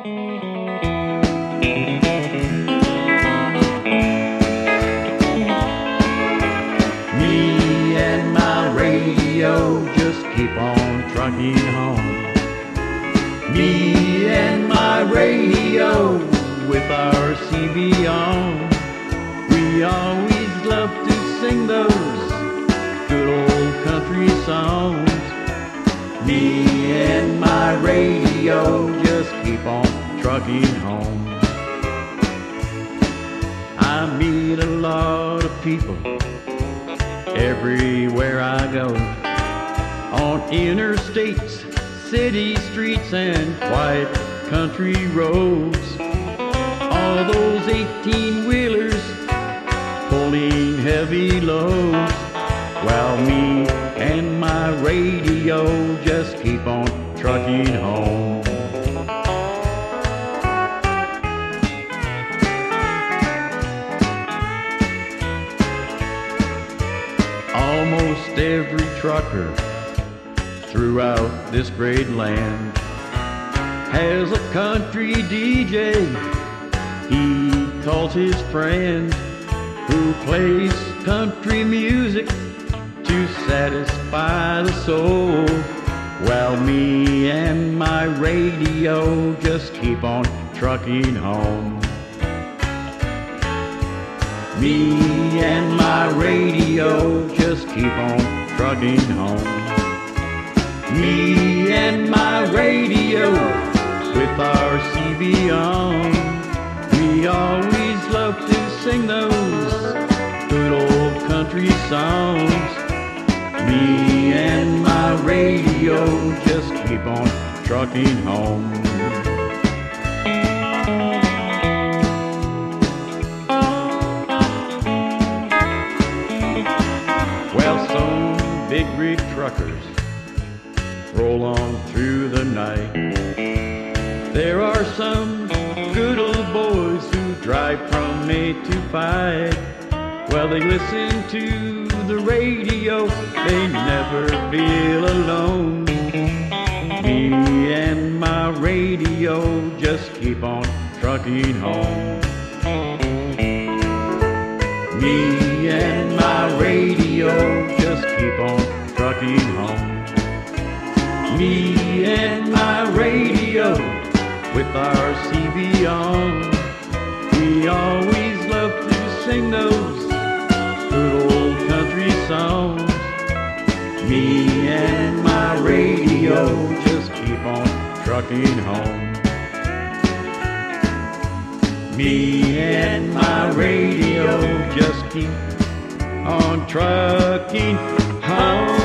Me and my radio just keep on trucking home. Me and my radio with our CB on. We always love to sing those good old country songs. Me and my radio just keep on trucking home. I meet a lot of people everywhere I go, on interstates, city streets, and quiet country roads. All those 18-wheelers pulling heavy loads, while me and my radio just keep on trucking home. Almost every trucker throughout this great land has a country DJ he calls his friend, who plays country music to satisfy the soul, while me and my radio just keep on trucking home. Me and my radio just keep on trucking home. Me and my radio with our CB on. We always love to sing those good old country songs. Me and my radio just keep on trucking home. Well, some big rig truckers roll on through the night. There are some good old boys who drive from 8 to 5. Well, they listen to the radio, they never feel alone. Me and my radio just keep on trucking home. Me and my radio just keep on trucking home. Me and my radio with our CB on. We always love to sing those good old country songs. Me and my radio just keep on trucking home. Me and my radio just keep on trucking home.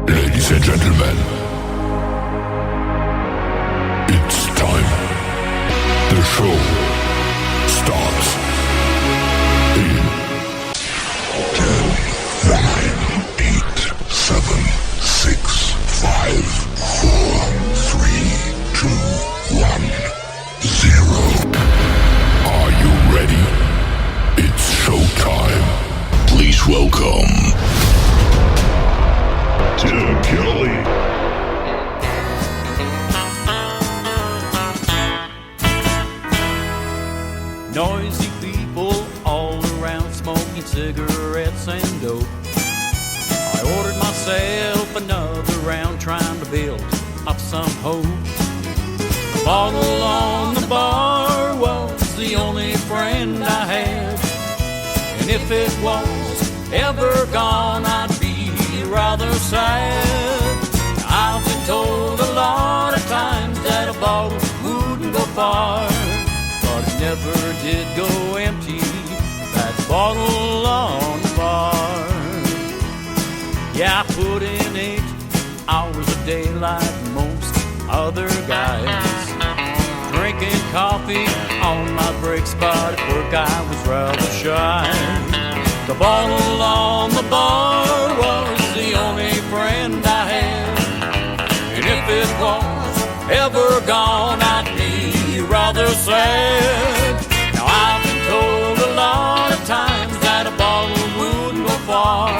Ladies and gentlemen, it's time. The show starts in 10, 9, 8, 7, 6, 5, 4, 3, 2, 1, 0. Are you ready? It's showtime. Please welcome Tim Kelly. Noisy people all around smoking cigarettes and dope. I ordered myself another round trying to build up some hope. The bottle on the bar was the only friend I had, and if it was ever gone I'd be rather sad. I've been told a lot of times that a bottle wouldn't go far, but it never did go empty, that bottle on the bar. Yeah, I put in 8 hours a day like most other guys, drinking coffee on my break spot. At work I was rather shy. The bottle on the bar was the only friend I had, and if it was ever gone I'd be rather sad. Now I've been told a lot of times that a bottle wouldn't go far,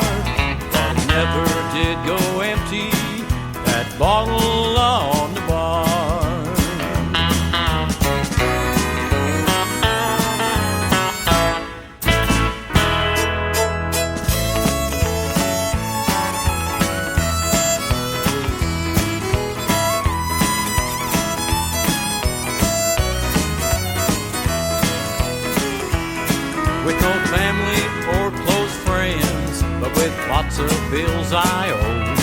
never did go empty, that bottle on the bar. With no family or close friends, but with lots of bills I owe.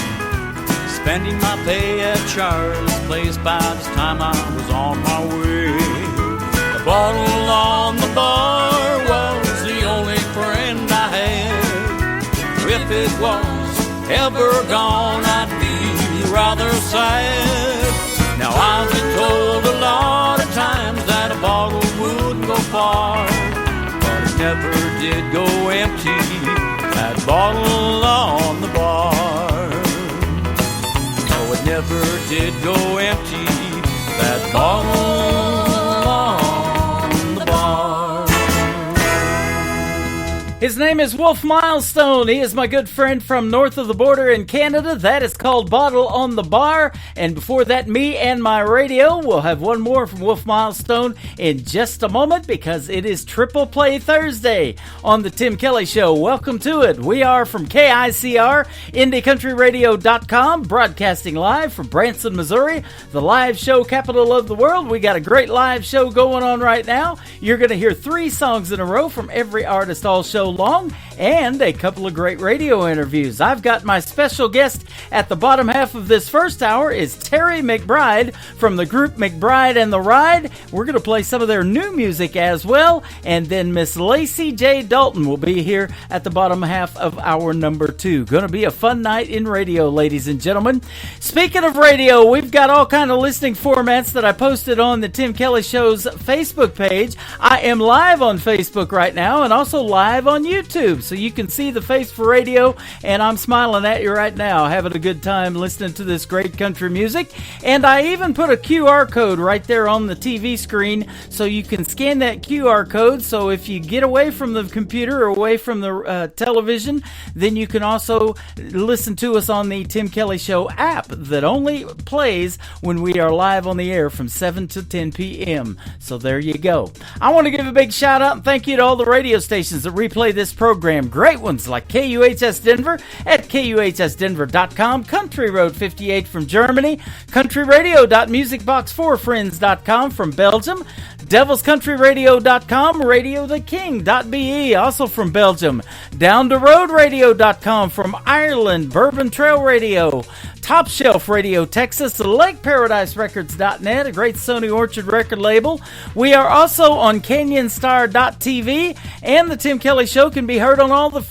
Spending my pay at Charlie's Place by the time I was on my way. The bottle on the bar was the only friend I had. If it was ever gone, I'd be rather sad. Now I've been told a lot of times that a bottle wouldn't go far, never did go empty, that bottle on the bar. No, it never did go empty, that bottle on the bar. His name is Wolf Milestone. He is my good friend from north of the border in Canada. That is called Bottle on the Bar. And before that, Me and My Radio. We'll have one more from Wolf Milestone in just a moment because it is Triple Play Thursday on The Tim Kelly Show. Welcome to it. We are from KICR, IndieCountryRadio.com, broadcasting live from Branson, Missouri, the live show capital of the world. We got a great live show going on right now. You're going to hear 3 songs in a row from every artist all show long, and a couple of great radio interviews. I've got my special guest at the bottom half of this first hour is Terry McBride from the group McBride and the Ride. We're going to play some of their new music as well, and then Miss Lacey J. Dalton will be here at the bottom half of hour number 2. Going to be a fun night in radio, ladies and gentlemen. Speaking of radio, we've got all kind of listening formats that I posted on the Tim Kelly Show's Facebook page. I am live on Facebook right now and also live on YouTube, so you can see the face for radio, and I'm smiling at you right now, having a good time listening to this great country music. And I even put a QR code right there on the TV screen, so you can scan that QR code, so if you get away from the computer or away from the television, then you can also listen to us on the Tim Kelly Show app that only plays when we are live on the air from 7 to 10 p.m. So there you go. I want to give a big shout out and thank you to all the radio stations that replay this program. Great ones like KUHS Denver at KUHSdenver.com, Country Road 58 from Germany, countryradio.musicbox4friends.com from Belgium, devilscountryradio.com, radiotheking.be, also from Belgium, downtheroadradio.com from Ireland, Bourbon Trail Radio, Top Shelf Radio Texas, LakeParadiseRecords.net, a great Sony Orchard record label. We are also on CanyonStar.tv, and the Tim Kelly Show can be heard on all the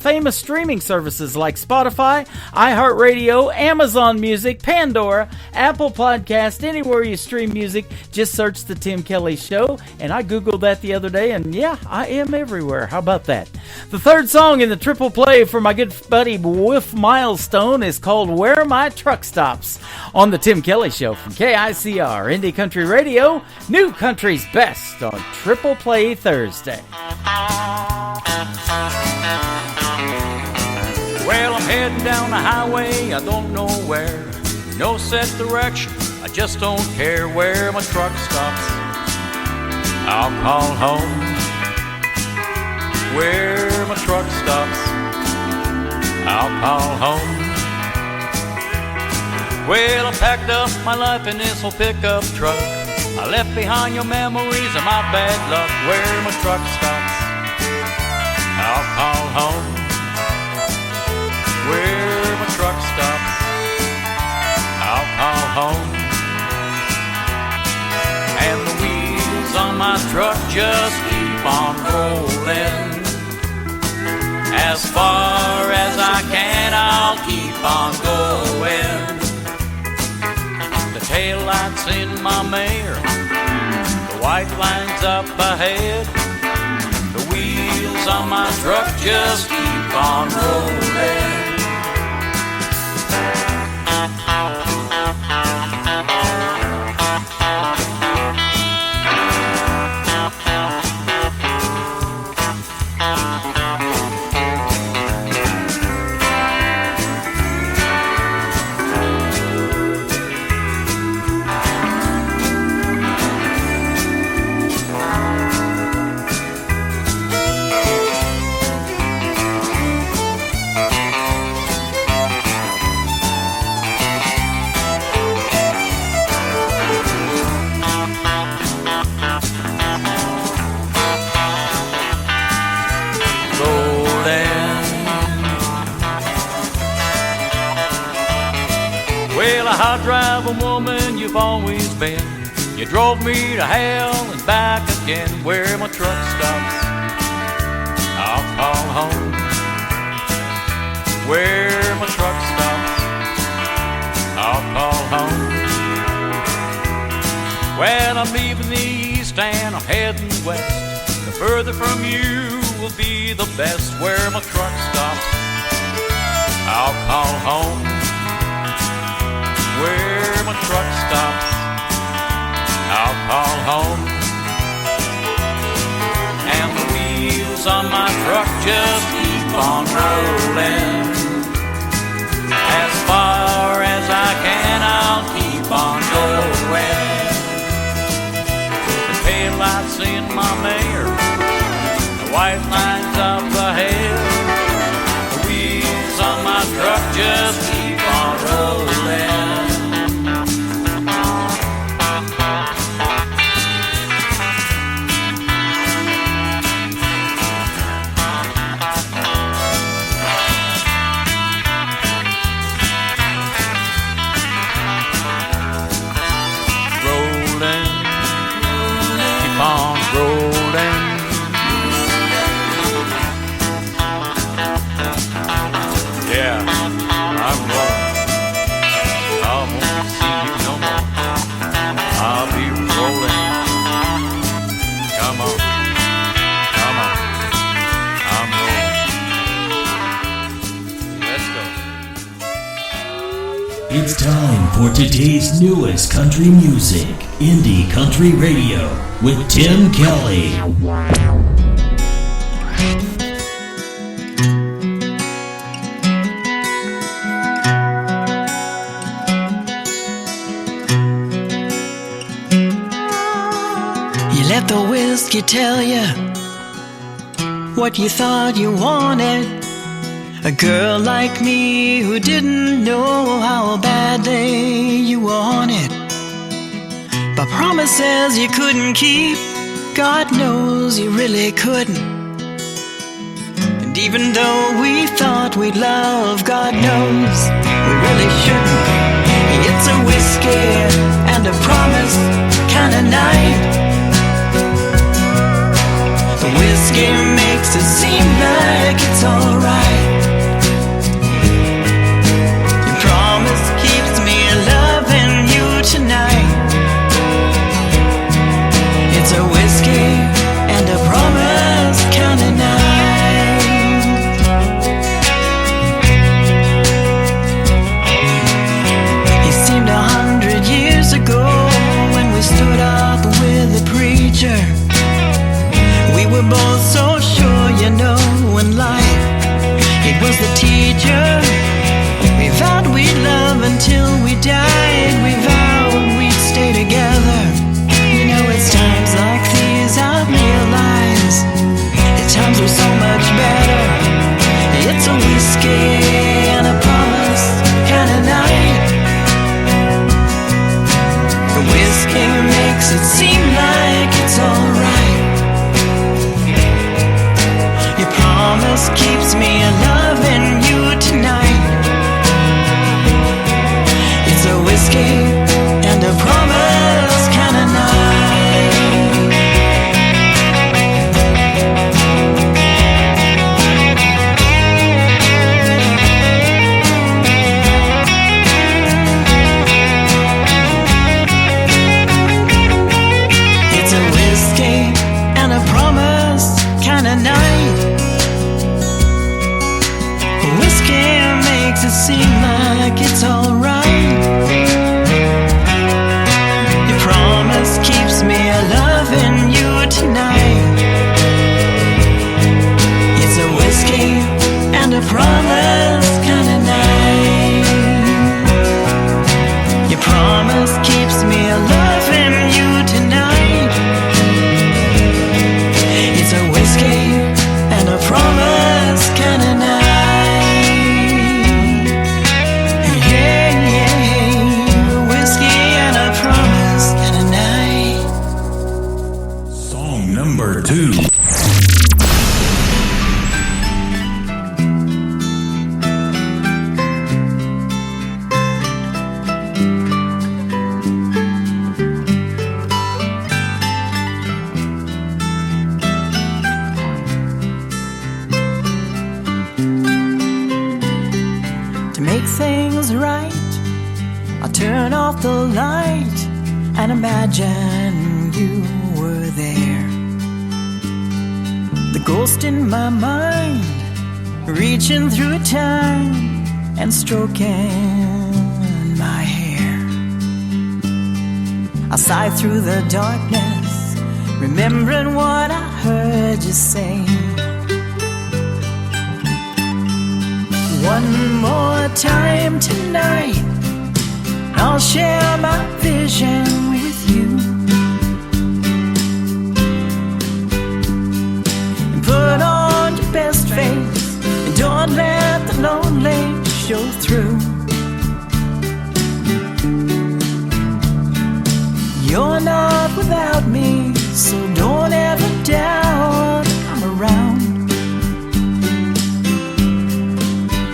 famous streaming services like Spotify, iHeartRadio, Amazon Music, Pandora, Apple Podcast, anywhere you stream music. Just search the Tim Kelly Show, and I Googled that the other day, and yeah, I am everywhere. How about that? The third song in the triple play for my good buddy Wolf Milestone is called Where My Truck Stops on the Tim Kelly Show from KICR, Indie Country Radio, New Country's Best on Triple Play Thursday. Well, I'm heading down the highway, I don't know where, no set direction, I just don't care where my truck stops. I'll call home where my truck stops. I'll call home. Well, I packed up my life in this old pickup truck. I left behind your memories of my bad luck. Where my truck stops, I'll call home. Where my truck stops, I'll call home. And the wheels on my truck just keep on rolling. As far as I can, I'll keep on going. The taillights in my mare, the white lines up ahead. The wheels on my truck just keep on rolling. hot driving woman you've always been. You drove me to hell and back again. Where my truck stops, I'll call home. Where my truck stops, I'll call home. Well, I'm leaving the east and I'm heading west. The further from you will be the best. Where my truck stops, I'll call home. Where my truck stops, I'll call home. And the wheels on my truck just keep on rolling. As far as I can, I'll keep on going. The tail lights in my mare, the white lines up ahead. The wheels on my truck just keep on rolling. It's time for today's newest country music, Indie Country Radio, with Tim Kelly. You let the whiskey tell you what you thought you wanted. A girl like me who didn't know how badly you wanted. But promises you couldn't keep, God knows you really couldn't. And even though we thought we'd love, God knows we really shouldn't. It's a whiskey and a promise kind of night. The whiskey makes it seem like it's alright. Keeps me loving you tonight. It's a whiskey and a promise kind of night. It seemed 100 years ago when we stood up with the preacher. We were both so sure, you know, in life it was the teacher. We vowed we'd love until we died. We vowed we'd stay together. You know, it's times like these I realize the times were so much better. It's a whiskey and a promise kind of night. The whiskey makes it seem like it's alright. Your promise keeps me loving you tonight. It's a whiskey and a promise kind of night. It's a whiskey and a promise kind of night. Whiskey makes it seem like it's alright. Your promise keeps me loving you tonight. It's a whiskey and a promise kind of night. Your promise keeps me loving you tonight. It's a whiskey and a promise kind of night. Yeah, yeah. make things right, I'll turn off the light and imagine you were there. The ghost in my mind, reaching through time and stroking my hair. I sigh through the darkness, remembering what I heard you say. One more time tonight, I'll share my vision with you and put on your best face, and don't let the lonely show through. You're not without me, so don't ever doubt I'm around.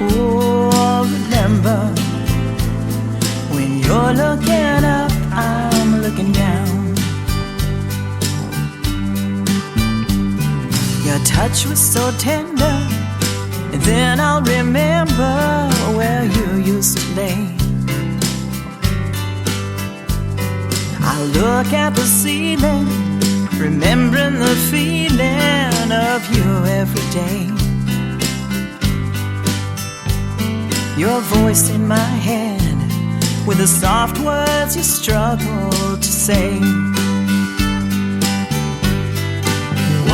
Oh, remember, when you're looking up, I'm looking down. Your touch was so tender, and then I'll remember where you used to lay. I look at the ceiling, remembering the feeling of you every day. Your voice in my head, with the soft words you struggle to say.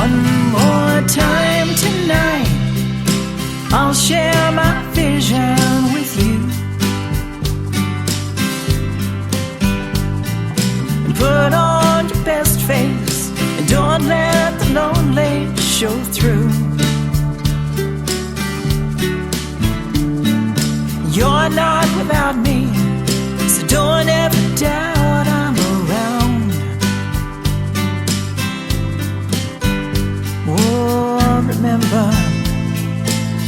One more time tonight, I'll share my vision with you and put on your best face, and don't let the lonely show through. You're not without me, so don't ever doubt I'm around. Oh, remember,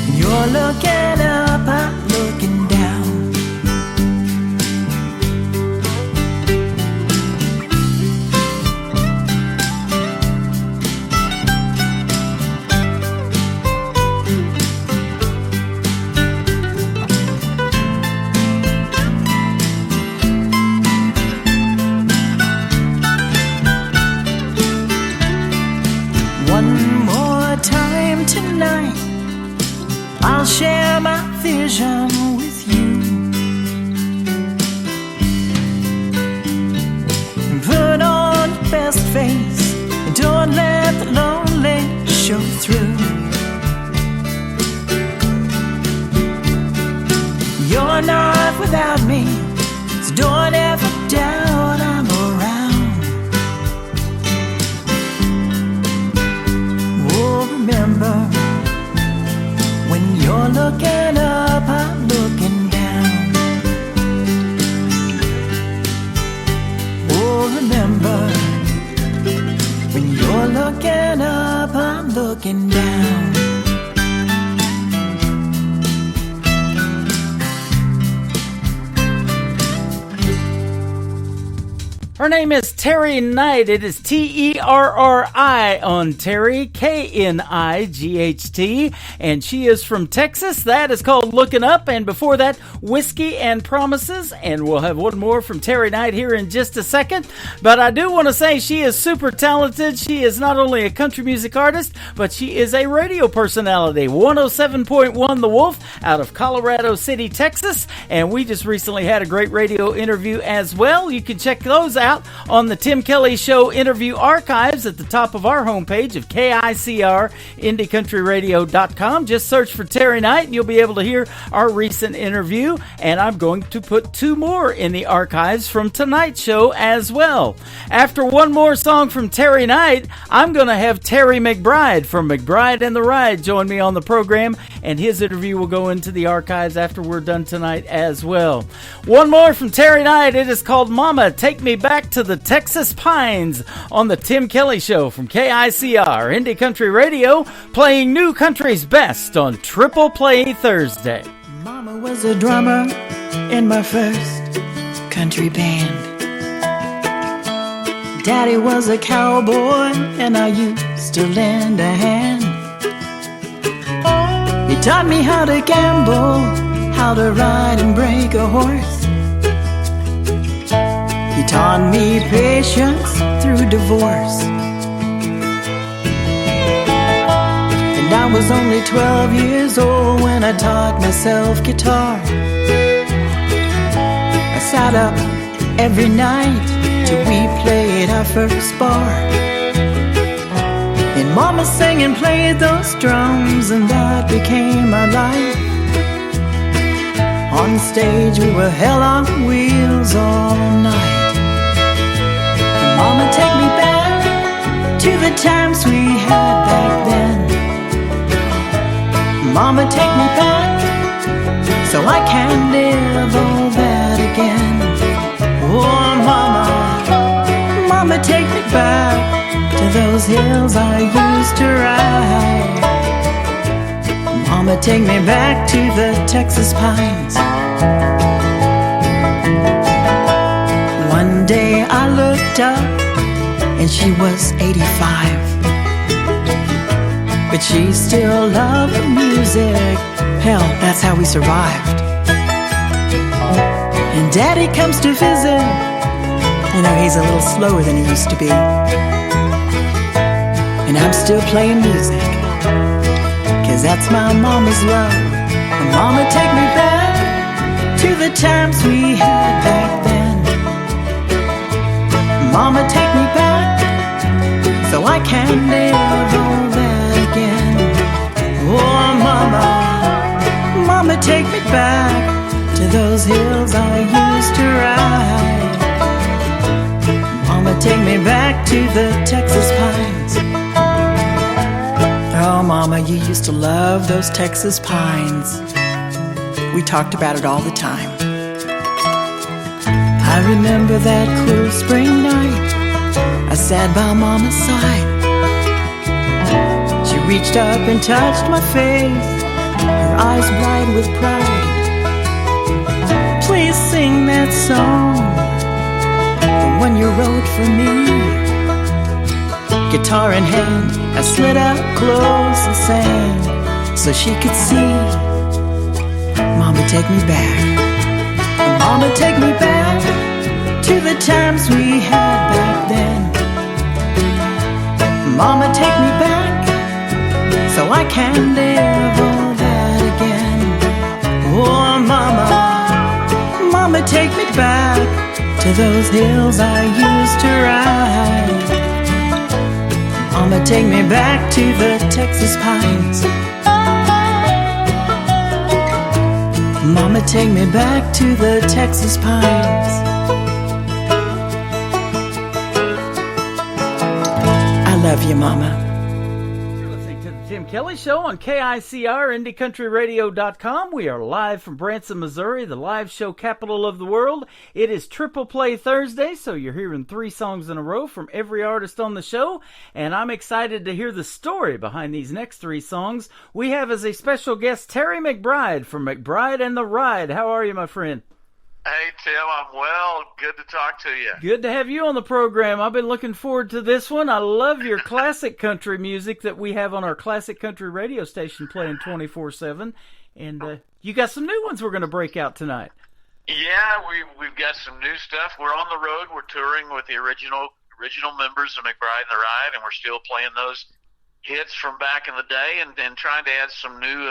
when you're looking up, I'm looking down. Tonight, I'll share my vision with you and put on your best face, and don't let the lonely show through. You're not without me, so don't ever doubt I'm around. Oh, remember, when you're looking up, I'm looking down. Oh, remember, when you're looking up, I'm looking down. Her name is Terry Knight. It is Terri on Terry, Knight, and she is from Texas. That is called Looking Up, and before that, Whiskey and Promises, and we'll have one more from Terry Knight here in just a second. But I do want to say she is super talented. She is not only a country music artist, but she is a radio personality. 107.1 The Wolf out of Colorado City, Texas, and we just recently had a great radio interview as well. You can check those out on the Tim Kelly Show interview archives at the top of our homepage of KICR, IndieCountryRadio.com. Just search for Terry Knight and you'll be able to hear our recent interview. And I'm going to put two more in the archives from tonight's show as well. After one more song from Terry Knight, I'm going to have Terry McBride from McBride and the Ride join me on the program, and his interview will go into the archives after we're done tonight as well. One more from Terry Knight. It is called Mama, Take Me Back to the Texas Pines on the Tim Kelly Show from KICR, Indie Country Radio, playing new country's best on Triple Play Thursday. Mama was a drummer in my first country band. Daddy was a cowboy and I used to lend a hand. He taught me how to gamble, how to ride and break a horse. He taught me patience through divorce. And I was only 12 years old when I taught myself guitar. I sat up every night till we played our first bar. And Mama sang and played those drums, and that became our life. On stage we were hell on wheels all night. And Mama, take me back to the times we had back then. Mama, take me back so I can live all that again. Oh, Mama, Mama, take me back to those hills I used to ride. Mama, take me back to the Texas pines. One day I looked up and she was 85, but she still loved the music. Hell, that's how we survived. And Daddy comes to visit. You know, he's a little slower than he used to be. And I'm still playing music, 'cause that's my mama's love. And Mama, take me back to the times we had back then. Mama, take me back so I can live all that again. Oh, Mama, Mama, take me back to those hills I used to ride. Mama, take me back to the Texas pines. Oh, Mama, you used to love those Texas pines. We talked about it all the time. I remember that cool spring night. I sat by Mama's side. She reached up and touched my face, her eyes bright with pride. Please sing that song, the one you wrote for me. Guitar in hand, I slid up close and sang so she could see. Mama, take me back. Mama, take me back to the times we had back then. Mama, take me back so I can live all that again. Oh, Mama, Mama, take me back to those hills I used to ride. Mama, take me back to the Texas pines. Mama, take me back to the Texas pines. I love you, Mama. You're listening to the Tim Kelly Show on KICR, IndieCountryRadio.com. We are live from Branson, Missouri, the live show capital of the world. It is Triple Play Thursday, so you're hearing 3 songs in a row from every artist on the show, and I'm excited to hear the story behind these next 3 songs. We have as a special guest Terry McBride from McBride and the Ride. How are you, my friend? Hey, Tim, I'm well. Good to talk to you. Good to have you on the program. I've been looking forward to this one. I love your classic country music that we have on our classic country radio station playing 24/7. And you got some new ones we're going to break out tonight. Yeah, we've got some new stuff. We're on the road. We're touring with the original members of McBride and the Ride, and we're still playing those hits from back in the day and trying to add some new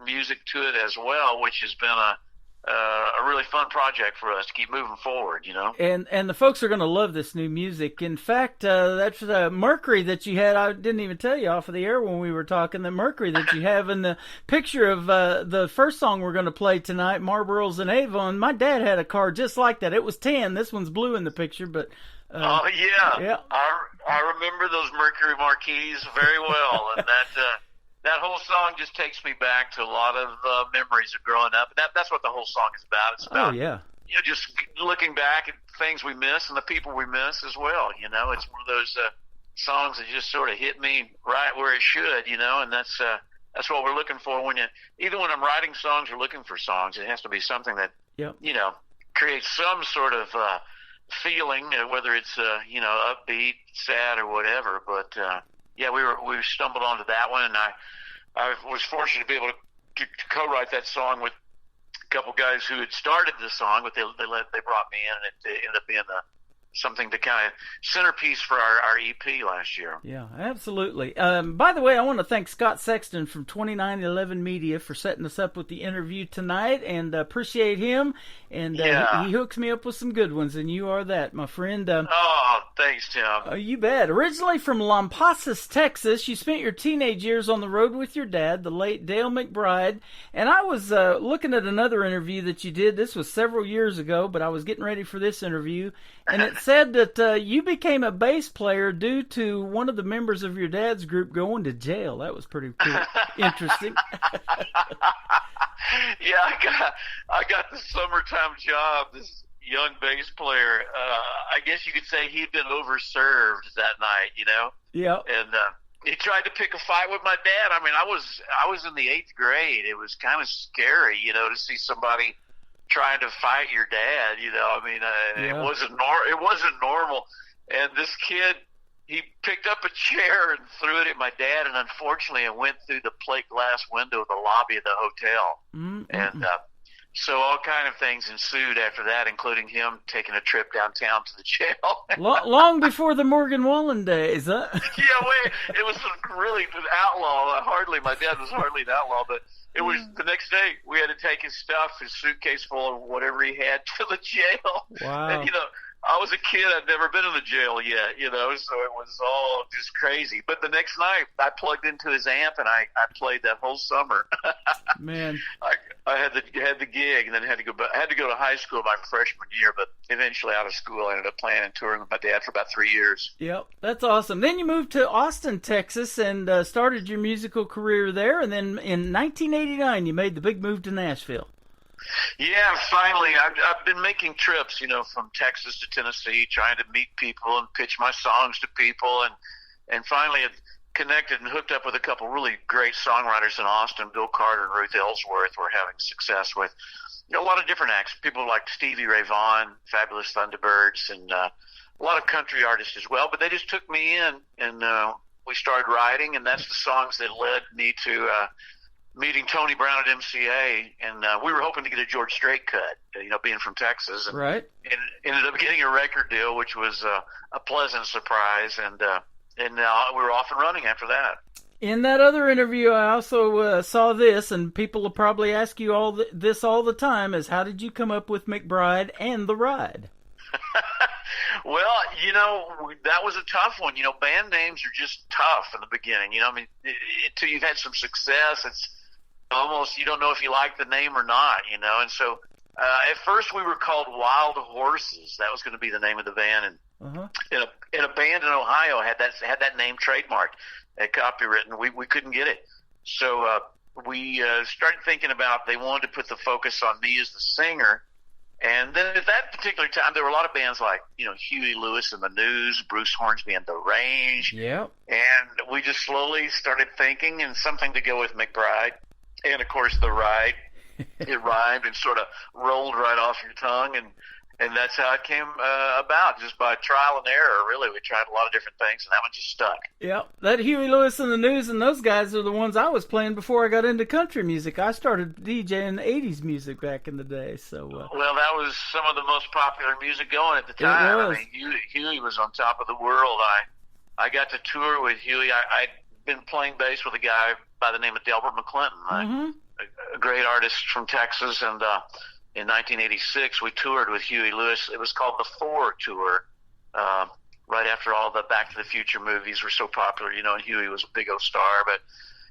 music to it as well, which has been a really fun project for us to keep moving forward, you know. And the folks are going to love this new music. In fact, that's the Mercury that you had. I didn't even tell you off of the air when we were talking. The Mercury that you have in the picture of the first song we're going to play tonight, Marlboros and Avon. My dad had a car just like that. It was tan. This one's blue in the picture, but. Oh yeah. Yeah. I remember those Mercury marquees very well, and that whole song just takes me back to a lot of memories of growing up. That's what the whole song is about. It's about just looking back at things we miss and the people we miss as well. You know, it's one of those songs that just sort of hit me right where it should. You know, and that's what we're looking for even when I'm writing songs or looking for songs. It has to be something that creates some sort of feeling, whether it's upbeat, sad, or whatever. But we stumbled onto that one, and I was fortunate to be able to co-write that song with couple guys who had started the song, but they brought me in, and it ended up being something to kind of centerpiece for our EP last year. Yeah, absolutely. By the way, I want to thank Scott Sexton from 2911 Media for setting us up with the interview tonight, and appreciate him. And he hooks me up with some good ones, and you are that, my friend. Oh, thanks, Tim. You bet. Originally from Lampasas, Texas, you spent your teenage years on the road with your dad, the late Dale McBride. And I was looking at another interview that you did. This was several years ago, but I was getting ready for this interview, and it said that you became a bass player due to one of the members of your dad's group going to jail. That was pretty cool. Interesting. Yeah, I got the summertime job. This young bass player. I guess you could say he'd been overserved that night. Yeah. And he tried to pick a fight with my dad. I mean, I was in the 8th grade. It was kind of scary, to see somebody trying to fight your dad, It wasn't normal. And this kid, he picked up a chair and threw it at my dad, and unfortunately it went through the plate glass window of the lobby of the hotel. Mm-hmm. And so all kind of things ensued after that, including him taking a trip downtown to the jail. Long before the Morgan Wallen days, huh? Yeah, it was really an outlaw. My dad was hardly an outlaw, but it was the next day we had to take his stuff, his suitcase full of whatever he had, to the jail. Wow. And, I was a kid. I'd never been in the jail yet, so it was all just crazy. But the next night, I plugged into his amp, and I played that whole summer. Man. I had the gig, and then had to go to high school my freshman year, but eventually out of school, I ended up playing and touring with my dad for about 3 years. Yep, that's awesome. Then you moved to Austin, Texas, and started your musical career there, and then in 1989, you made the big move to Nashville. Yeah, finally. I've been making trips, from Texas to Tennessee, trying to meet people and pitch my songs to people, and finally had connected and hooked up with a couple really great songwriters in Austin. Bill Carter and Ruth Ellsworth were having success with a lot of different acts, people like Stevie Ray Vaughan, Fabulous Thunderbirds, and a lot of country artists as well. But they just took me in, and we started writing, and that's the songs that led me to meeting Tony Brown at MCA, and we were hoping to get a George Strait cut, being from Texas. And, right. And ended up getting a record deal, which was a pleasant surprise, and now we were off and running after that. In that other interview, I also saw this, and people will probably ask you this all the time, is how did you come up with McBride and The Ride? Well, that was a tough one. Band names are just tough in the beginning. Until you've had some success, it's almost, you don't know if you like the name or not, and so at first we were called Wild Horses. That was going to be the name of the band, and in a band in Ohio had that name trademarked, copywritten. We couldn't get it, so we started thinking about, they wanted to put the focus on me as the singer. And then at that particular time, there were a lot of bands like, Huey Lewis and the News, Bruce Hornsby and The Range. Yeah. And we just slowly started thinking, and something to go with McBride. And, of course, The Ride. It rhymed and sort of rolled right off your tongue. And that's how it came about, just by trial and error, really. We tried a lot of different things, and that one just stuck. Yeah, that Huey Lewis and the News and those guys are the ones I was playing before I got into country music. I started DJing 80s music back in the day. So. Well, that was some of the most popular music going at the time. It was. I mean, Huey was on top of the world. I got to tour with Huey. I'd been playing bass with a guy by the name of Delbert McClinton, a great artist from Texas, and in 1986, we toured with Huey Lewis. It was called the 4 Tour, right after all the Back to the Future movies were so popular, and Huey was a big old star. But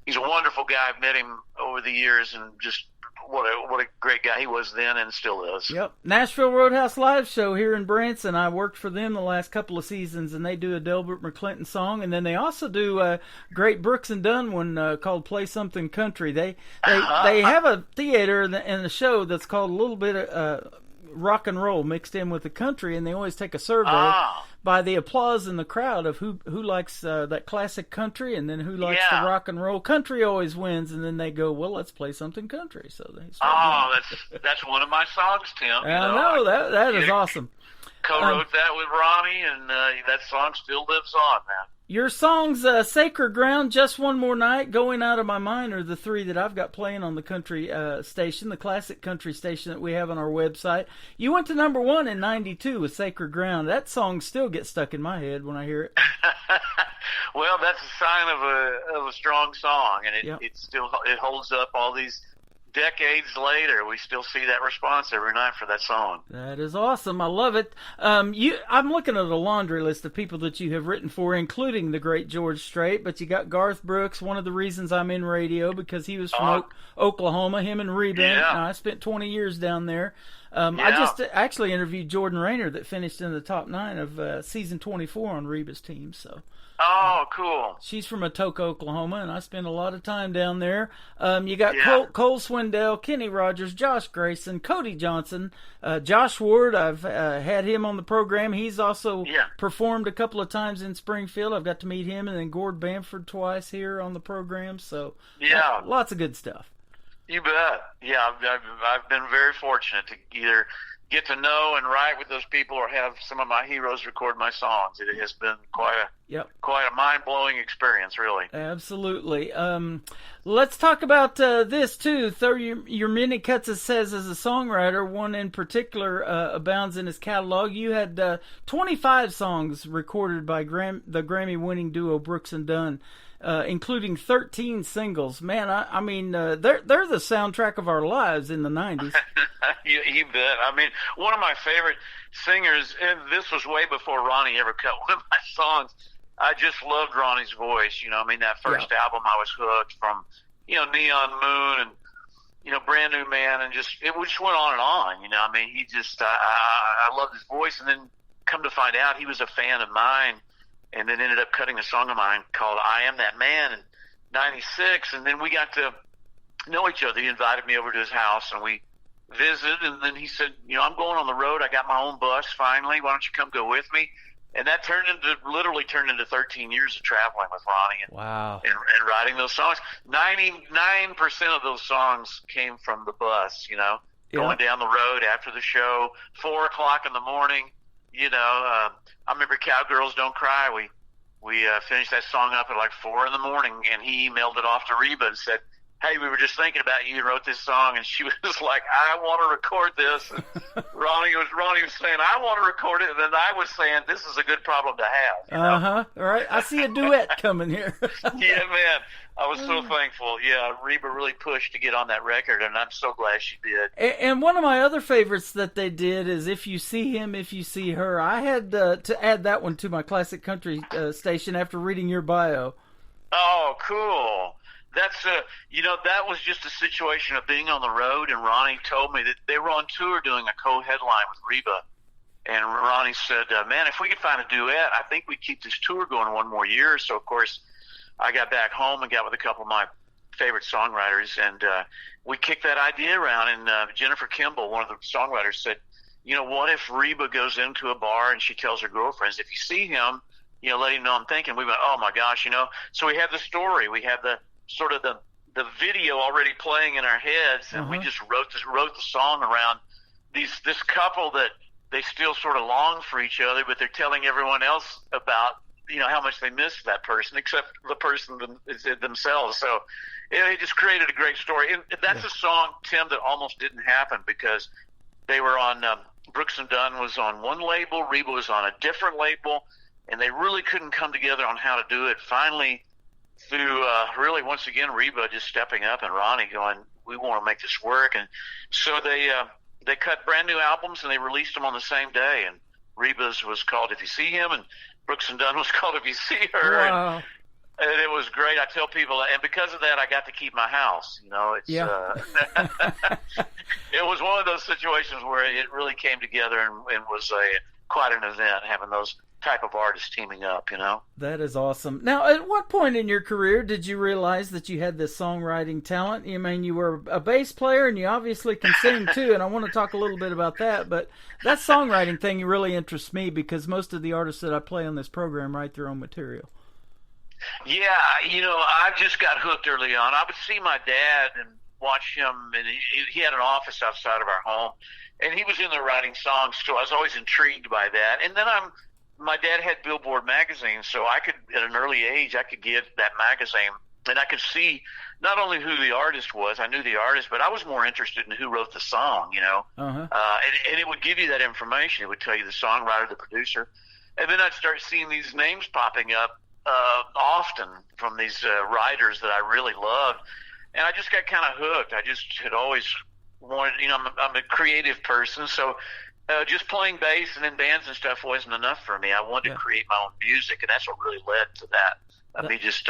he's a wonderful guy. I've met him over the years, and just what a great guy he was then and still is. Yep. Nashville Roadhouse Live Show here in Branson. I worked for them the last couple of seasons, and they do a Delbert McClinton song, and then they also do a great Brooks and Dunn one called Play Something Country. They have a theater in the show that's called a little bit of rock and roll mixed in with the country, and they always take a survey by the applause in the crowd of who likes that classic country, and then who likes the rock and roll. Country always wins, and then they go, well, let's play something country. So they start that's one of my songs, Tim. I know that is awesome. Co-wrote that with Ronnie, and that song still lives on, man. Your songs, Sacred Ground, Just One More Night, Going Out of My Mind are the three that I've got playing on the country station, the classic country station that we have on our website. You went to number 1 in 92 with Sacred Ground. That song still gets stuck in my head when I hear it. Well, that's a sign of a strong song, and it holds up all these decades later. We still see that response every night for that song. That is awesome. I love it. I'm looking at a laundry list of people that you have written for, including the great George Strait, but you got Garth Brooks, one of the reasons I'm in radio, because he was from Oklahoma, him and Reba. I spent 20 years down there. I just actually interviewed Jordan Rayner, that finished in the top 9 of season 24 on Reba's team. So. Oh, cool. She's from Atoka, Oklahoma, and I spend a lot of time down there. You got Cole Swindell, Kenny Rogers, Josh Grayson, Cody Johnson, Josh Ward. I've had him on the program. He's also performed a couple of times in Springfield. I've got to meet him, and then Gord Bamford twice here on the program. So lots of good stuff. You bet. Yeah, I've been very fortunate to either get to know and write with those people or have some of my heroes record my songs. It has been quite a mind-blowing experience, really. Absolutely. Let's talk about this, too. Through your many cuts, it says, as a songwriter, one in particular abounds in his catalog. You had 25 songs recorded by the Grammy-winning duo Brooks and Dunn, including 13 singles. Man, I mean, they're the soundtrack of our lives in the 90s. You bet. I mean, one of my favorite singers, and this was way before Ronnie ever cut one of my songs. I just loved Ronnie's voice. You know, I mean, that first album, I was hooked from, Neon Moon and, Brand New Man, and it just went on and on. You know, I mean, he just, I loved his voice, and then come to find out he was a fan of mine, and then ended up cutting a song of mine called I Am That Man in 96, and then we got to know each other. He invited me over to his house, and we visited, and then he said, I'm going on the road. I got my own bus finally. Why don't you come go with me? And that literally turned into 13 years of traveling with Ronnie and writing those songs. 99% of those songs came from the bus, going down the road after the show, 4 o'clock in the morning. I remember Cowgirls Don't Cry. We finished that song up at like 4 in the morning, and he emailed it off to Reba and said, hey, we were just thinking about you and wrote this song. And she was like, I want to record this. And Ronnie was saying, I want to record it. And then I was saying, this is a good problem to have. All right. I see a duet coming here. Yeah, man. I was so thankful. Yeah, Reba really pushed to get on that record, and I'm so glad she did. And one of my other favorites that they did is If You See Him, If You See Her. I had to add that one to my classic country station after reading your bio. Oh, cool. That's that was just a situation of being on the road, and Ronnie told me that they were on tour doing a co-headline with Reba, and Ronnie said, man, if we could find a duet, I think we'd keep this tour going one more year. So, of course, I got back home and got with a couple of my favorite songwriters, and we kicked that idea around, and Jennifer Kimball, one of the songwriters, said, what if Reba goes into a bar and she tells her girlfriends, if you see him, let him know I'm thinking. We went, oh, my gosh, So we had the story. We had the sort of the video already playing in our heads, and we just wrote the song around this couple that they still sort of long for each other, but they're telling everyone else about how much they miss that person, except the person themselves. So it just created a great story. And that's a song, Tim, that almost didn't happen because they were on Brooks and Dunn was on one label, Reba was on a different label, and they really couldn't come together on how to do it. Finally, through really once again Reba just stepping up and Ronnie going, we want to make this work, and so they cut brand new albums and they released them on the same day. And Reba's was called If You See Him, and Brooks and Dunn was called If You See Her. Wow. And it was great. I tell people, and because of that, I got to keep my house. It's it was one of those situations where it really came together and was quite an event having those type of artists teaming up, That is awesome. Now, at what point in your career did you realize that you had this songwriting talent? I mean, you were a bass player and you obviously can sing too, and I want to talk a little bit about that, but that songwriting thing really interests me because most of the artists that I play on this program write their own material. Yeah, I just got hooked early on. I would see my dad and watch him, and he had an office outside of our home, and he was in there writing songs. So I was always intrigued by that. And then my dad had Billboard magazine, so I could, at an early age, I could get that magazine, and I could see not only who the artist was, I knew the artist, but I was more interested in who wrote the song, you know. Uh-huh. And it would give you that information. It would tell you the songwriter, the producer. And then I'd start seeing these names popping up often from these writers that I really loved. And I just got kind of hooked. I just had always wanted, you know, I'm a creative person, so just playing bass and in bands and stuff wasn't enough for me. I wanted to create my own music, and that's what really led to that. Me just,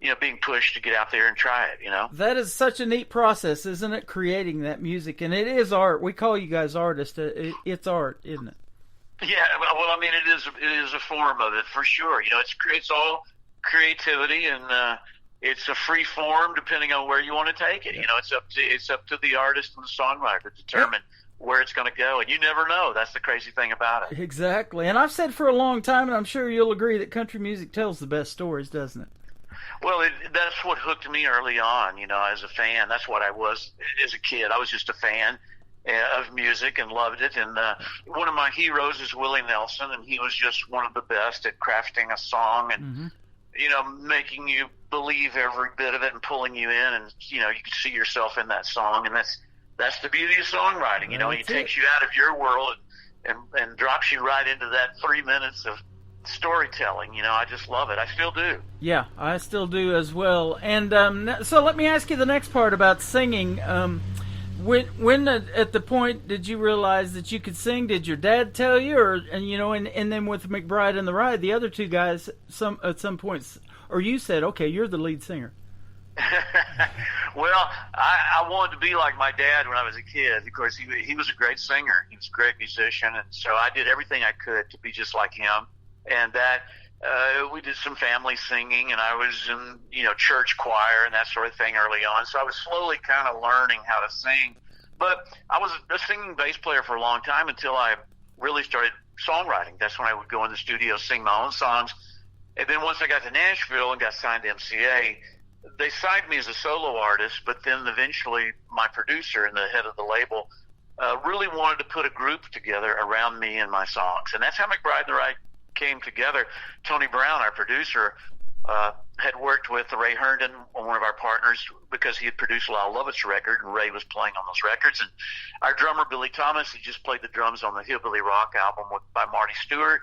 you know, being pushed to get out there and try it, you know. That is such a neat process, isn't it, creating that music? And it is art. We call you guys artists. It's art, isn't it? Yeah, well, I mean, it is a form of it, for sure. You know, it's all creativity, and it's a free form depending on where you want to take it. You know, it's up to the artist and the songwriter to determine where it's going to go, and you never know. That's the crazy thing about it. Exactly. And I've said for a long time, and I'm sure you'll agree, that country music tells the best stories, doesn't it? Well, that's what hooked me early on, you know, as a fan. That's what I was as a kid. I was just a fan of music and loved it. And one of my heroes is Willie Nelson, and he was just one of the best at crafting a song and, you know, making you believe every bit of it and pulling you in, and, you know, you can see yourself in that song. And that's the beauty of songwriting, you know. It takes you out of your world and drops you right into that 3 minutes of storytelling. You know, I just love it. I still do. Yeah, I still do as well. And so let me ask you the next part about singing. When at the point did you realize that you could sing? Did your dad tell you, or and then with McBride and the Ride, the other two guys, at some points, or you said, okay, you're the lead singer? Well, I wanted to be like my dad when I was a kid. Of course, he was a great singer. He was a great musician, and so I did everything I could to be just like him. And that we did some family singing, and I was in, you know, church choir and that sort of thing early on. So I was slowly kind of learning how to sing. But I was a singing bass player for a long time until I really started songwriting. That's when I would go in the studio, sing my own songs. And then once I got to Nashville and got signed to MCA, they signed me as a solo artist, but then eventually my producer and the head of the label really wanted to put a group together around me and my songs. And that's how McBride and the Ride came together. Tony Brown, our producer, had worked with Ray Herndon, one of our partners, because he had produced Lyle Lovett's record, and Ray was playing on those records. And our drummer, Billy Thomas, he just played the drums on the Hillbilly Rock album by Marty Stewart.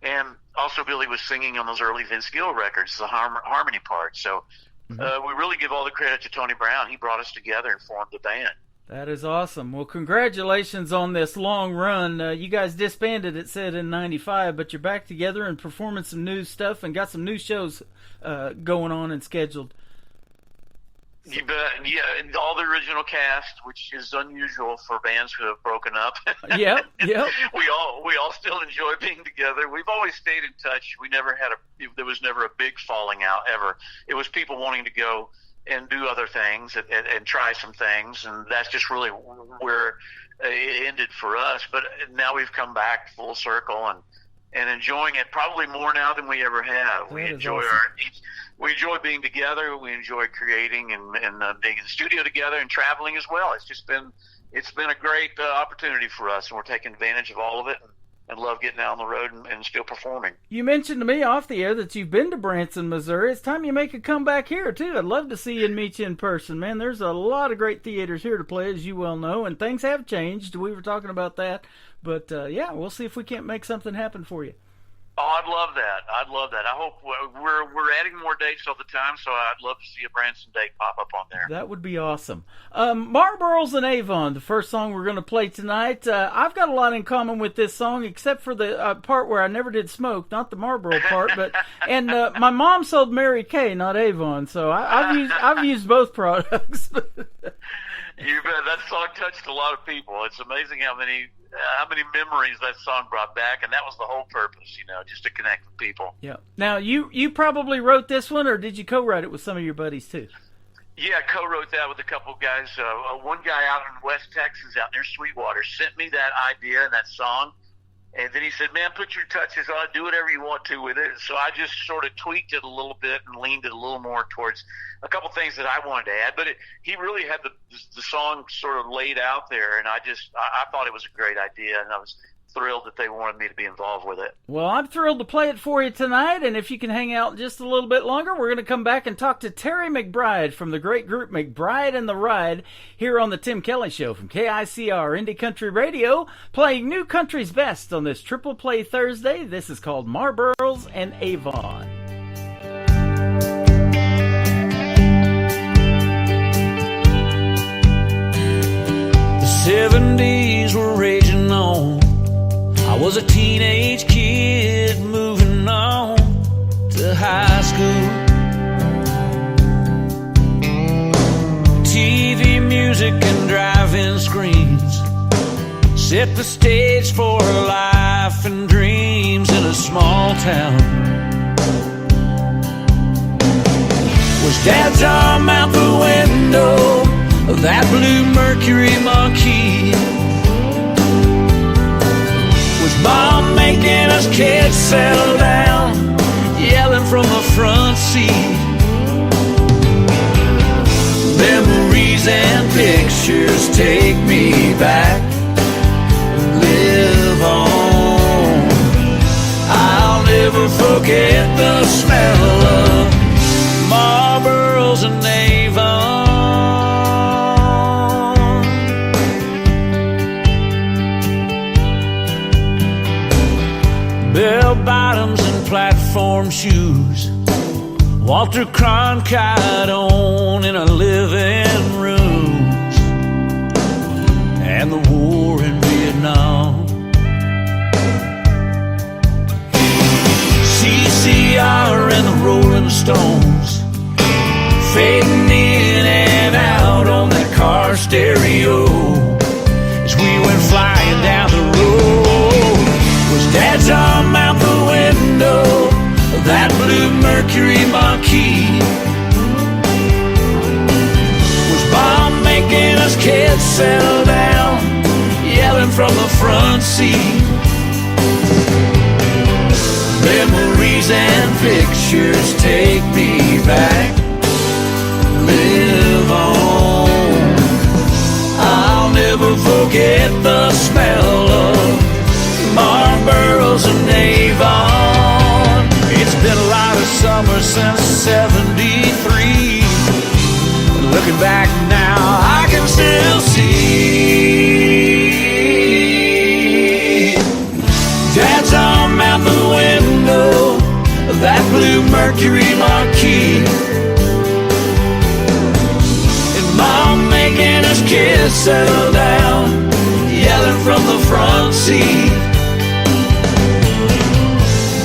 And also Billy was singing on those early Vince Gill records, the harmony part. So we really give all the credit to Tony Brown. He brought us together and formed the band. That is awesome. Well, congratulations on this long run. You guys disbanded, it said, in 95, but you're back together and performing some new stuff and got some new shows going on and scheduled. You bet. Yeah, and all the original cast, which is unusual for bands who have broken up. Yep. We all still enjoy being together. We've always stayed in touch. There was never a big falling out ever. It was people wanting to go and do other things and try some things, and that's just really where it ended for us. But now we've come back full circle and enjoying it probably more now than we ever have. We enjoy we enjoy being together. We enjoy creating and being in the studio together and traveling as well. It's been a great opportunity for us, and we're taking advantage of all of it and love getting out on the road and still performing. You mentioned to me off the air that you've been to Branson, Missouri. It's time you make a comeback here, too. I'd love to see you and meet you in person, man. There's a lot of great theaters here to play, as you well know, and things have changed. We were talking about that. But, yeah, we'll see if we can't make something happen for you. Oh, I'd love that. I hope we're adding more dates all the time, so I'd love to see a Branson date pop up on there. That would be awesome. Marlboros and Avon, the first song we're going to play tonight. I've got a lot in common with this song, except for the part where I never did smoke, not the Marlboro part. And my mom sold Mary Kay, not Avon, so I've used both products. You bet. That song touched a lot of people. It's amazing how many memories that song brought back, and that was the whole purpose, just to connect with people. Yeah. Now, you probably wrote this one, or did you co-write it with some of your buddies too? Yeah, I co-wrote that with a couple guys. One guy out in West Texas, out near Sweetwater, sent me that idea and that song, And then he said, man, put your touches on, do whatever you want to with it. So I just sort of tweaked it a little bit and leaned it a little more towards a couple things that I wanted to add. But he really had the song sort of laid out there, and I thought it was a great idea, and I was thrilled that they wanted me to be involved with it. Well, I'm thrilled to play it for you tonight, and if you can hang out just a little bit longer, we're going to come back and talk to Terry McBride from the great group McBride and the Ride here on the Tim Kelly Show from KICR Indie Country Radio, playing New Country's Best on this Triple Play Thursday. This is called Marlboros and Avon. The 70s were raging on. I was a teenage kid moving on to high school. TV, music, and drive-in screens set the stage for life and dreams in a small town. Was Dad's arm out the window of that blue Mercury Marquis? Mom making us kids settle down, yelling from the front seat. Memories and pictures take me back, live on. I'll never forget the smell of Marlboros and Avon. Bell-bottoms and platform shoes, Walter Cronkite on in our living rooms, and the war in Vietnam. CCR and the Rolling Stones fading in and out on that car stereo as we went flying down the road. Was Dad's arm out the window of that blue Mercury Marquis? Was Mom making us kids settle down, yelling from the front seat? Memories and pictures take me back, live on. I'll never forget the smell of Marlboros and Avon. It's been a lot of summer since '73. Looking back now, I can still see Dad's arm out the window of that blue Mercury Marquis, and Mom making us kids settle down, yelling from the front seat.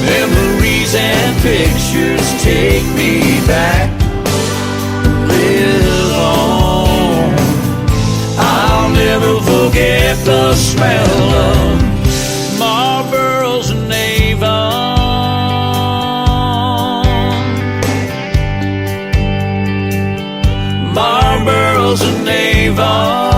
Memories and pictures take me back, live on. I'll never forget the smell of Marlboros and Avon. Marlboros and Avon.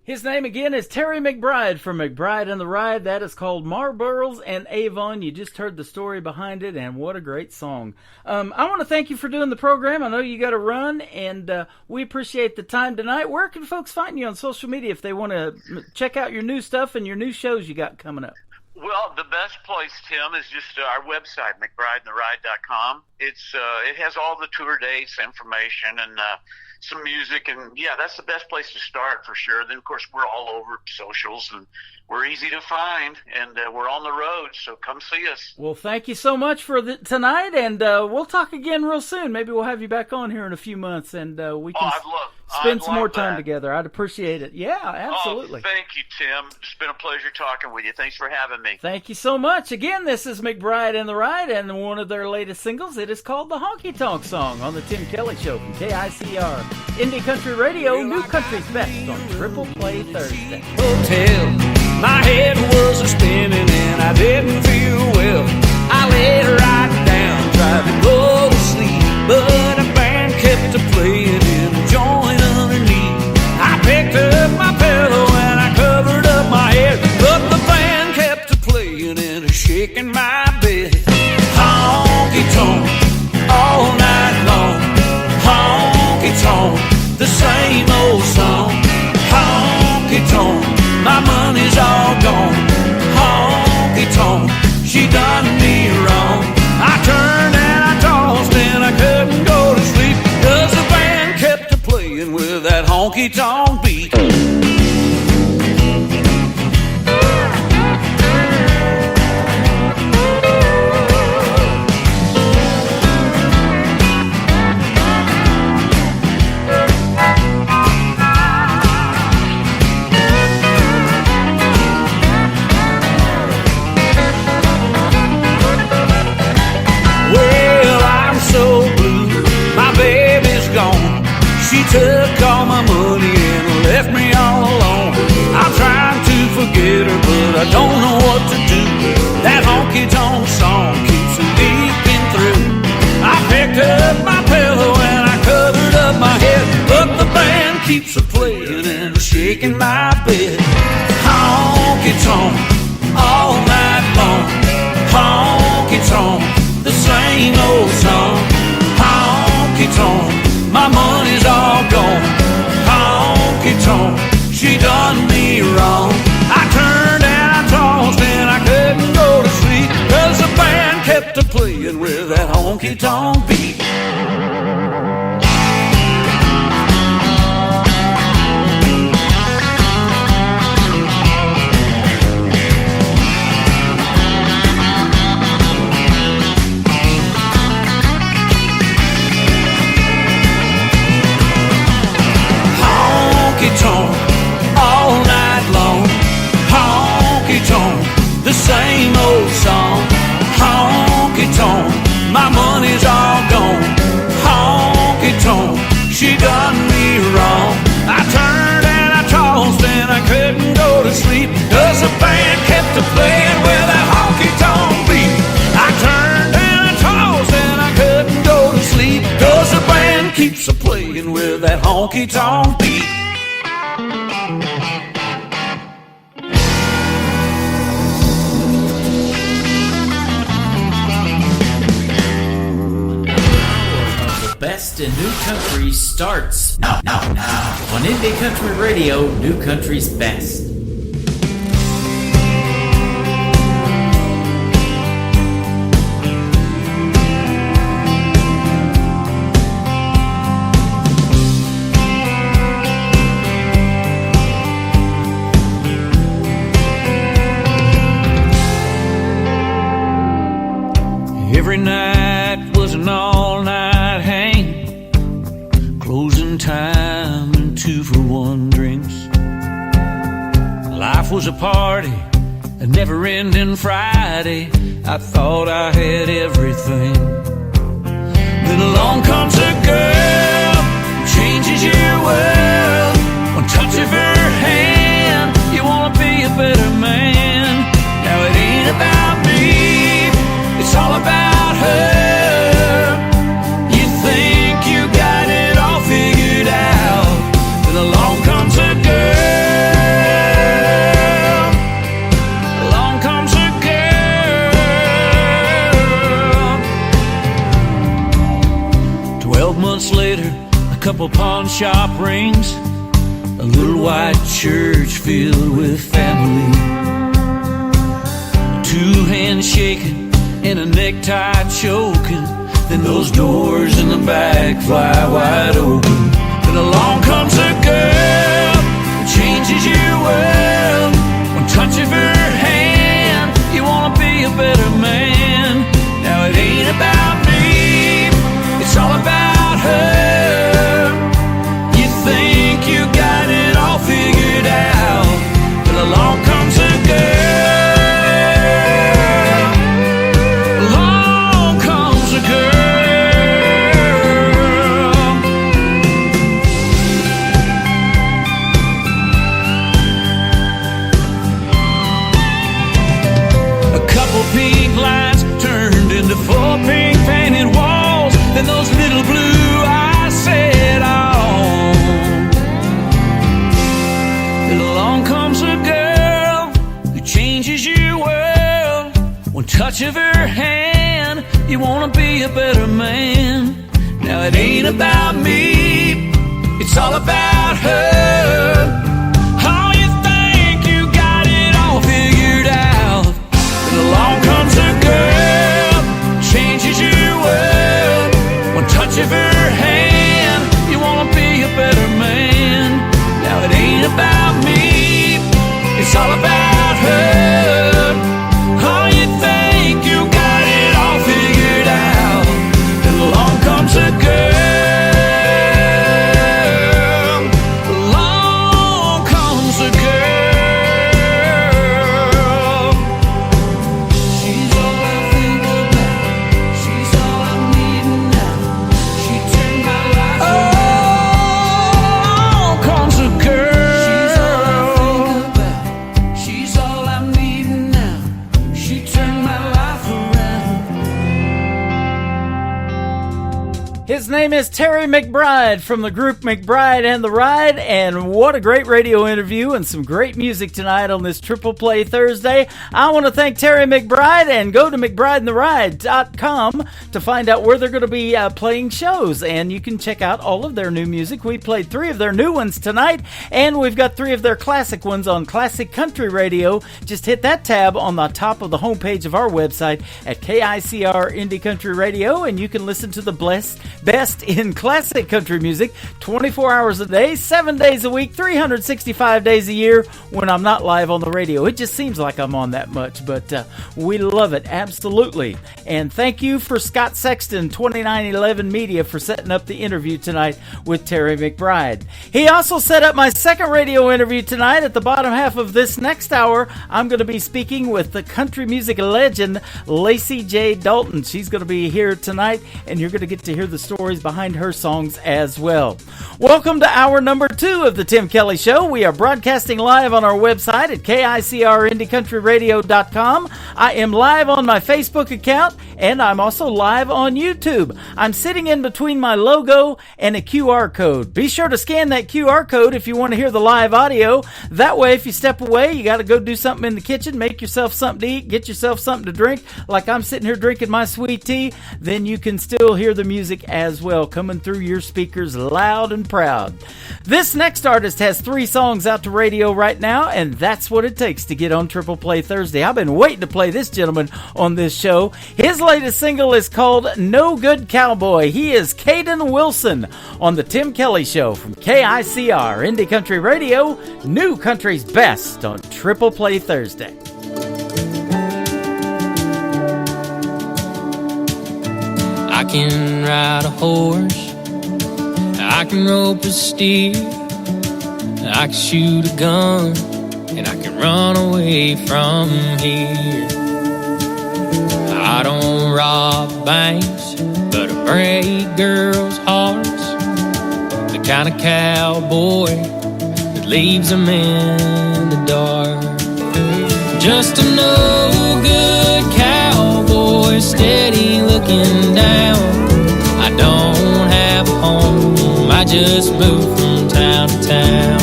His name again is Terry McBride from McBride and the Ride. That is called Marlboros and Avon. You just heard the story behind it, and what a great song. I want to thank you for doing the program. I know you got to run, and we appreciate the time tonight. Where can folks find you on social media if they want to check out your new stuff and your new shows you got coming up? Well, the best place, Tim, is just our website, McBrideandtheride.com. It has all the tour dates, information, and some music, and yeah, that's the best place to start for sure. Then, of course, we're all over socials, and we're easy to find, and we're on the road, so come see us. Well, thank you so much for tonight, and we'll talk again real soon. Maybe we'll have you back on here in a few months, and we can spend some more time together. I'd appreciate it. Yeah, absolutely. Oh, thank you, Tim. It's been a pleasure talking with you. Thanks for having me. Thank you so much. Again, this is McBride and the Ride, and one of their latest singles. It is called the Honky Tonk Song on the Tim Kelly Show from KICR Indie Country Radio, New Country's Best on Triple Play Thursday. Hotel, my head wasn't spinning and I didn't feel well. I laid right down shaking my bed. Honky tonk all night long. Honky tonk, the same old song. Honky tonk, my money's all gone. Honky tonk, she done me wrong. I turned and I tossed and I couldn't go to sleep, 'cause the band kept playing with that honky tonk beat. Took all my money and left me all alone. I'm trying to forget her, but I don't know what to do. That honky-tonk song keeps leaking through. I picked up my pillow and I covered up my head, but the band keeps a-playing and shaking my bed. Honky-tonk all night long. Honky-tonk, the same old song. Honky-tonk, my money's all gone. Honky-tonk, she done me wrong. I turned and I tossed and I couldn't go to sleep, 'cause the band kept a-playing with that honky-tonk beat. All night long. Honky-tonk, the same old song. Honky-tonk, my money's all gone. Honky-tonk, she done me wrong. I turned and I tossed and I couldn't go to sleep, 'cause the band kept a-playing with that honky-tonk beat. I turned and I tossed and I couldn't go to sleep, 'cause the band keeps a-playing with that honky-tonk beat. Best in New Country starts now on Indie Country Radio, New Country's Best. Every night was an all-night hang, closing time and 2-for-1 drinks. Life was a party, a never-ending Friday. I thought I had everything. Then along comes a girl, changes your world. One touch of her hand, you wanna be a better man. Now it ain't about me, it's all about her. You think you got it all figured out, then along comes a girl. Along comes a girl. 12 months later, a couple pawn shop rings, a little white church filled with family. 2 hands shaking and a necktie choking, then those doors in the back fly wide open. Then along comes a girl who changes your world. One touch of her hand, you wanna be a better man. Now it ain't about me, it's all about her. You think you got it all figured out, but along comes a girl. touch of her hand, you wanna be a better man. Now it ain't about me, it's all about her. Oh, you think you got it all figured out, but along comes a girl, changes your world. One touch of her hand, you wanna be a better man. Now it ain't about me, it's all about her. Oh, you think you got it all figured out, then along comes a girl, along comes a girl. She's all I think about, she's all I need now. She turned my life around. Along comes a girl. She's all I think about, she's all I need now. She turned my life around. His name is Terry McBride from the group McBride and the Ride, and what a great radio interview and some great music tonight on this Triple Play Thursday. I want to thank Terry McBride, and go to McBrideandTheRide.com to find out where they're going to be playing shows, and you can check out all of their new music. We played 3 of their new ones tonight, and we've got 3 of their classic ones on Classic Country Radio. Just hit that tab on the top of the homepage of our website at KICR Indie Country Radio, and you can listen to the best in classic country music 24 hours a day, 7 days a week, 365 days a year when I'm not live on the radio. It just seems like I'm on that much, but we love it, absolutely. And thank you for Scott Sexton, 2911 Media, for setting up the interview tonight with Terry McBride. He also set up my second radio interview tonight. At the bottom half of this next hour, I'm going to be speaking with the country music legend Lacey J. Dalton. She's going to be here tonight, and you're going to get to hear the stories behind her songs as well. Welcome to hour number 2 of the Tim Kelly Show. We are broadcasting live on our website at KICRIndieCountryRadio.com. I am live on my Facebook account, and I'm also live on YouTube. I'm sitting in between my logo and a QR code. Be sure to scan that QR code if you want to hear the live audio. That way, if you step away, you got to go do something in the kitchen, make yourself something to eat, get yourself something to drink, like I'm sitting here drinking my sweet tea, then you can still hear the music as well, coming through your speakers loud and proud. This next artist has 3 songs out to radio right now, and that's what it takes to get on Triple Play Thursday. I've been waiting to play this gentleman on this show. His latest single is called No Good Cowboy. He is Caden Wilson on the Tim Kelly Show from KICR Indie Country Radio, New Country's Best on Triple Play Thursday. I can ride a horse, I can rope a steer, I can shoot a gun, and I can run away from here. I don't rob banks, but I break girls' hearts, the kind of cowboy that leaves them in the dark. Just a no-good cowboy, steady looking down. I don't have a home, I just moved from town to town.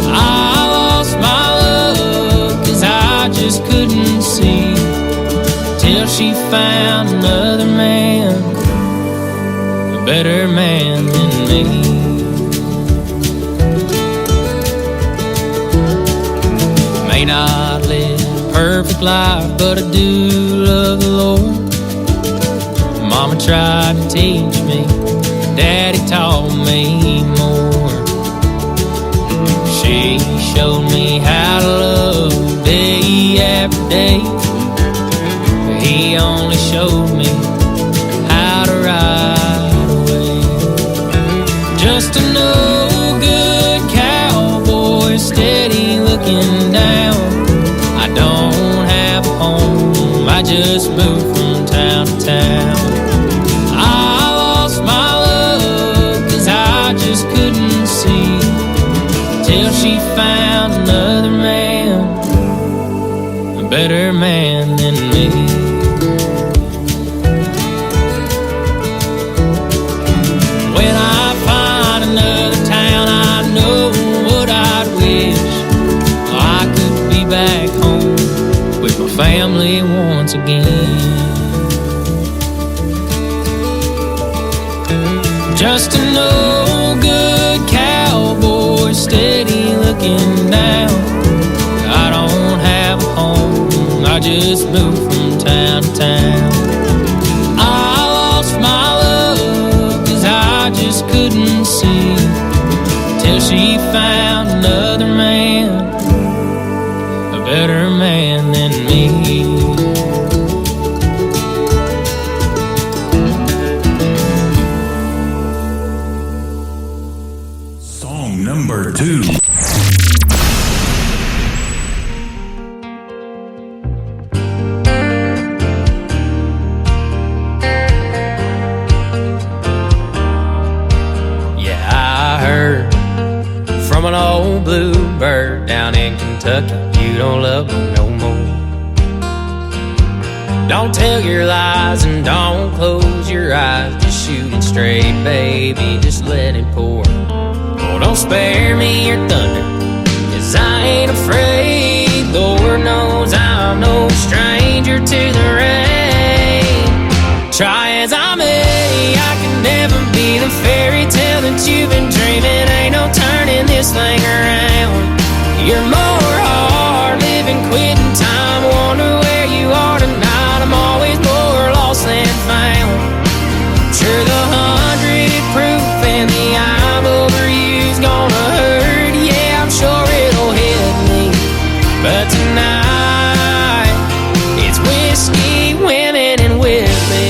I lost my love, 'cause I just couldn't see, till she found another man, a better man than me. May not live a perfect life, but I do love the Lord. Mama tried to teach me, Daddy taught me more. She showed me how to love day after day, but he only showed me how to ride away. Just a no-good cowboy, steady looking down. I don't have a home, I just moved from town to town. I lost my love, 'cause I just couldn't see, till she found another man, a better man than me. When I find another town, I know what I'd wish. I could be back home with my family way once again. Just an old good cowboy, steady looking down. I don't have a home, I just moved from town to town. I lost my love, 'cause I just couldn't see, till she found another man, a better man than me. Song number 2. From an old bluebird down in Kentucky, you don't love me no more. Don't tell your lies and don't close your eyes, just shoot it straight, baby, just let it pour. Oh, don't spare me your thunder, 'cause I ain't afraid. Lord knows I'm no stranger to the rain. Try as I may, I can never be the fairy tale that you've been dreaming. Ain't no turning this thing around. You're more hard living, quitting time. Wonder where you are tonight. I'm always more lost than found. Sure, the 100 proof and the I'm over you's gonna hurt. Yeah, I'm sure it'll hit me, but tonight it's whiskey, women, and with me.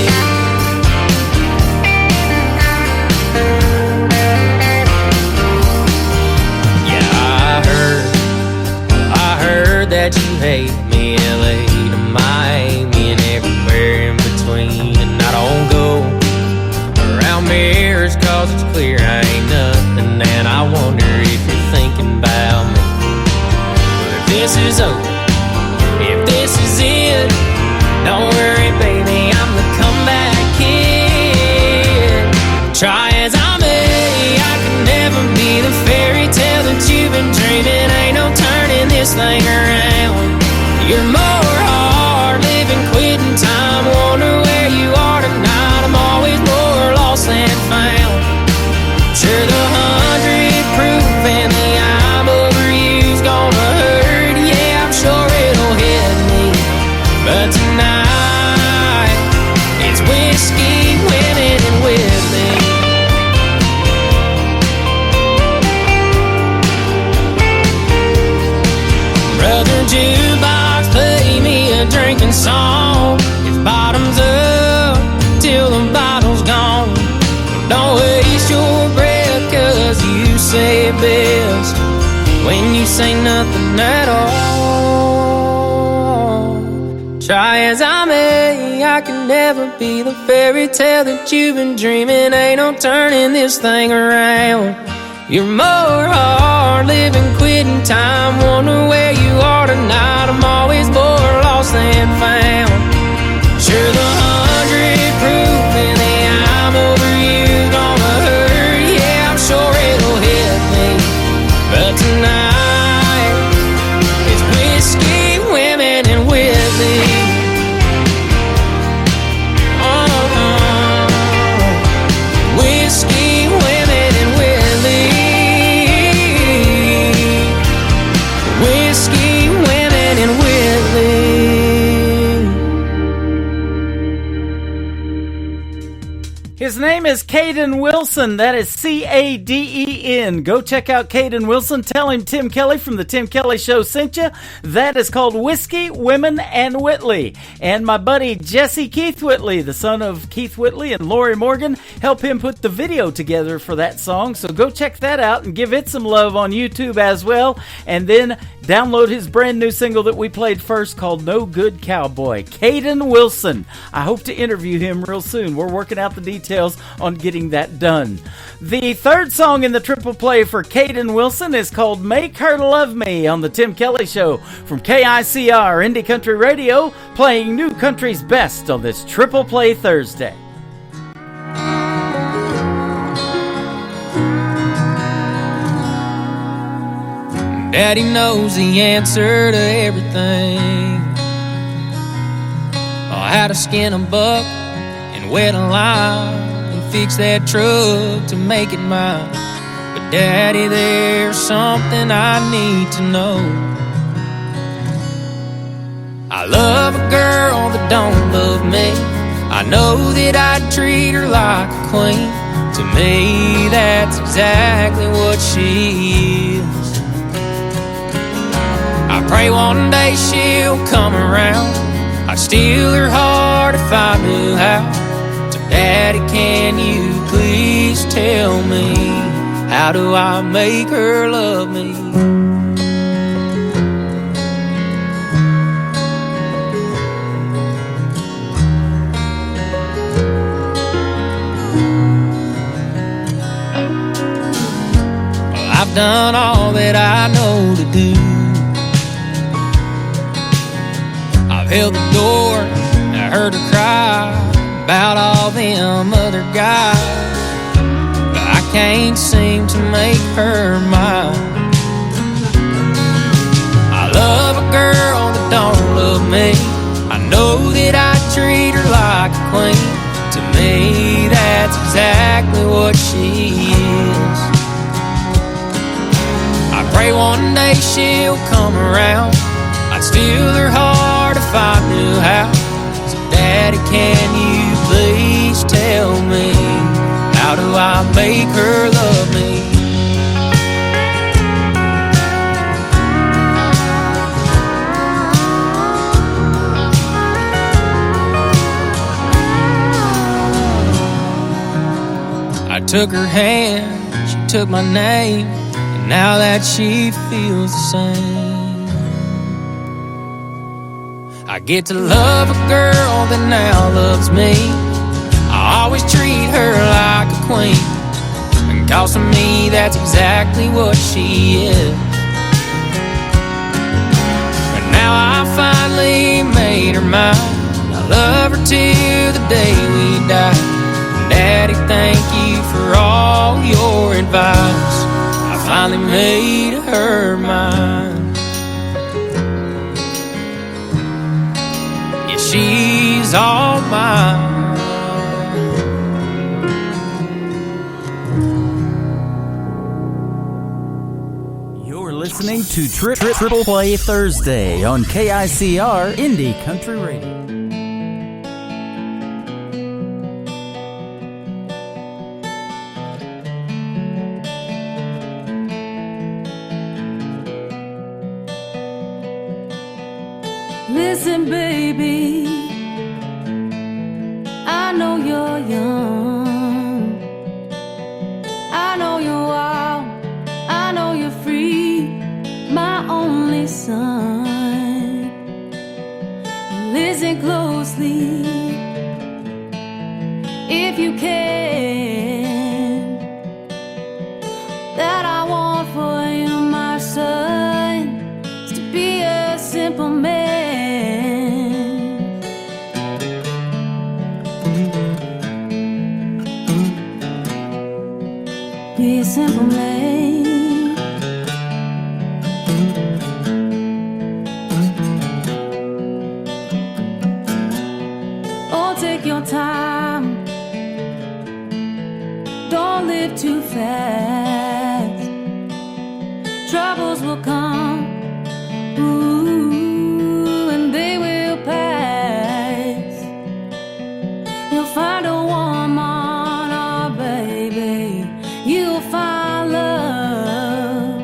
That you hate me, LA to Miami and everywhere in between. And I don't go around mirrors 'cause it's clear I ain't nothing. And I wonder if you're thinking about me. Well, if this is over, if this is it, don't worry baby, I'm the comeback kid. Try as I may, I can never be the fairy tale that you've been dreaming. Ain't no turning this thing around. You're more hard living, quitting time. Wonder where you are tonight. I'm always more lost than found. Sure, the 100 proof and the I'm over you's gonna hurt. Yeah, I'm sure it'll hit me, but tonight it's whiskey, women, and with me. Brother jukebox, play me a drinking song. It's bottoms up till the bottle's gone. Don't waste your breath, 'cause you say it best when you say nothing at all. Try as I may, I can never be the fairy tale that you've been dreaming. Ain't no turning this thing around. You're more hard living, quitting time. Wonder where you are tonight. I'm always more lost than found. Sure, the 100 proof and the I'm over you gonna hurt. Yeah, I'm sure it'll hit me, but tonight it's whiskey, women, and with me. Whiskey, women, and with me. Whiskey, women, and Whitley. His name is Caden Wilson. That is C-A-D-E-N. Go check out Caden Wilson. Tell him Tim Kelly from the Tim Kelly Show sent you. That is called Whiskey, Women, and Whitley. And my buddy Jesse Keith Whitley, the son of Keith Whitley and Lori Morgan, helped him put the video together for that song. So go check that out and give it some love on YouTube as well. And then download his brand new single that we played first called No Good Cowboy. Caden Wilson. I hope to interview him real soon. We're working out the details on getting that done. The third song in the triple play for Caden Wilson is called Make Her Love Me on the Tim Kelly Show from KICR Indie Country Radio, playing new country's best on this triple play Thursday. Daddy knows the answer to everything. how to skin a buck and wet a line and fix that truck to make it mine. But Daddy, there's something I need to know. I love a girl that don't love me. I know that I'd treat her like a queen. To me, that's exactly what she is. I pray one day she'll come around. I'd steal her heart if I knew how. So Daddy, can you please tell me, how do I make her love me? I've done all that I know to do. I've held the door and I heard her cry about all them other guys, but I can't seem to make her mine. I love a girl that don't love me. I know that I treat her like a queen. To me, that's exactly what she is. I pray one day she'll come around. I'd steal her heart if I knew how. So Daddy, can you please tell me, how do I make her love me? I took her hand, she took my name, and now that she feels the same. I get to love a girl that now loves me. I always treat her like a queen, and 'cause to me that's exactly what she is. But now I finally made her mine. I love her till the day we die. Daddy, thank you for all your advice. I finally made her mine. Yeah, she's all mine. You're listening to Triple Play Thursday on KICR Indie Country Radio. Listen, baby, I know you're young, I know you're wild, I know you're free, my only son. Listen closely, if you can, that I want for you, my son, is to be a simple man. Be a simple man. Oh, take your time. Don't live too fast. Troubles will come, ooh, and they will pass. You'll find a woman, oh baby, you'll find love.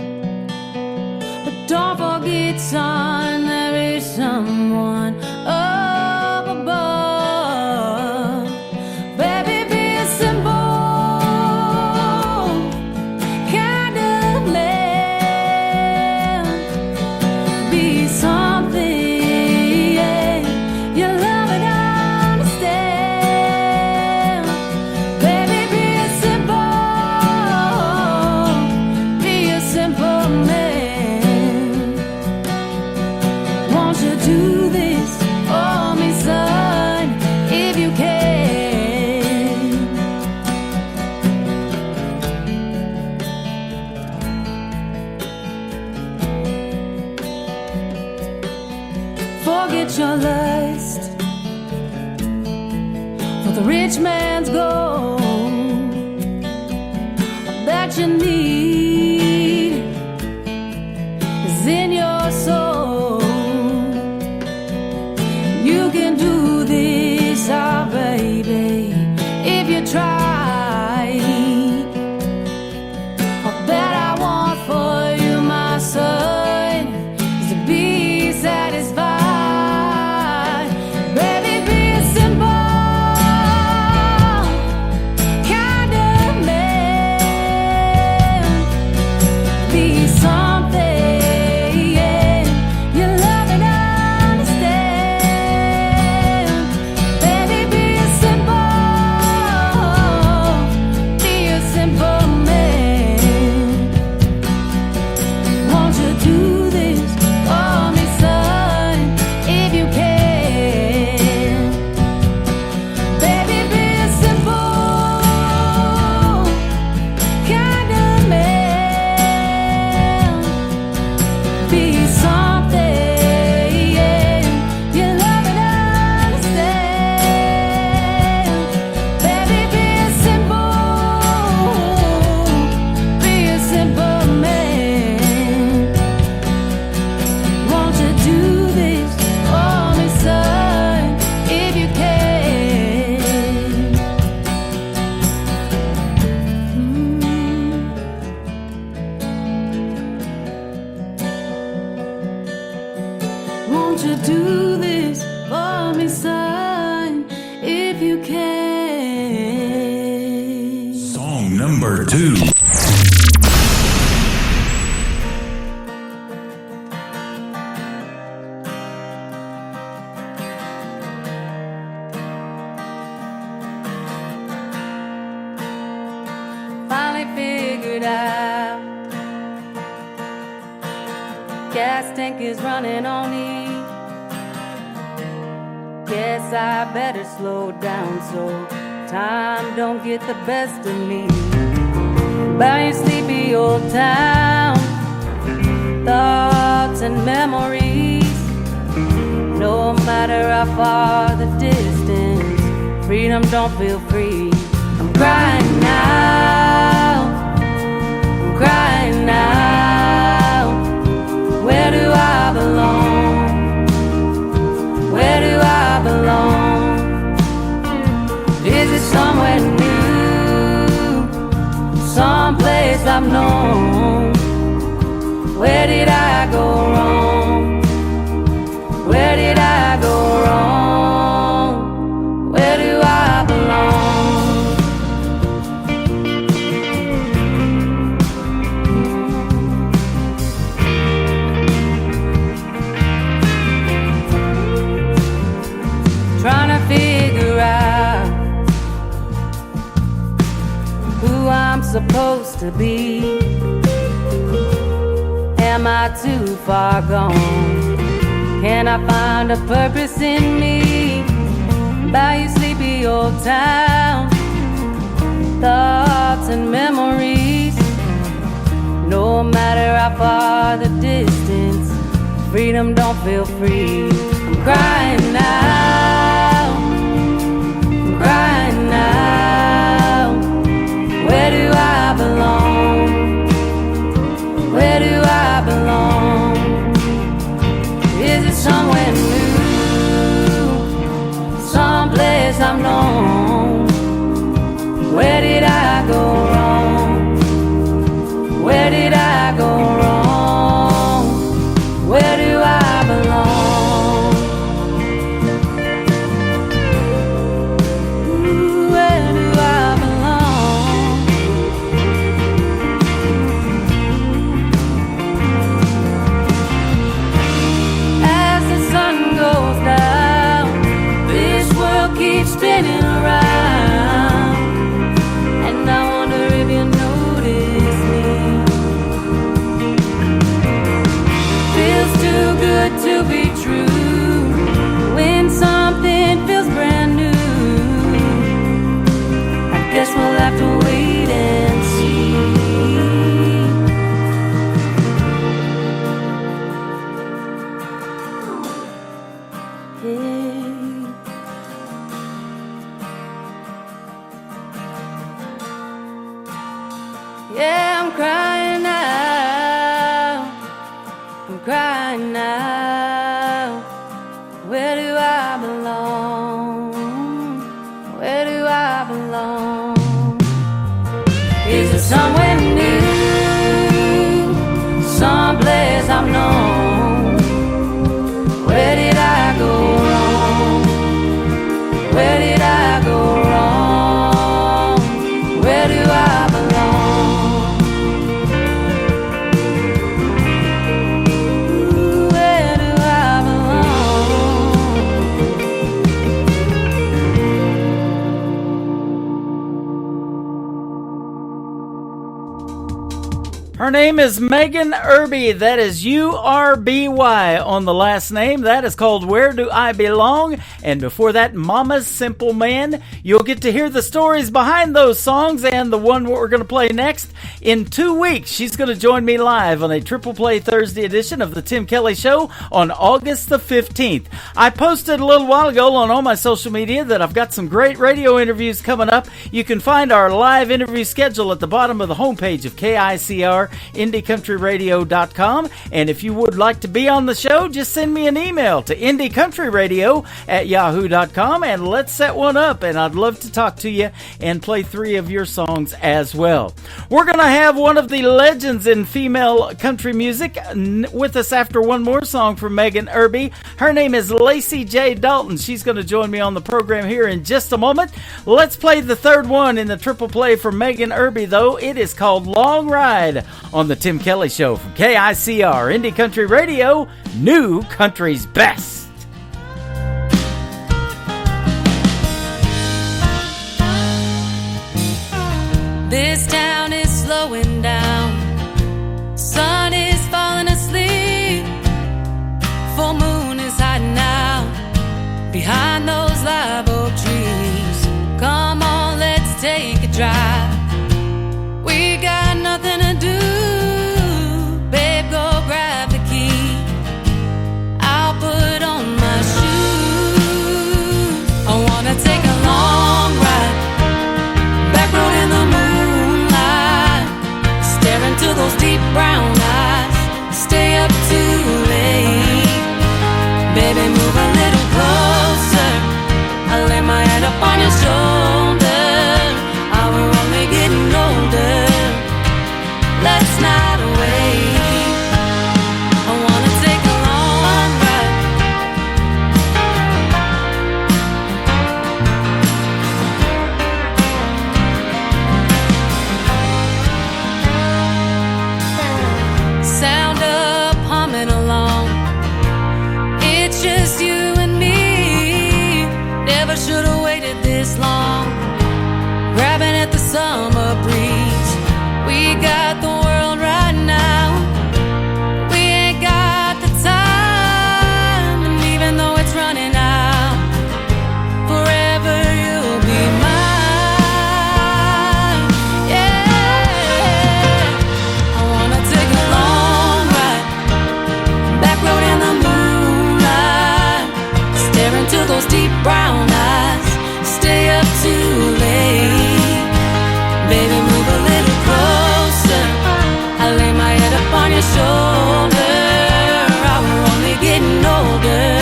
But don't forget, son, there is someone up above. Baby, be a simple kind of man. Be the rich man's gold that you need is in your soul. You can do this, oh baby, if you try. All that I want for you, my son, is to be satisfied. Baby, be a simple kind of man. Be something you love and understand. Baby, be a simple man. Won't you do this for me, son, if you can? Baby, be a simple kind of man. Be something you love and understand. Baby, be a simple man. Won't you do this for me, son, if you can? Won't you do this for me, son, if you can? Song number 2. Finally figured out gas tank is running on E. Guess I better slow down so time don't get the best of me. By your sleepy old town, thoughts and memories. No matter how far the distance, freedom don't feel free. I'm crying now, I'm crying now. Where do I belong? Where do I belong? Is it somewhere new, someplace I've known? Where did I go wrong? Where did I go wrong? Where do I belong? Trying to figure out who I'm supposed to be. Am I too far gone? Can I find a purpose in me? By your sleepy old town, thoughts and memories. No matter how far the distance, freedom don't feel free. I'm crying now, I'm crying now. Where do I belong? Where do I belong? Is it somewhere new, someplace I've known? Where did I go wrong? Where did I go wrong? Where do I belong? Ooh, where do I belong? As the sun goes down, this world keeps spinning around, and I wonder if you notice me. Feels too good to be true when something feels brand new. I guess we'll have to wait and see. Yeah. now? Where do I belong? Where do I belong? Is it somewhere new? Someplace I've known? Where did I go wrong? Where did I go wrong? Where do I belong? Ooh, where do I Her name is Megan Irby. That is U-R-B-Y on the last name. That is called Where Do I Belong? And before that, Mama's Simple Man. You'll get to hear the stories behind those songs and the one we're going to play next. In 2 weeks, she's going to join me live on a Triple Play Thursday edition of The Tim Kelly Show on August the 15th. I posted a little while ago on all my social media that I've got some great radio interviews coming up. You can find our live interview schedule at the bottom of the homepage of KICR. IndieCountryRadio.com. And if you would like to be on the show, just send me an email to IndieCountryRadio@yahoo.com and let's set one up. And I'd love to talk to you and play 3 of your songs as well. We're going to have one of the legends in female country music with us after one more song from Megan Irby. Her name is Lacey J. Dalton. She's going to join me on the program here in just a moment. Let's play the third one in the triple play for Megan Irby, though. It is called Long Ride on the Tim Kelly Show from KICR, Indie Country Radio, New Country's Best. This town is slowing down. Sun is falling asleep. Full moon is hiding out behind those live oak trees. Come on, let's take a drive. We got nothing to do. Babe, go grab the key. I'll put on my shoes. I wanna take a long ride. Back road in the moonlight. Stare into those deep brown eyes. Stay up too late. Baby, move a little closer. I lay my head up on your shoulder. We're only getting older. Let's not wait. I wanna take a long ride. Sound up, humming along. It's just you and me. Never should have waited this long. Grabbing at the summer breeze. We got the world right now. We ain't got the time. And even though it's running out, forever you'll be mine. Yeah. I wanna take a long ride. Back road in the moonlight. Stare into those deep brown eyes. Stay up too late. Baby, move a little closer. I lay my head up on your shoulder. We're only getting older.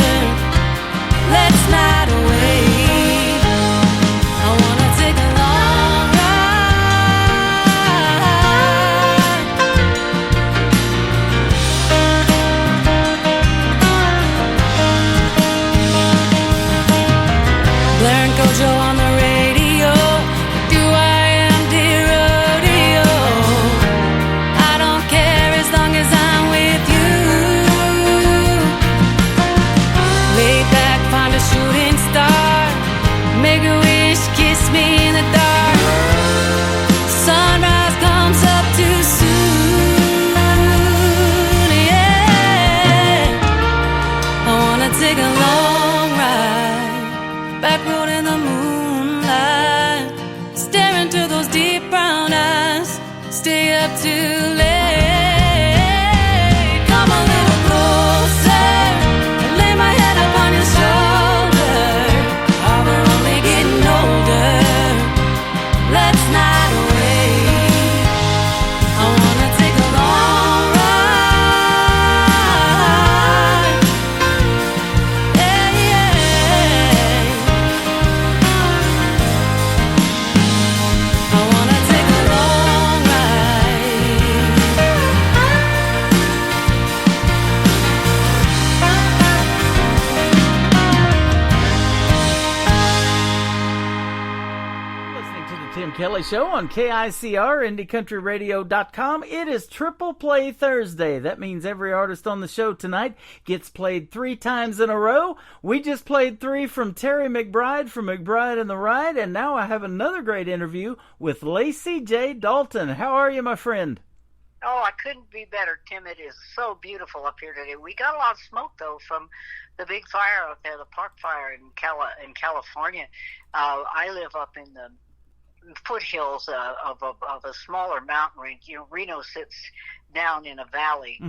Let's not wait. I wanna take a long ride. Blair and Gojo on the radio. Do I am dear rodeo. I don't care as long as I'm with you. Lay back, find a shooting star. Make a wish, kiss me in the dark. Sunrise comes up too soon. Yeah. I wanna take a long ride. Back road in the moonlight. Stare into those deep brown eyes. Stay up too late. Come a little closer. Lay my head up on your shoulder. We're only getting older. Let's not wait. I wanna take a long ride. Tim Kelly Show on KICR, IndieCountryRadio.com. It is Triple Play Thursday. That means every artist on the show tonight gets played 3 times in a row. We just played 3 from Terry McBride from McBride and the Ride, and now I have another great interview with Lacey J. Dalton. How are you, my friend? Oh, I couldn't be better, Tim. It is so beautiful up here today. We got a lot of smoke, though, from the big fire out there, the Park Fire in California. I live up in the foothills of a smaller mountain range. You know, Reno sits down in a valley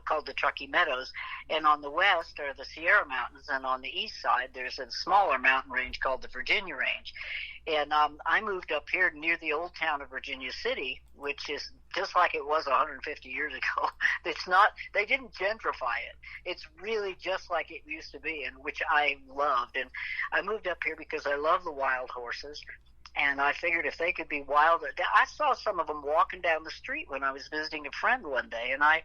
called the Truckee Meadows, and on the west are the Sierra Mountains, and on the east side there's a smaller mountain range called the Virginia Range. And I moved up here near the old town of Virginia City, which is just like it was 150 years ago. It's not, they didn't gentrify it. It's really just like it used to be, and which I loved. And I moved up here because I love the wild horses. And I figured if they could be wild, I saw some of them walking down the street when I was visiting a friend one day. And I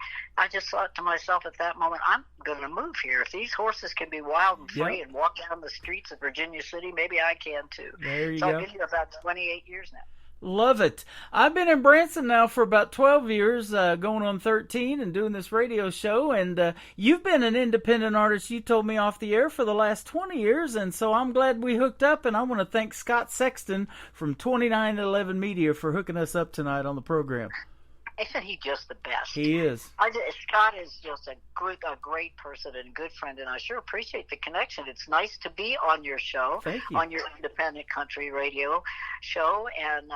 just thought to myself at that moment, I'm going to move here. If these horses can be wild and free and walk down the streets of Virginia City, maybe I can too. There you go. So I've been here about 28 years now. Love it. I've been in Branson now for about 12 years, going on 13 and doing this radio show. And you've been an independent artist, you told me off the air, for the last 20 years. And so I'm glad we hooked up. And I want to thank Scott Sexton from 2911 Media for hooking us up tonight on the program. Isn't he just the best? He is. Scott is just a great person and a good friend, and I sure appreciate the connection. It's nice to be on your show, Thank you. On your independent country radio show, and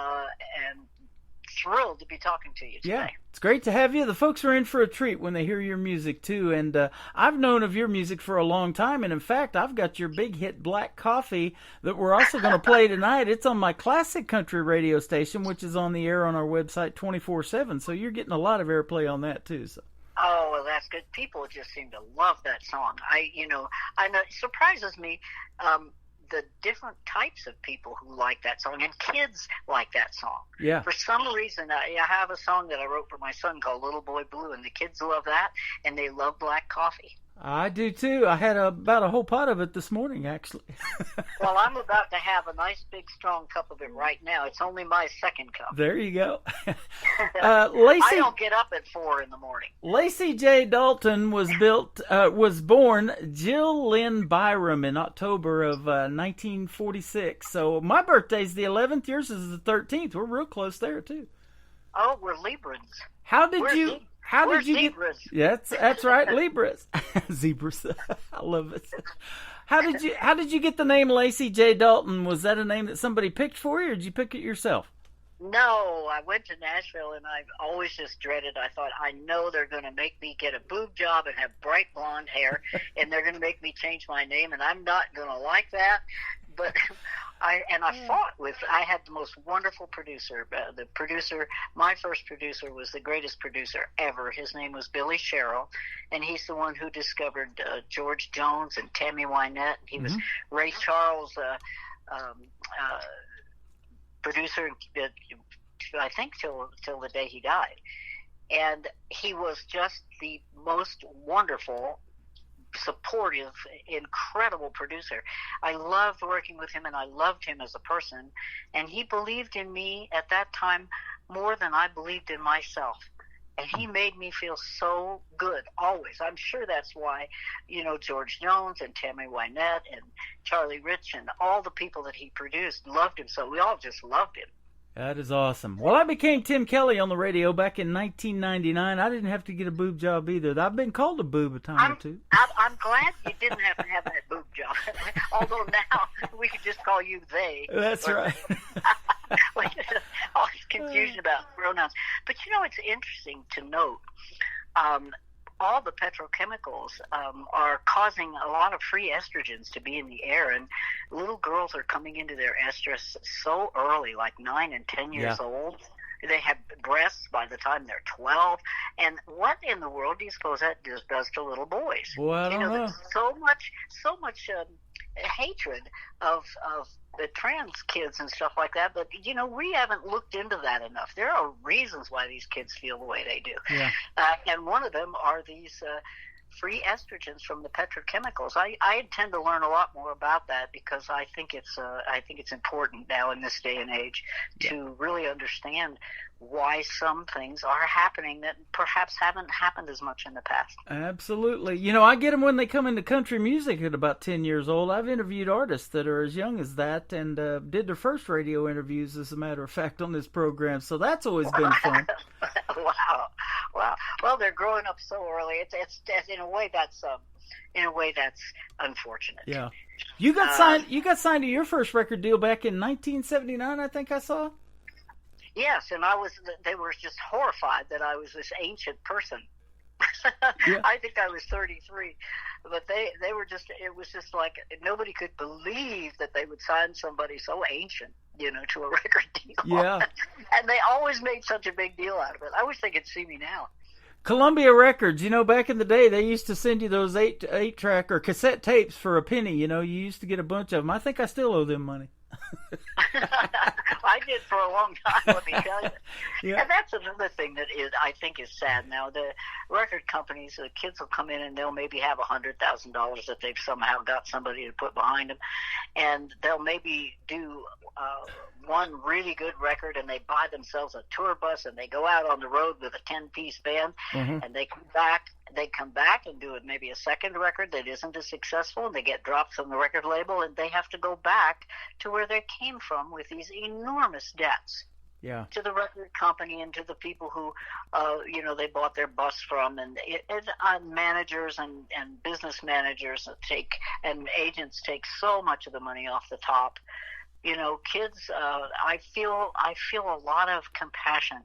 thrilled to be talking to you today. Yeah, it's great to have you. The folks are in for a treat when they hear your music, too. And I've known of your music for a long time. And, in fact, I've got your big hit Black Coffee that we're also going to play tonight. It's on my classic country radio station, which is on the air on our website 24/7. So you're getting a lot of airplay on that, too. So. Oh, well, that's good. People just seem to love that song. I know it surprises me the different types of people who like that song, and kids like that song. Yeah. For some reason, I have a song that I wrote for my son called Little Boy Blue, and the kids love that, and they love Black Coffee. I do, too. I had about a whole pot of it this morning, actually. Well, I'm about to have a nice, big, strong cup of it right now. It's only my second cup. There you go. Lacey, I don't get up at 4 in the morning. Lacey J. Dalton was born Jill Lynn Byram in October of 1946. So my birthday's the 11th. Yours is the 13th. We're real close there, too. Oh, we're Librans. How did you zebras. get? That's right, Libras. Zebras. I love it. How did you get the name Lacey J. Dalton? Was that a name that somebody picked for you, or did you pick it yourself? No, I went to Nashville, and I've always just dreaded. I thought, I know they're going to make me get a boob job and have bright blonde hair, and they're going to make me change my name, and I'm not going to like that. But I had the most wonderful producer. My first producer was the greatest producer ever. His name was Billy Sherrill, and he's the one who discovered George Jones and Tammy Wynette. He was Ray Charles' producer, I think, till the day he died. And he was just the most wonderful, supportive, incredible producer. I loved working with him, and I loved him as a person. And he believed in me at that time more than I believed in myself. And he made me feel so good, always. I'm sure that's why, George Jones and Tammy Wynette and Charlie Rich and all the people that he produced loved him. So we all just loved him. That is awesome. Well, I became Tim Kelly on the radio back in 1999. I didn't have to get a boob job either. I've been called a boob a time or two. I'm glad you didn't have to have that boob job. Although now we could just call you they. That's right. All this confusion about pronouns. But it's interesting to note all the petrochemicals are causing a lot of free estrogens to be in the air, and little girls are coming into their estrus so early, like 9 and 10 years old. They have breasts by the time they're 12. And what in the world do you suppose that does to little boys? Well, I don't know. There's so much hatred of the trans kids and stuff like that, but we haven't looked into that enough. There are reasons why these kids feel the way they do, yeah. And one of them are these free estrogens from the petrochemicals. I intend to learn a lot more about that because I think it's important now in this day and age to really understand why some things are happening that perhaps haven't happened as much in the past. Absolutely. You know, I get them when they come into country music at about 10 years old. I've interviewed artists that are as young as that and did their first radio interviews, as a matter of fact, on this program. So that's always been fun. Wow. Well, they're growing up so early. It's in a way that's unfortunate. Yeah. You got signed. You got signed to your first record deal back in 1979. I think I saw. Yes, and they were just horrified that I was this ancient person. Yeah. I think I was 33, but they were just, it was just like nobody could believe that they would sign somebody so ancient, to a record deal. Yeah. And they always made such a big deal out of it. I wish they could see me now. Columbia Records, back in the day, they used to send you those 8-track or cassette tapes for a penny. You used to get a bunch of them. I think I still owe them money. I did for a long time, let me tell you. Yeah. And that's another thing that I think is sad now. The record companies, the kids will come in and they'll maybe have $100,000 that they've somehow got somebody to put behind them, and they'll maybe do one really good record, and they buy themselves a tour bus and they go out on the road with a 10-piece band, and they come back and do maybe a second record that isn't as successful, and they get dropped from the record label, and they have to go back to where they came from with these enormous debts. Yeah. To the record company and to the people who, they bought their bus from, and managers and business managers and agents take so much of the money off the top. Kids, I feel a lot of compassion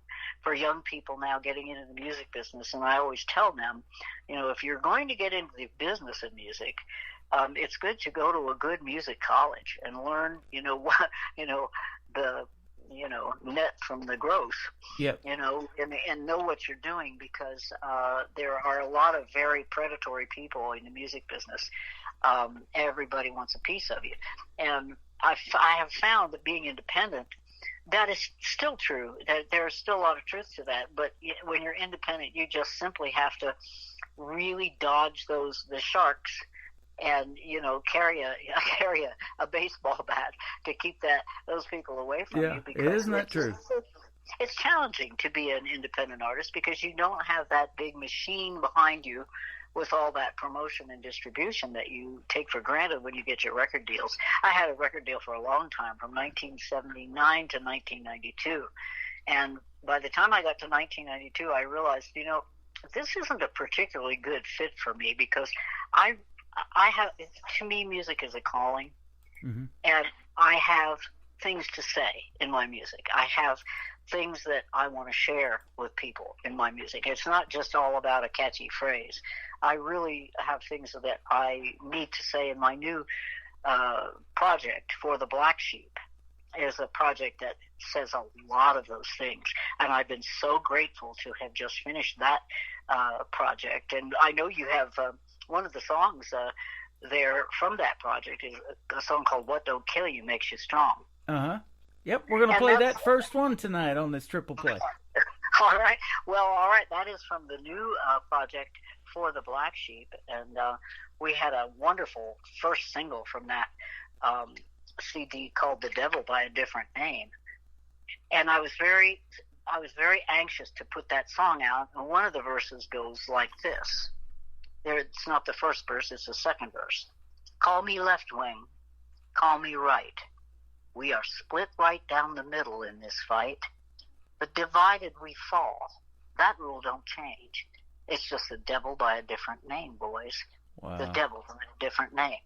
for young people now getting into the music business, and I always tell them, if you're going to get into the business of music, it's good to go to a good music college and learn, the net from the gross. Yep. And know what you're doing, because there are a lot of very predatory people in the music business. Everybody wants a piece of you, and I have found that being independent, that is still true. That there's still a lot of truth to that. But when you're independent, you just simply have to really dodge the sharks, and carry a baseball bat to keep those people away from you. Because isn't that true? It's challenging to be an independent artist because you don't have that big machine behind you with all that promotion and distribution that you take for granted when you get your record deals. I had a record deal for a long time, from 1979 to 1992. And by the time I got to 1992, I realized, this isn't a particularly good fit for me, because I have, to me, music is a calling, and I have things to say in my music. I have things that I want to share with people in my music. It's not just all about a catchy phrase. I really have things that I need to say in my new project, For the Black Sheep, is a project that says a lot of those things. And I've been so grateful to have just finished that project. And I know you have one of the songs there from that project is a song called What Don't Kill You Makes You Strong. Uh-huh. Yep, we're going to play that first one tonight on this triple play. All right. Well, all right. That is from the new project, For the Black Sheep. And we had a wonderful first single from that CD called The Devil by a Different Name. And I was very anxious to put that song out. And one of the verses goes like this. It's not the first verse, it's the second verse. Call me left wing, call me right. We are split right down the middle in this fight, but divided we fall. That rule don't change. It's just the devil by a different name, boys. Wow. The devil by a different name.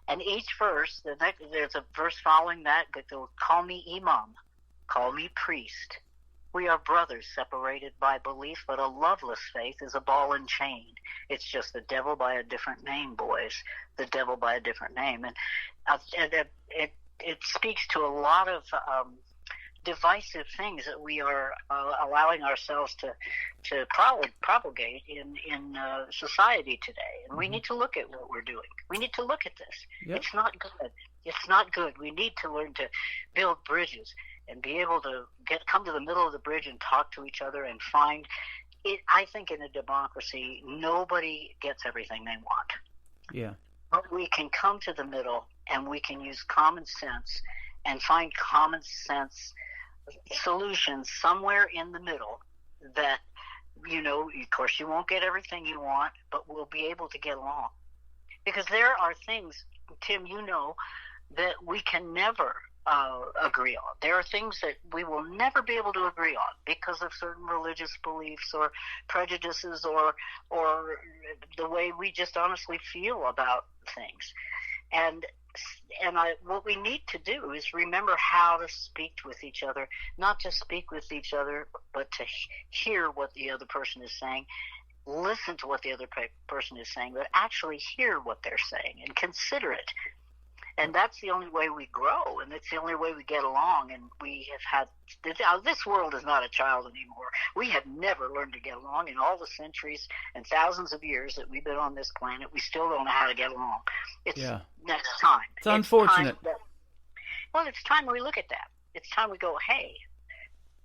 And each verse, there's a verse following that goes, call me imam, call me priest. We are brothers separated by belief, but a loveless faith is a ball and chain. It's just the devil by a different name, boys. The devil by a different name. And it speaks to a lot of divisive things that we are allowing ourselves to propagate in society today. And we need to look at what we're doing. We need to look at this. Yep. It's not good. It's not good. We need to learn to build bridges and be able to come to the middle of the bridge and talk to each other and find I think in a democracy, nobody gets everything they want. Yeah. But we can come to the middle, and we can use common sense and find common sense solutions somewhere in the middle that, of course, you won't get everything you want, but we'll be able to get along. Because there are things, Tim, that we can never agree on. There are things that we will never be able to agree on because of certain religious beliefs or prejudices or the way we just honestly feel about things. And what we need to do is remember how to speak with each other, not just speak with each other, but to hear what the other person is saying, listen to what the other person is saying, but actually hear what they're saying and consider it. And that's the only way we grow, and it's the only way we get along. And we have had this world is not a child anymore. We have never learned to get along in all the centuries and thousands of years that we've been on this planet. We still don't know how to get along. It's next time. It's unfortunate. It's time we look at that. It's time we go, hey,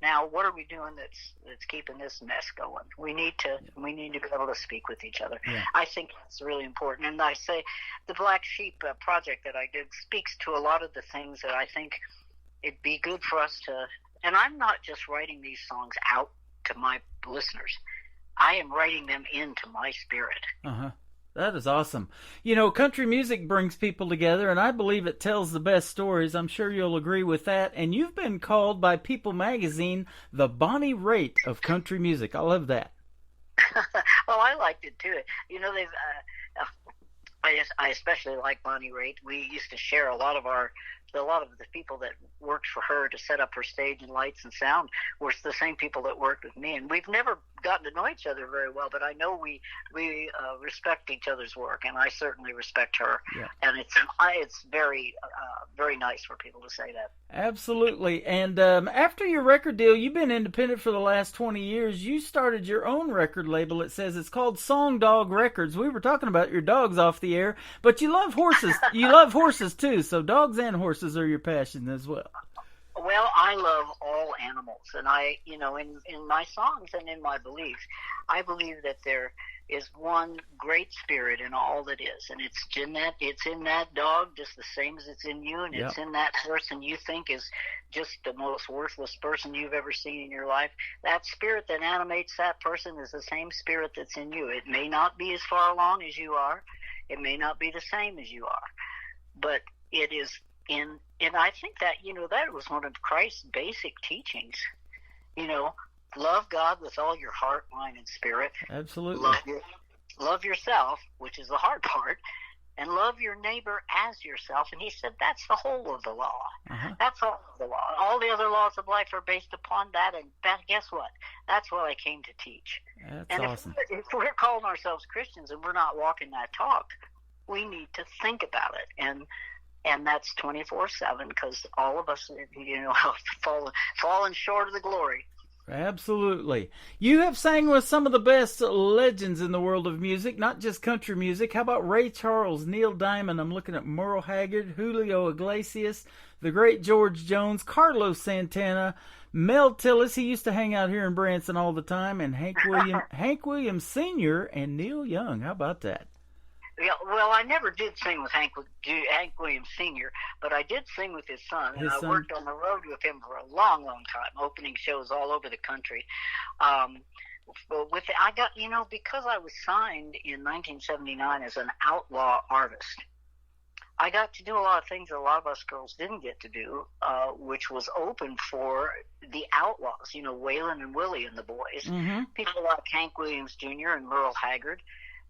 now what are we doing that's keeping this mess going? We need to be able to speak with each other. Yeah. I think that's really important. And I say the Black Sheep project that I did speaks to a lot of the things that I think it'd be good for us to. And I'm not just writing these songs out to my listeners. I am writing them into my spirit. Uh-huh. That is awesome. Country music brings people together, and I believe it tells the best stories. I'm sure you'll agree with that. And you've been called by People magazine the Bonnie Raitt of country music. I love that. Well, I liked it too. They've. I especially like Bonnie Raitt. We used to share a lot of the people that worked for her to set up her stage and lights and sound were the same people that worked with me. And we've never gotten to know each other very well, but I know we respect each other's work, and I certainly respect her. Yeah. And it's very, very nice for people to say that. Absolutely. And after your record deal, you've been independent for the last 20 years. You started your own record label. It says it's called Song Dog Records. We were talking about your dogs off the air, but you love horses. You love horses too, so dogs and horses are your passion as well. Well, I love all animals, and I, in my songs and in my beliefs, I believe that there is one great spirit in all that is, and it's in that dog just the same as it's in you, and it's in that person you think is just the most worthless person you've ever seen in your life. That spirit that animates that person is the same spirit that's in you. It may not be as far along as you are. It may not be the same as you are, but it is in. And I think that, that was one of Christ's basic teachings. Love God with all your heart, mind, and spirit. Absolutely. Love yourself, which is the hard part, and love your neighbor as yourself. And he said that's the whole of the law. Uh-huh. That's all of the law. All the other laws of life are based upon that. And guess what? That's what I came to teach. That's awesome. If we're calling ourselves Christians and we're not walking that talk, we need to think about it. And that's 24/7 because all of us, have fallen short of the glory. Absolutely. You have sang with some of the best legends in the world of music, not just country music. How about Ray Charles, Neil Diamond? I'm looking at Merle Haggard, Julio Iglesias, the great George Jones, Carlos Santana, Mel Tillis. He used to hang out here in Branson all the time, and Hank Williams Sr. and Neil Young. How about that? Yeah, well, I never did sing with Hank Williams Sr., but I did sing with his son, and I worked on the road with him for a long, long time, opening shows all over the country. I got, because I was signed in 1979 as an outlaw artist, I got to do a lot of things that a lot of us girls didn't get to do, which was open for the outlaws, Waylon and Willie and the boys, people like Hank Williams Jr. and Merle Haggard.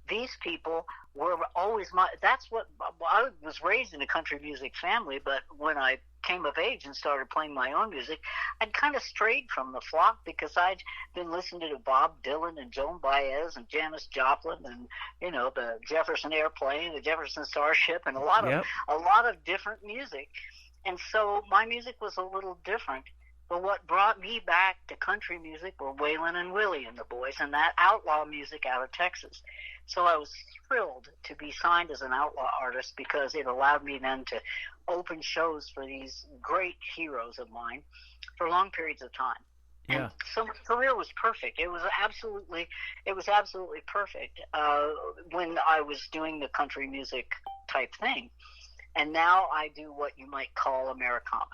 These people were always that's what I was raised in a country music family, but when I came of age and started playing my own music, I'd kind of strayed from the flock because I'd been listening to Bob Dylan and Joan Baez and Janis Joplin and the Jefferson Airplane, the Jefferson Starship, and a lot of different music, and so my music was a little different. But what brought me back to country music were Waylon and Willie and the boys, and that outlaw music out of Texas. So I was thrilled to be signed as an outlaw artist because it allowed me then to open shows for these great heroes of mine for long periods of time. Yeah. So my career was perfect. It was absolutely perfect when I was doing the country music type thing. And now I do what you might call Americana.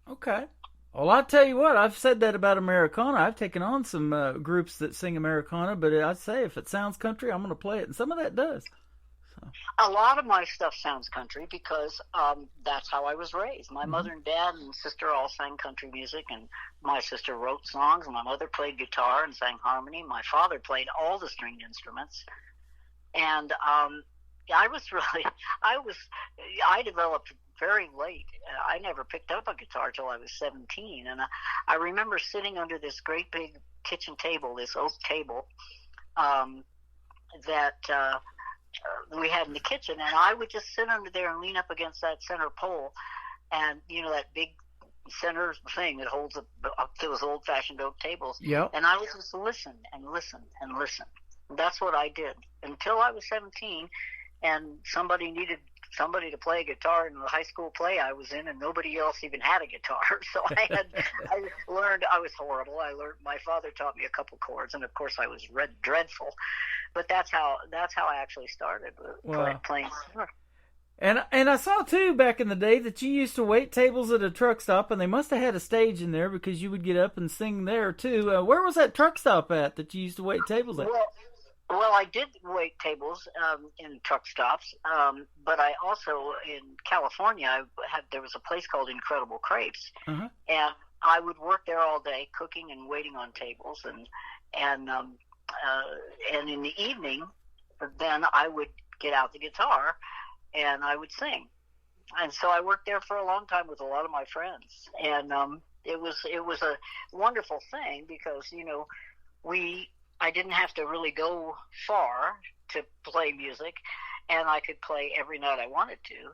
Okay. Well, I'll tell you what, I've said that about Americana. I've taken on some groups that sing Americana, but I'd say if it sounds country, I'm going to play it. And some of that does. So. A lot of my stuff sounds country because that's how I was raised. My mother and dad and sister all sang country music, and my sister wrote songs, and my mother played guitar and sang harmony. My father played all the stringed instruments. And I developed very late. I never picked up a guitar till I was 17. And I remember sitting under this great big kitchen table, this oak table, that we had in the kitchen. And I would just sit under there and lean up against that center pole. And, that big center thing that holds up those old-fashioned oak tables. Yep. And I would just listen and listen and listen. That's what I did until I was 17. And somebody needed somebody to play guitar in the high school play I was in, and nobody else even had a guitar. So I learned. I was horrible. My father taught me a couple chords, and of course I was dreadful. But that's how I actually started playing guitar. And I saw too back in the day that you used to wait tables at a truck stop, and they must have had a stage in there because you would get up and sing there too. Where was that truck stop at that you used to wait tables at? Well, I did wait tables in truck stops, but I also, in California, there was a place called Incredible Crepes, and I would work there all day, cooking and waiting on tables, and in the evening, then I would get out the guitar and I would sing, and so I worked there for a long time with a lot of my friends, and it was a wonderful thing because I didn't have to really go far to play music, and I could play every night I wanted to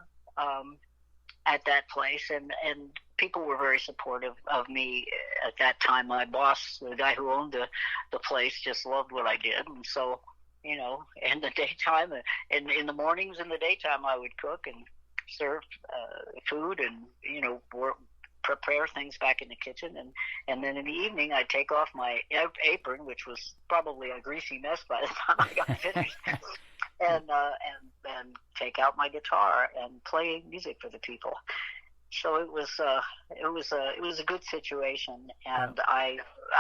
at that place, and people were very supportive of me at that time. My boss, the guy who owned the place, just loved what I did, and so, in the daytime, and in the mornings in the daytime, I would cook and serve food and, prepare things back in the kitchen, and then in the evening I'd take off my apron, which was probably a greasy mess by the time I got finished, and take out my guitar and play music for the people. So it was a good situation, and I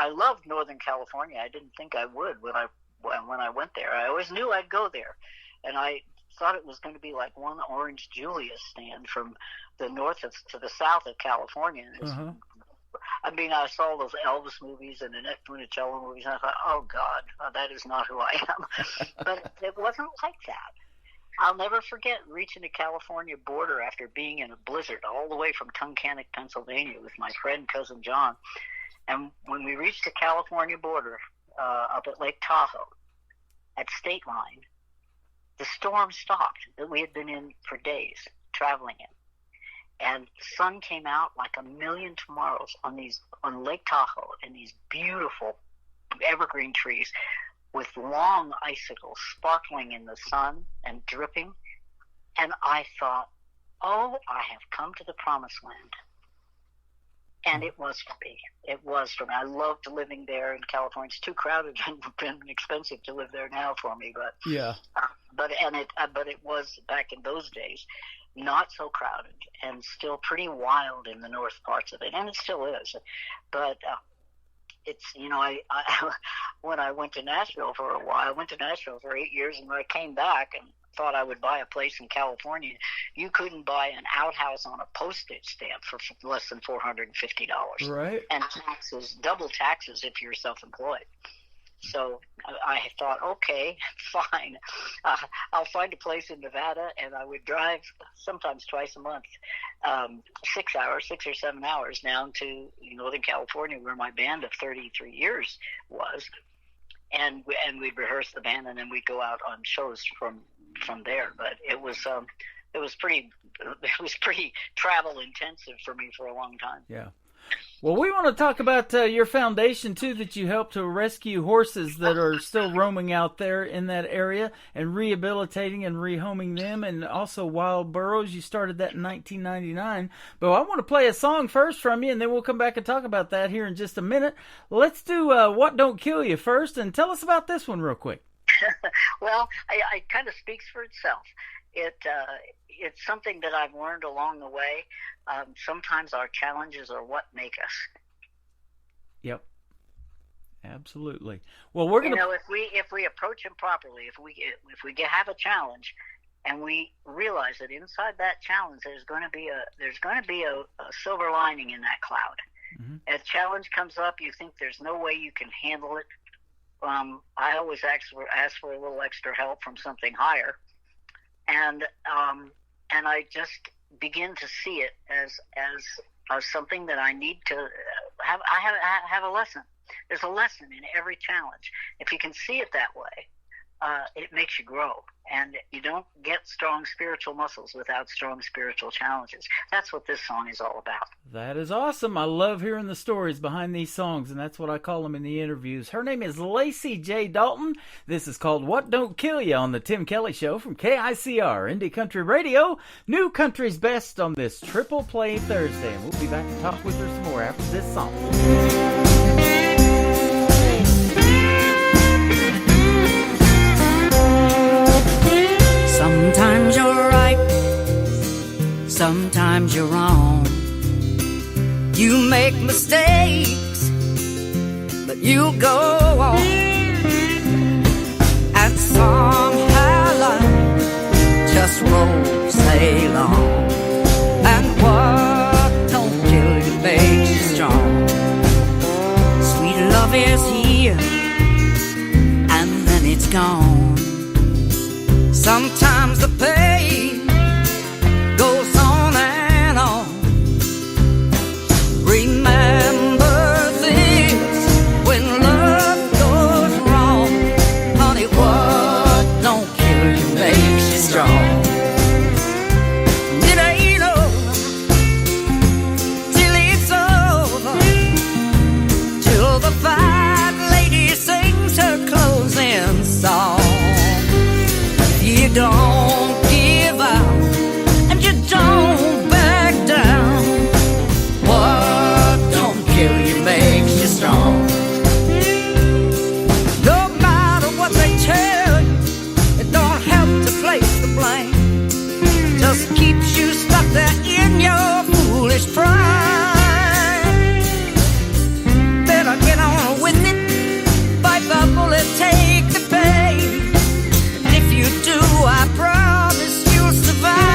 loved Northern California. I didn't think I would when I went there. I always knew I'd go there, and I thought it was going to be like one Orange Julius stand from the north to the south of California. I mean, I saw those Elvis movies and Annette Funicello movies, and I thought, oh, God, that is not who I am. But it wasn't like that. I'll never forget reaching the California border after being in a blizzard all the way from Tunkhannock, Pennsylvania with my friend, Cousin John. And when we reached the California border up at Lake Tahoe, at State Line, the storm stopped that we had been in for days, traveling in. And the sun came out like a million tomorrows on Lake Tahoe, and these beautiful evergreen trees with long icicles sparkling in the sun and dripping. And I thought, oh, I have come to the promised land. And it was for me. It was for me. I loved living there in California. It's too crowded and been expensive to live there now for me. But yeah. But it was back in those days not so crowded and still pretty wild in the north parts of it, and it still is. But it's I when I went to Nashville for a while, I went to Nashville for 8 years, and when I came back and thought I would buy a place in California, you couldn't buy an outhouse on a postage stamp for less than $450. Right. And double taxes if you're self-employed. So I thought, okay, fine. I'll find a place in Nevada, and I would drive sometimes twice a month, 6 or 7 hours down to Northern California, where my band of 33 years was. And we'd rehearse the band, and then we'd go out on shows from there. But it was pretty travel intensive for me for a long time. Yeah. Well, we want to talk about your foundation, too, that you help to rescue horses that are still roaming out there in that area and rehabilitating and rehoming them, and also wild burros. You started that in 1999. But I want to play a song first from you, and then we'll come back and talk about that here in just a minute. Let's do What Don't Kill You first, and tell us about this one real quick. Well, it kind of speaks for itself. It's something that I've learned along the way. Sometimes our challenges are what make us. Yep, absolutely. Well, we're gonna. If we approach them properly, if we have a challenge, and we realize that inside that challenge there's going to be a silver lining in that cloud. Mm-hmm. As challenge comes up, you think there's no way you can handle it. I always ask for a little extra help from something higher, and I just begin to see it as something that I need to have. I have a lesson. There's a lesson in every challenge. If you can see it that way, it makes you grow. And you don't get strong spiritual muscles without strong spiritual challenges. That's what this song is all about. That is awesome. I love hearing the stories behind these songs, and that's what I call them in the interviews. Her name is Lacey J. Dalton. This is called What Don't Kill You on the Tim Kelly Show from KICR, Indie Country Radio, New Country's Best on this Triple Play Thursday. And we'll be back to talk with her some more after this song. Sometimes you're right, sometimes you're wrong. You make mistakes, but you go on. And somehow life just rolls along. And what don't kill you makes you strong. Sweet love is here, and then it's gone. Sometimes the pain goes on and on. Remember this when love goes wrong. Honey, what don't kill you makes you strong. It ain't over till it's over, till the fat lady sings her closing song. You don't give up, and you don't back down. What don't kill you makes you strong. No matter what they tell you, it don't help to place the blame. Just keeps you stuck there in your foolish pride. Better get on with it, bite the bullet, take the pain. You do, I promise you'll survive.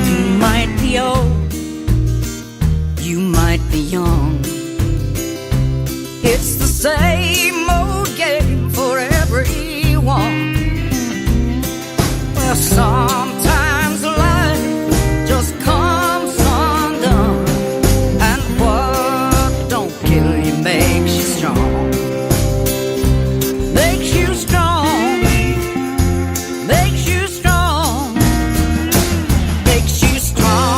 You might be old, you might be young. It's the same old game for everyone. Well, sometimes life just comes undone. And what don't kill you makes you strong. Makes you strong. Makes you strong. Makes you strong.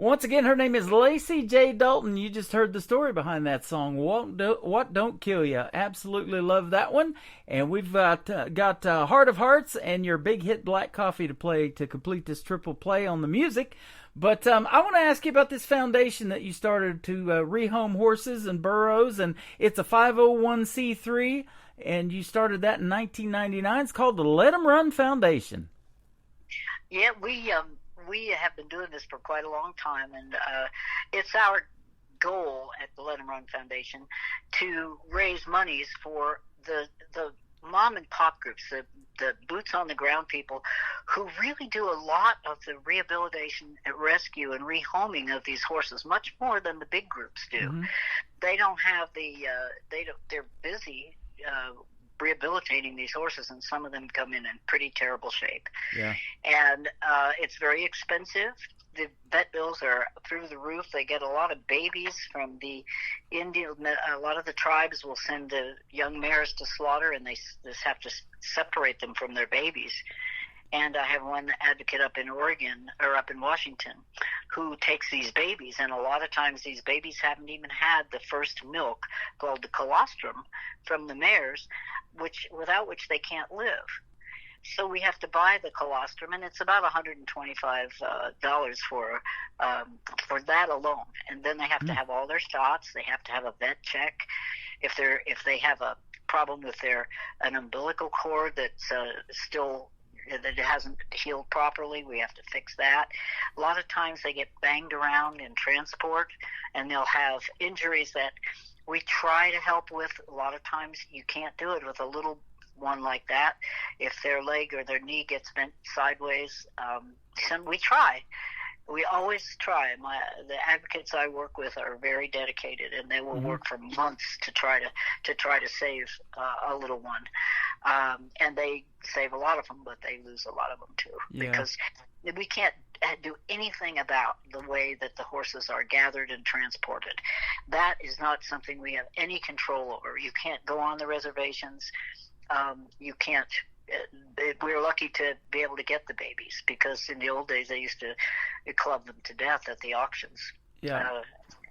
Once again, her name is Lacey J. Dalton. You just heard the story behind that song, What Don't Kill You. Absolutely love that one. And we've got Heart of Hearts and your big hit Black Coffee to play to complete this triple play on the music. But I want to ask you about this foundation that you started to rehome horses and burros, and it's a 501c3, and you started that in 1999. It's called the Let 'Em Run Foundation. Yeah, we have been doing this for quite a long time, and it's our goal at the Let 'em Run Foundation to raise monies for the mom and pop groups, the boots on the ground people who really do a lot of the rehabilitation and rescue and rehoming of these horses, much more than the big groups do. Mm-hmm. They don't have they're busy rehabilitating these horses, and some of them come in pretty terrible shape. Yeah. And it's very expensive. The vet bills are through the roof. They get a lot of babies from the Indian. A lot of the tribes will send the young mares to slaughter, and they just have to separate them from their babies. And I have one advocate up in Oregon, or up in Washington, who takes these babies, and a lot of times these babies haven't even had the first milk, called the colostrum, from the mares, without which they can't live. So we have to buy the colostrum, and it's about $125 for that alone. And then they have to have all their shots. They have to have a vet check. If they have a problem with an umbilical cord that's still that it hasn't healed properly, we have to fix that. A lot of times they get banged around in transport, and they'll have injuries that we try to help with. A lot of times you can't do it with a little one like that. If their leg or their knee gets bent sideways, we try. We always try. The advocates I work with are very dedicated, and they will work for months to try to save a little one. And they save a lot of them, but they lose a lot of them too, because we can't do anything about the way that the horses are gathered and transported. That is not something we have any control over. You can't go on the reservations. You can't. We're lucky to be able to get the babies, because in the old days they used to club them to death at the auctions. Yeah.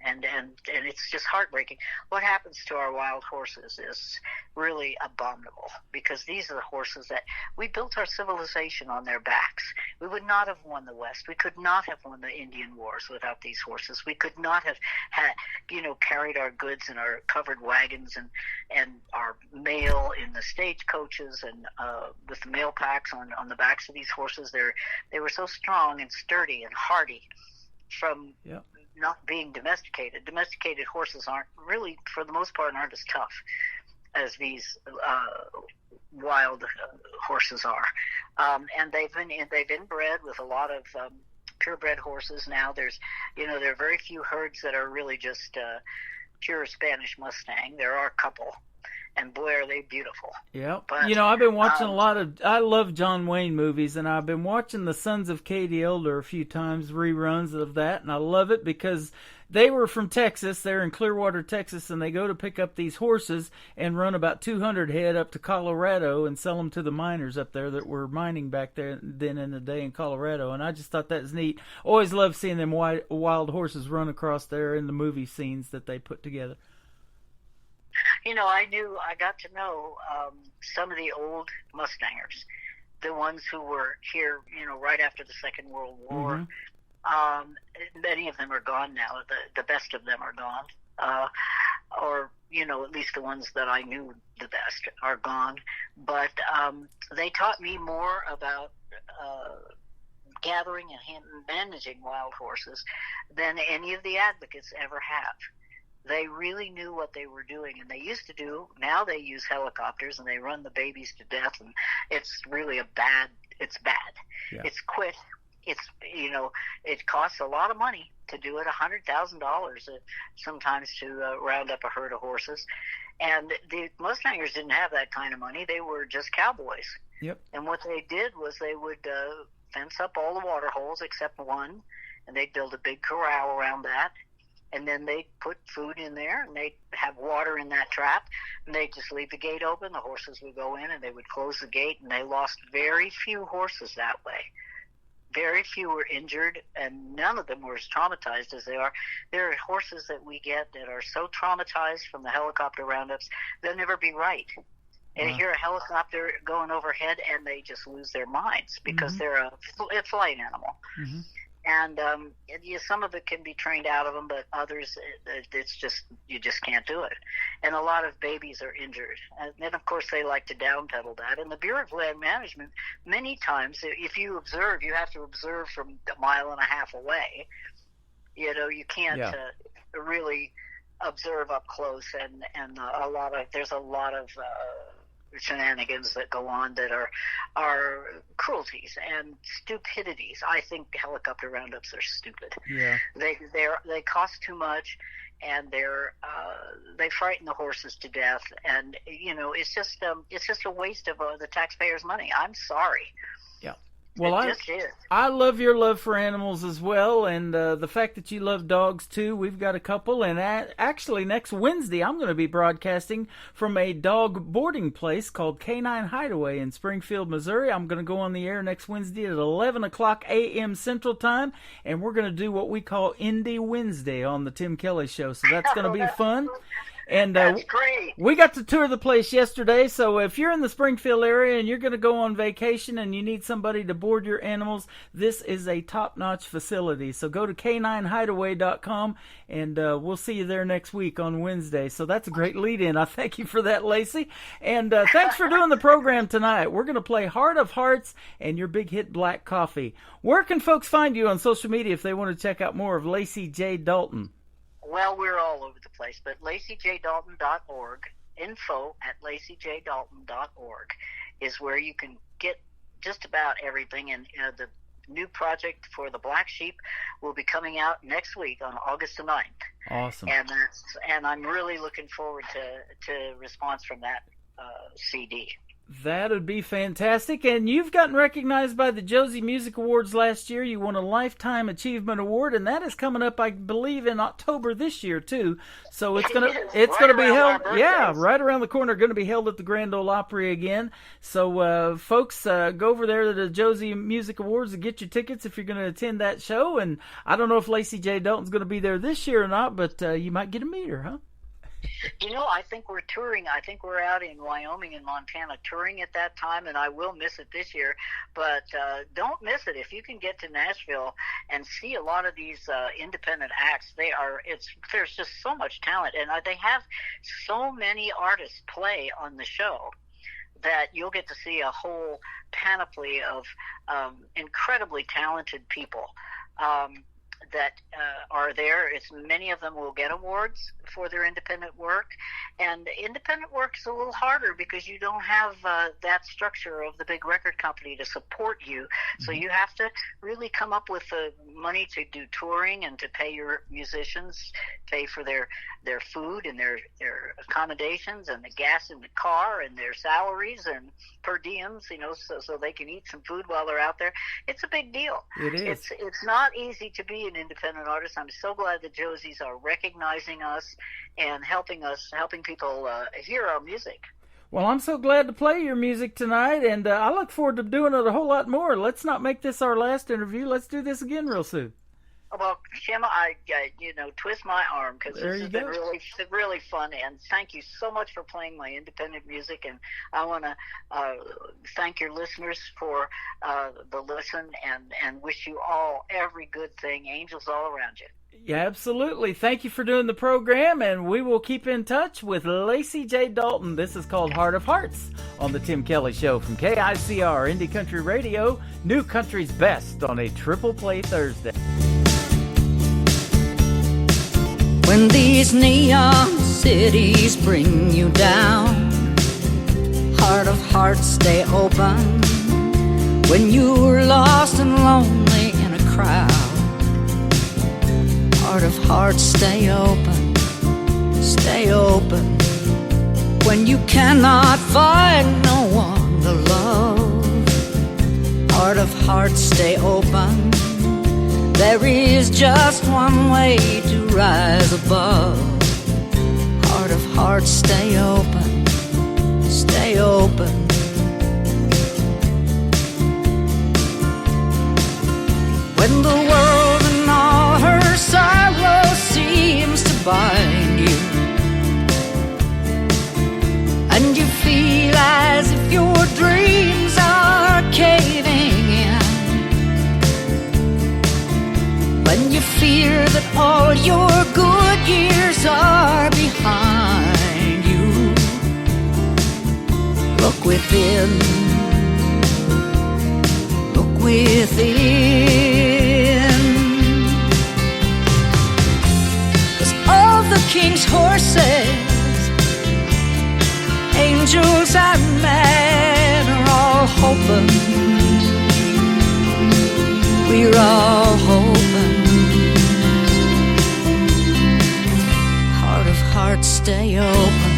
And it's just heartbreaking. What happens to our wild horses is really abominable, because these are the horses that we built our civilization on their backs. We would not have won the West. We could not have won the Indian Wars without these horses. We could not have carried our goods in our covered wagons and our mail in the stagecoaches and with the mail packs on the backs of these horses. They were so strong and sturdy and hardy from not being domesticated. Domesticated horses aren't really, for the most part, aren't as tough as these wild horses are. And they've inbred with a lot of purebred horses now. There are very few herds that are really just pure Spanish Mustang. There are a couple. And boy, are they beautiful. Yeah. I've been watching I love John Wayne movies, and I've been watching The Sons of Katie Elder a few times, reruns of that, and I love it because they were from Texas. They're in Clearwater, Texas, and they go to pick up these horses and run about 200 head up to Colorado and sell them to the miners up there that were mining back then in the day in Colorado. And I just thought that was neat. Always loved seeing them wild horses run across there in the movie scenes that they put together. I got to know some of the old Mustangers, the ones who were here, right after the Second World War. Many of them are gone now. The best of them are gone. Or, at least the ones that I knew the best are gone. But they taught me more about gathering and managing wild horses than any of the advocates ever have. They really knew what they were doing, and they used to do. Now they use helicopters, and they run the babies to death, and it's really it's bad. Yeah. It's quick. It costs a lot of money to do it, $100,000 sometimes to round up a herd of horses. And the Mustangers didn't have that kind of money. They were just cowboys. Yep. And what they did was they would fence up all the water holes except one, and they'd build a big corral around that. And then they'd put food in there, and they'd have water in that trap, and they'd just leave the gate open. The horses would go in, and they would close the gate, and they lost very few horses that way. Very few were injured, and none of them were as traumatized as they are. There are horses that we get that are so traumatized from the helicopter roundups, they'll never be right. And you hear a helicopter going overhead, and they just lose their minds because they're a flight animal. Mm-hmm. And some of it can be trained out of them, but others, it's just, you just can't do it. and a lot of babies are injured. And then, of course, they like to downpedal that. And the Bureau of Land Management, many times, if you observe, you have to observe from 1.5 miles away. You know, you can't really observe up close, and there's a lot of shenanigans that go on that are cruelties and stupidities. I think helicopter roundups are stupid. Yeah, they cost too much, and they frighten the horses to death, and you know, it's just a waste of the taxpayers' money. I'm sorry. Yeah. Well, I love your love for animals as well, and the fact that you love dogs too. We've got a couple, and actually next Wednesday I'm going to be broadcasting from a dog boarding place called Canine Hideaway in Springfield, Missouri. I'm going to go on the air next Wednesday at 11 o'clock a.m. Central Time, and we're going to do what we call Indie Wednesday on the Tim Kelly Show, so that's going to be fun. And that's great. We got to tour the place yesterday, so if you're in the Springfield area and you're going to go on vacation and you need somebody to board your animals, this is a top-notch facility. So go to caninehideaway.com, and we'll see you there next week on Wednesday. So that's a great lead-in. I thank you for that, Lacey. And thanks for doing the program tonight. We're going to play Heart of Hearts and your big hit, Black Coffee. Where can folks find you on social media if they want to check out more of Lacey J. Dalton? Well, we're all over the place, but LaceyJDalton.org, info@LaceyJDalton.org is where you can get just about everything. And the new project for the Black Sheep will be coming out next week on August the 9th. Awesome. And I'm really looking forward to response from that CD. That would be fantastic. And you've gotten recognized by the Josie Music Awards last year. You won a Lifetime Achievement Award, and that is coming up, I believe, in October this year too. So it's gonna be held, right around the corner. Going to be held at the Grand Ole Opry again. So folks, go over there to the Josie Music Awards and get your tickets if you're going to attend that show. And I don't know if Lacey J. Dalton's going to be there this year or not, but you might get to meet her, huh? You know, I think we're touring. I think we're out in Wyoming and Montana touring at that time, and I will miss it this year. But don't miss it. If you can get to Nashville and see a lot of these independent acts, there's just so much talent, and they have so many artists play on the show that you'll get to see a whole panoply of incredibly talented people that are there. Many of them will get awards for their independent work, and independent work is a little harder because you don't have that structure of the big record company to support you. So you have to really come up with the money to do touring and to pay your musicians, pay for their food and their accommodations and the gas in the car and their salaries and per diems, so they can eat some food while they're out there. It's a big deal. It is. It's not easy to be an independent artist. I'm so glad the Josies are recognizing us and helping people hear our music. Well, I'm so glad to play your music tonight, and I look forward to doing it a whole lot more. Let's not make this our last interview. Let's do this again real soon. Well, Shema, I twist my arm because this has been really fun, and thank you so much for playing my independent music. And I want to thank your listeners for the listen, and wish you all every good thing. Angels all around you. Yeah, absolutely. Thank you for doing the program, and we will keep in touch with Lacey J. Dalton. This is called Heart of Hearts on the Tim Kelly Show from KICR Indie Country Radio, New Country's Best on a Triple Play Thursday. When these neon cities bring you down, Heart of Hearts, stay open. When you're lost and lonely in a crowd, Heart of Hearts, stay open, stay open. When you cannot find no one to love, Heart of Hearts, stay open. There is just one way to rise above. Heart of Hearts, stay open, stay open. When the world and all her sorrow seems to bind you, and you feel as if your dreams are caving in, when you fear that all your good years are behind within. Look within. 'Cause all the king's horses, angels and men are all hoping. We're all hoping. Heart of hearts, stay open,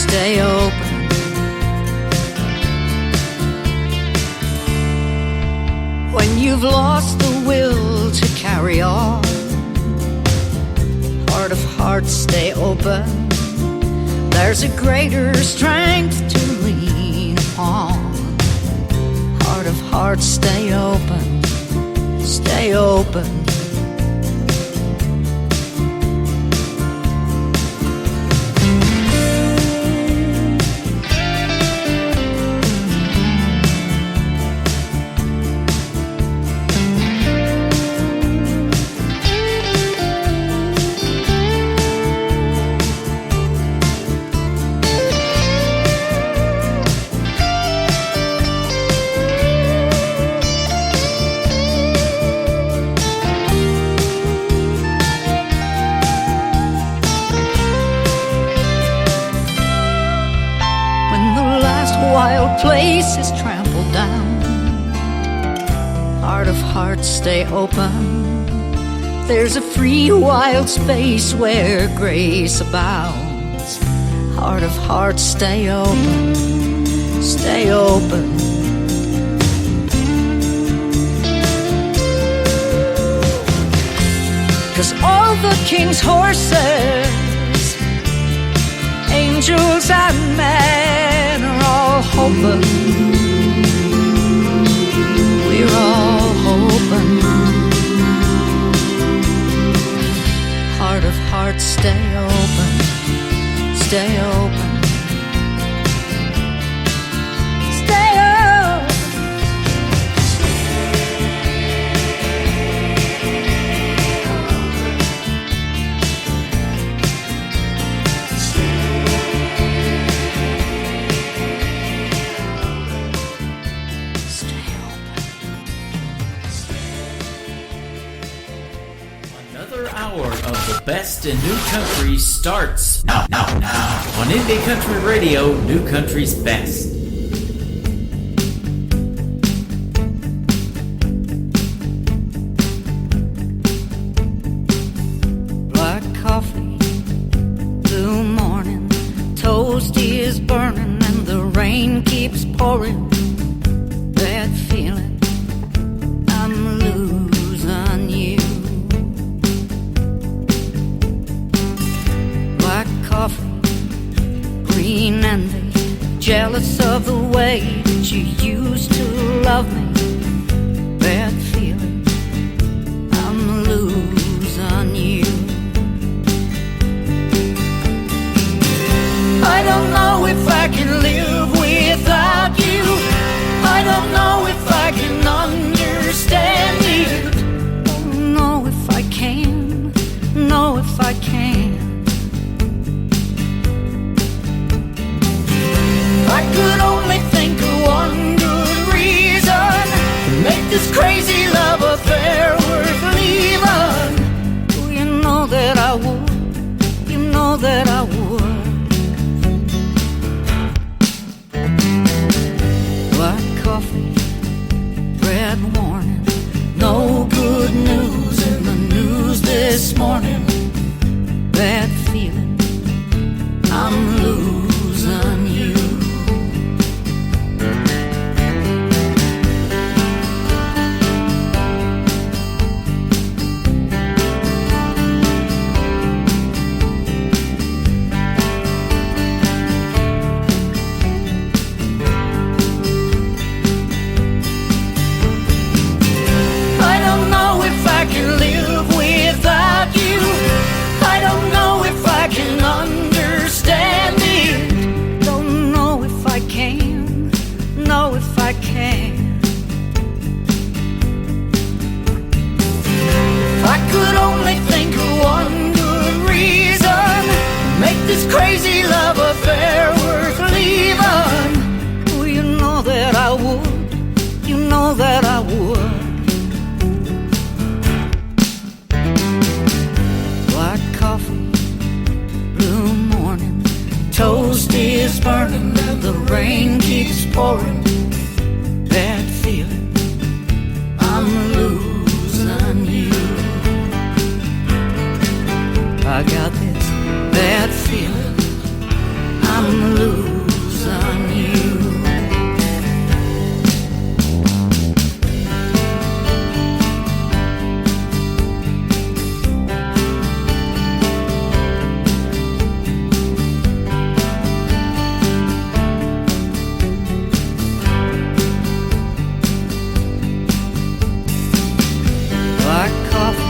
stay open. When you've lost the will to carry on, heart of hearts, stay open. There's a greater strength to lean upon. Heart of hearts, stay open, stay open. Place is trampled down. Heart of hearts, stay open. There's a free wild space where grace abounds. Heart of hearts, stay open, stay open. 'Cause all the king's horses, angels and men are all hoping. We're all hoping. Heart of hearts, stay open, stay open. Stay open. Best in New Country starts now on Indie Country Radio, New Country's Best. Black coffee, blue morning, toast is burning and the rain keeps pouring. That feeling, I'm losing you. Coffee, green envy, jealous of the way that you used to love me. That feeling, I'm losing you. I don't know if I can live without you. I don't know if I can understand you. Don't know if I can, know if I can. I could only think of one good reason keeps pouring. That feeling, I'm losing you. I got this bad feeling, I'm losing you. Black coffee.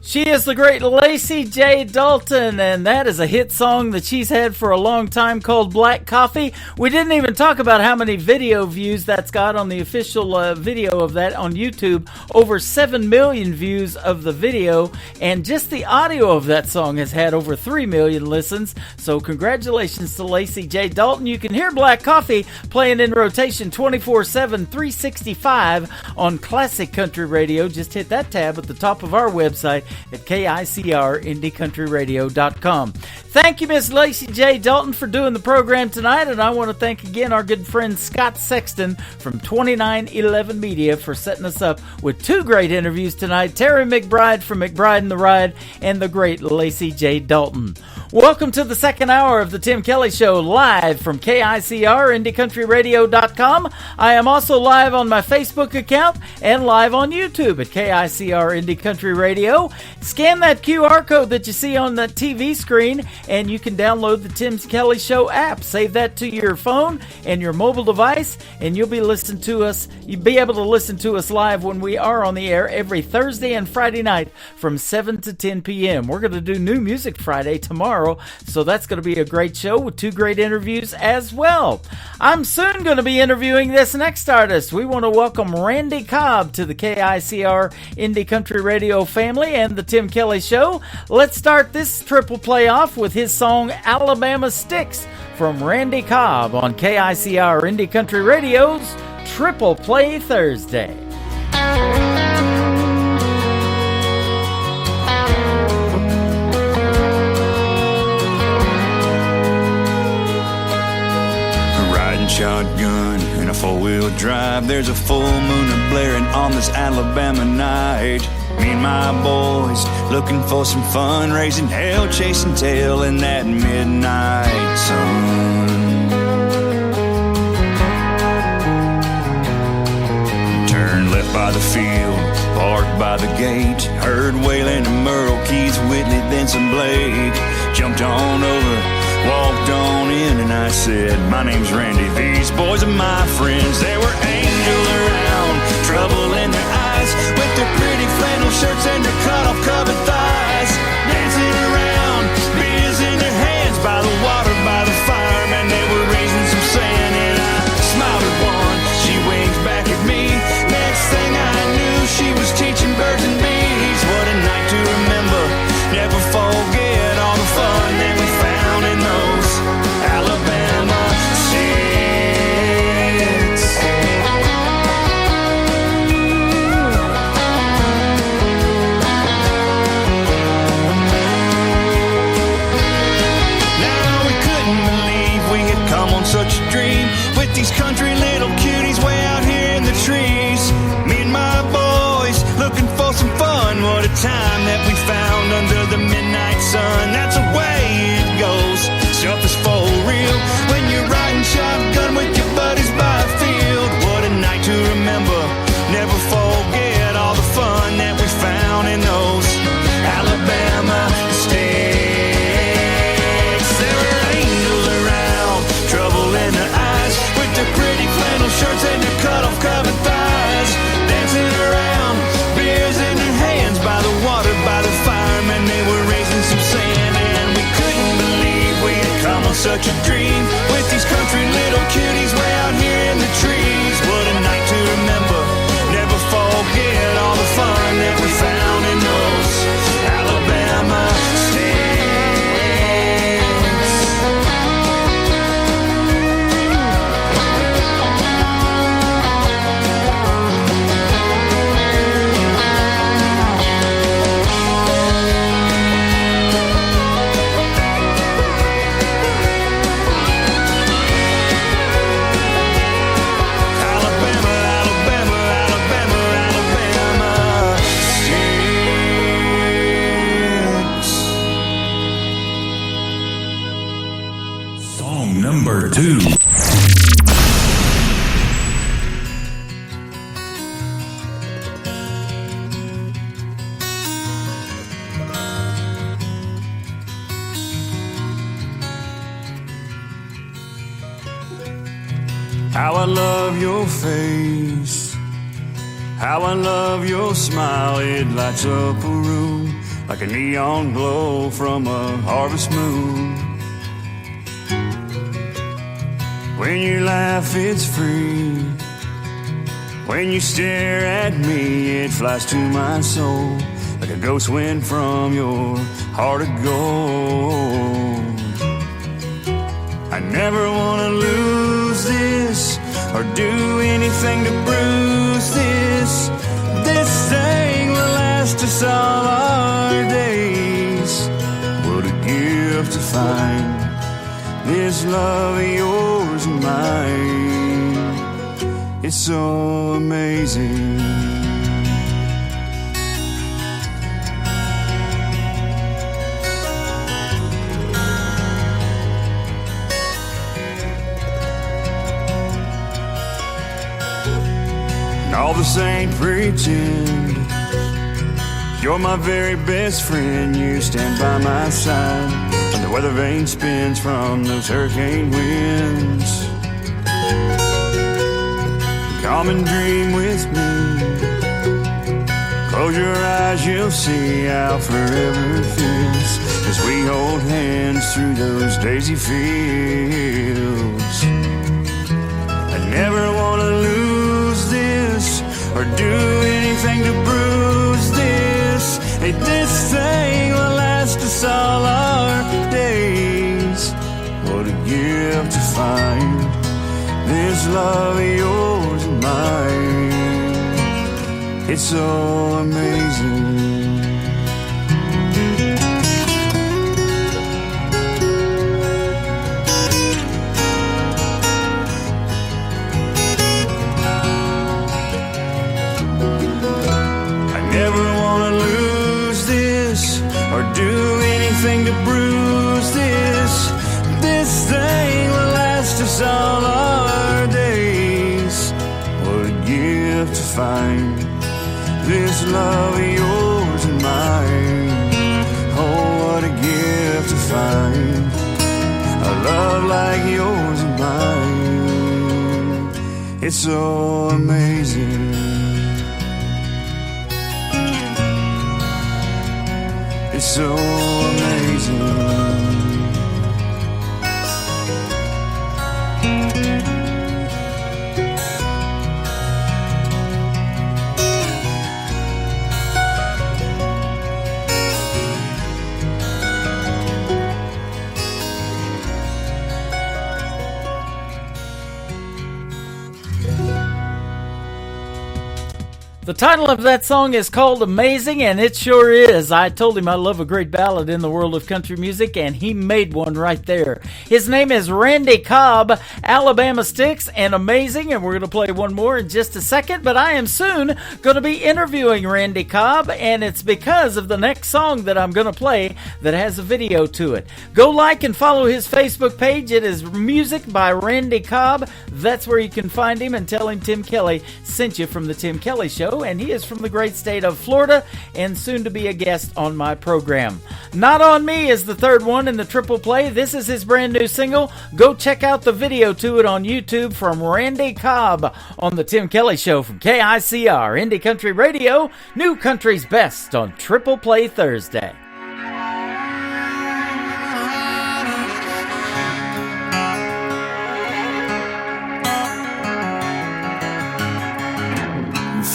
She is the great Lacey J. Dalton, and that is a hit song that she's had for a long time called Black Coffee. We didn't even talk about how many video views that's got on the official video of that on YouTube. Over 7 million views of the video, and just the audio of that song has had over 3 million listens. So congratulations to Lacey J. Dalton. You can hear Black Coffee playing in rotation 24/7, 365 on Classic Country Radio. Just hit that tab at the top of our website at KICRIndieCountryRadio.com. Thank you, Miss Lacey J. Dalton, for doing the program tonight, and I want to thank again our good friend Scott Sexton from 2911 Media for setting us up with two great interviews tonight. Terry McBride from McBride and the Ride, and the great Lacey J. Dalton. Welcome to the second hour of the Tim Kelly Show, live from KICRIndieCountryRadio.com. I am also live on my Facebook account and live on YouTube at KICR Indie Country Radio. Scan that QR code that you see on that TV screen, and you can download the Tim Kelly Show app. Save that to your phone and your mobile device, and you'll be listening to us. You'll be able to listen to us live when we are on the air every Thursday and Friday night from 7 to 10 p.m. We're going to do New Music Friday tomorrow, so that's going to be a great show with two great interviews as well. I'm soon going to be interviewing this next artist. We want to welcome Randy Cobb to the KICR Indie Country Radio family and the Tim Kelly Show. Let's start this triple play off with his song Alabama Sticks from Randy Cobb on KICR Indie Country Radio's Triple Play Thursday. Shotgun and a four-wheel drive. There's a full moon a-blaring on this Alabama night. Me and my boys looking for some fun, raising hell, chasing tail in that midnight sun. Turned left by the field, parked by the gate. Heard Waylon and Merle, Keith Whitley, then some Blake. Jumped on over, walked on in, and I said, my name's Randy, these boys are my friends. There were angels around, trouble in their eyes, with their pretty flannel shirts and their cut-off covered thighs. Dancing around, beers in their hands, by the water, by the fire, man, they were raising some sand. And I smiled at one, she winked back at me. Next thing I knew, she was teaching birds and bees. What a night to remember, never forget all the fun that we found in those Alabama sticks. Now we couldn't believe we had come on such a dream, with these country little cuties way out here in the trees. Me and my boys looking for some fun. What a time that we found under the midnight sun. That's the way it goes, stuff is for real when you're riding shotgun with your buddies by a field. What a night to remember, never forget all the fun that we found in those Alabama sticks. There were angels around, trouble in their eyes, with their pretty flannel shirts and their cut-off covered thighs. Dancing around, beers in their hands, by the water, by the fire, man, they were raising some sand. And we couldn't believe we had come on such a dream, with these country little cuties way out here in the trees. What a night to remember, never forget all the fun that we found in those Alabama sticks. Song number 2. How I love your face, how I love your smile. It lights up a room like a neon glow from a harvest moon. When you laugh, it's free. When you stare at me, it flies to my soul like a ghost wind from your heart of gold. I never want to lose this or do anything to bruise this. This thing will last us all our days. What a gift to find this love of yours and mine. It's so amazing. All the saints pretend you're my very best friend. You stand by my side when the weather vane spins from those hurricane winds. Come and dream with me. Close your eyes, you'll see how forever it feels as we hold hands through those daisy fields. I never want to lose this or do anything to bruise this. Hey, this thing will last us all our days. What a gift to find this love of yours and mine. It's so amazing. Never want to lose this or do anything to bruise this. This thing will last us all our days. What a gift to find this love of yours and mine. Oh, what a gift to find a love like yours and mine. It's so amazing. It's so amazing. The title of that song is called Amazing, and it sure is. I told him I love a great ballad in the world of country music, and he made one right there. His name is Randy Cobb, Alabama Sticks, and Amazing, and we're going to play one more in just a second, but I am soon going to be interviewing Randy Cobb, and it's because of the next song that I'm going to play that has a video to it. Go like and follow his Facebook page. It is Music by Randy Cobb. That's where you can find him, and tell him Tim Kelly sent you from the Tim Kelly Show. And he is from the great state of Florida and soon to be a guest on my program. Not On Me is the third one in the triple play. This is his brand new single. Go check out the video to it on YouTube from Randy Cobb on the Tim Kelly Show from KICR, Indie Country Radio, New Country's Best on Triple Play Thursday.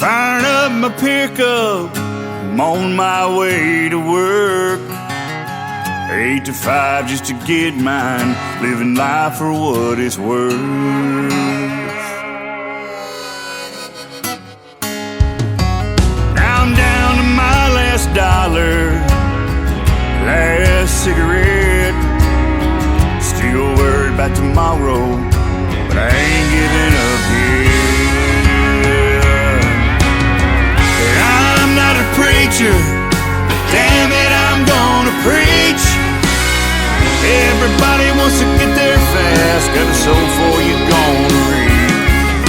Firing up my pickup, I'm on my way to work. 8 to 5 just to get mine, living life for what it's worth. Now I'm down to my last dollar, last cigarette. Still worried about tomorrow, but I ain't giving up yet. I'm not a preacher, but damn it, I'm gonna preach. Everybody wants to get there fast, just got a soul for you gonna reap.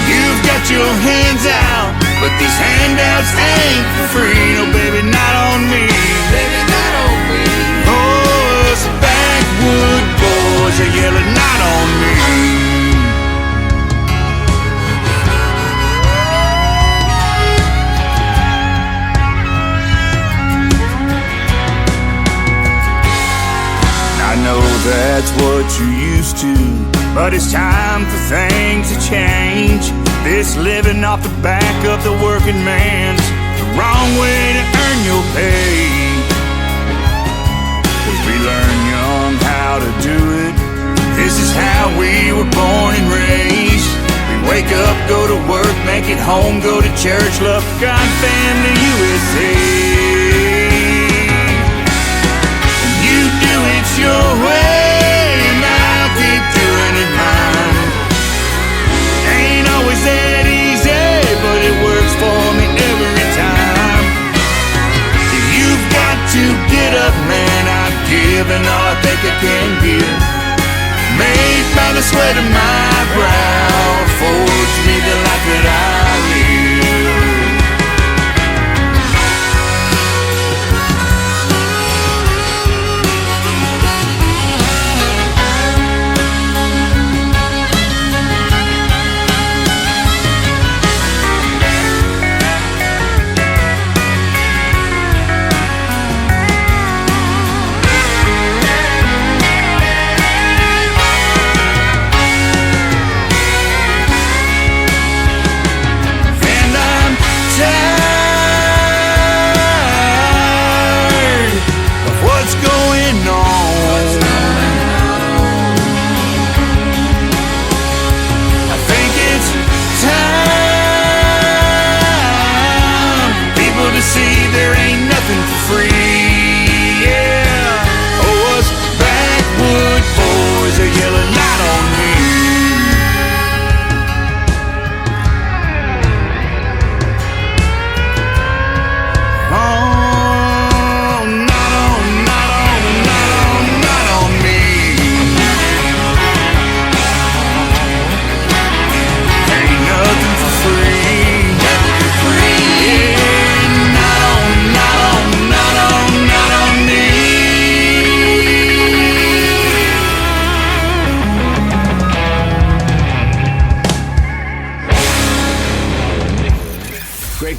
You've got your hands out, but these handouts ain't for free. No, baby, not on me. Baby, not on me. Oh, us backwood boys are yelling, not on me. I know that's what you're used to, but it's time for things to change. This living off the back of the working man's the wrong way to earn your pay. 'Cause we learn young how to do it. This is how we were born and raised. We wake up, go to work, make it home, go to church, love God, family, USA. You do it your way, and I'll keep doing it mine. Ain't always that easy, but it works for me every time. You've got to get up, man, I've given all I think I can give. Made by the sweat of my brow, forged me the life that I live.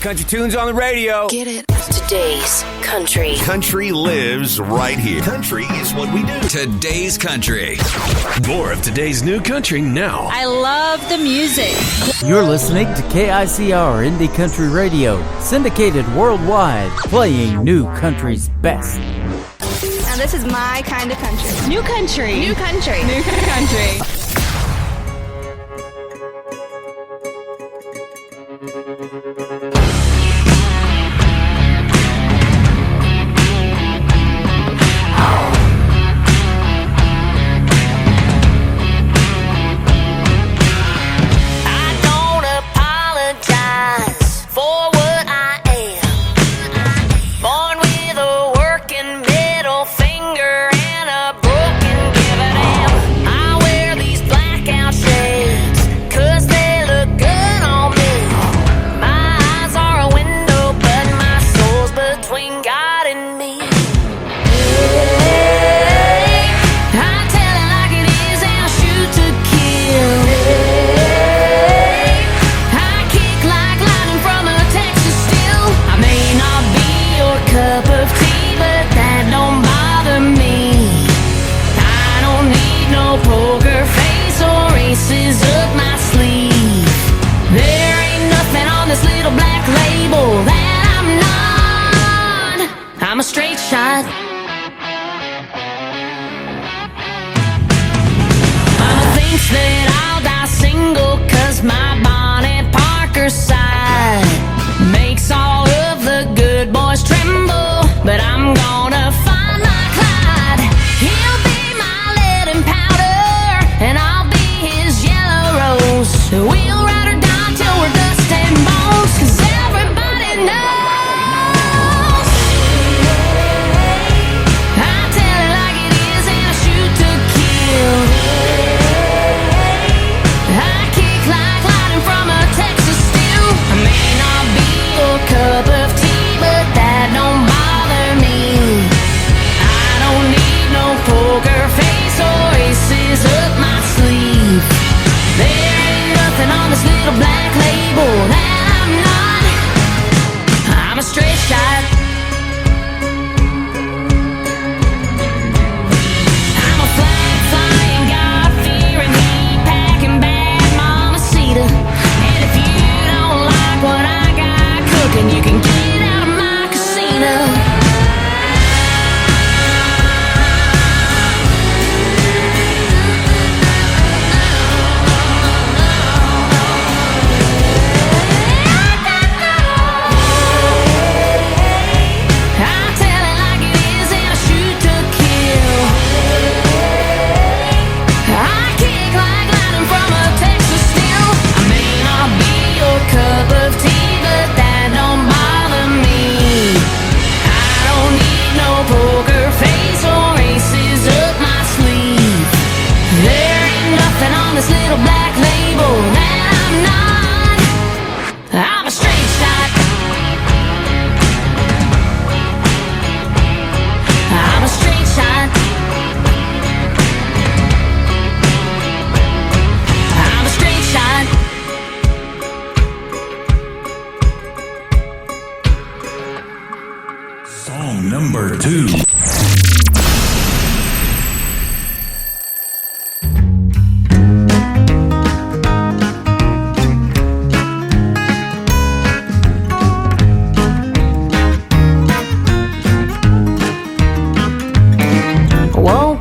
Country tunes on the radio. Get it? Today's country. Country lives right here. Country is what we do. Today's country. More of today's new country now. I love the music. You're listening to KICR Indie Country Radio, syndicated worldwide, playing new country's best. Now this is my kind of country. New country. New country. New country. I'm a straight shot. Mama thinks that I'll die single, 'cause my Bonnie Parker side makes all of the good boys tremble. But I'm gonna find my Clyde. He'll be my lead and powder, and I'll be his yellow rose. We'll ride or die till we're dust and bones, 'cause everybody knows. I tell it like it is and I shoot to kill.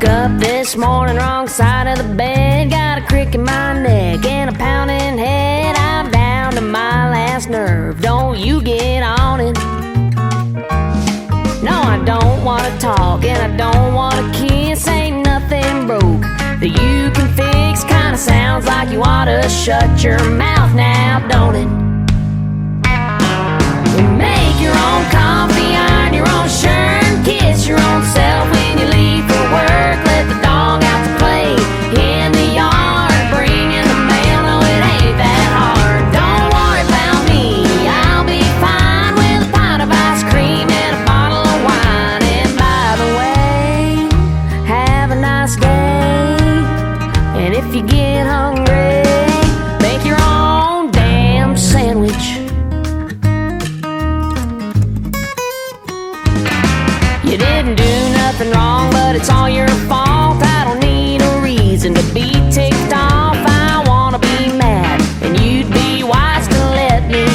Woke up this morning, wrong side of the bed. Got a crick in my neck and a pounding head. I'm down to my last nerve. Don't you get on it. No, I don't want to talk and I don't want to kiss. Ain't nothing broke that you can fix. Kinda sounds like you ought to shut your mouth now, don't it? Make your own coffee, iron your own shirt, kiss your own self when you leave for work. Let the dog out to play in the yard, bring in the mail. No, it ain't that hard. Don't worry about me, I'll be fine with a pint of ice cream and a bottle of wine. And by the way, have a nice day. And if you get hungry, make your own damn sandwich. You didn't do nothing wrong, but it's all your fault. I don't need a reason to be ticked off. I wanna be mad, and you'd be wise to let me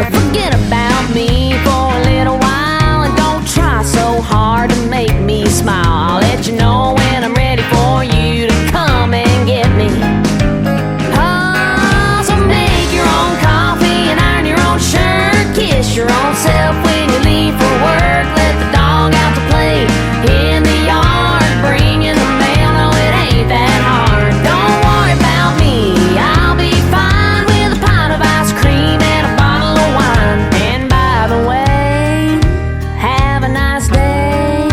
forget about me for a little while. And don't try so hard to make me smile. I'll let you know when I'm ready for you to come and get me. Oh, so make your own coffee and iron your own shirt, kiss your own self when you leave for work. Let the dog out to play in the yard, bring in the mail. No, it ain't that hard. Don't worry about me, I'll be fine with a pint of ice cream and a bottle of wine. And by the way, have a nice day.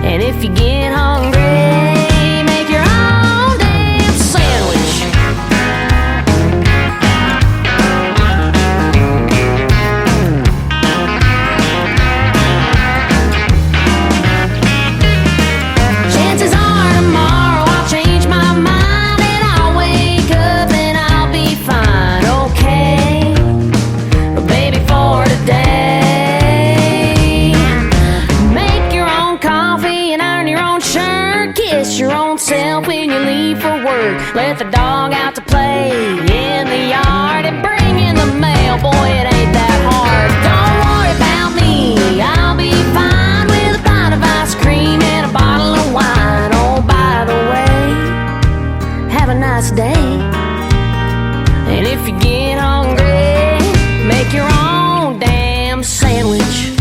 And if you get hungry, make your own damn sandwich. Chances are tomorrow I'll change my mind and I'll wake up and I'll be fine, okay? But baby, for today, make your own coffee and iron your own shirt, kiss your own self when you leave for work. Let the dog out to play in the yard and bring in the mail. Boy, it ain't that hard. Don't worry about me, I'll be fine with a pint of ice cream and a bottle of wine. Oh, by the way, have a nice day. And if you get hungry, make your own damn sandwich.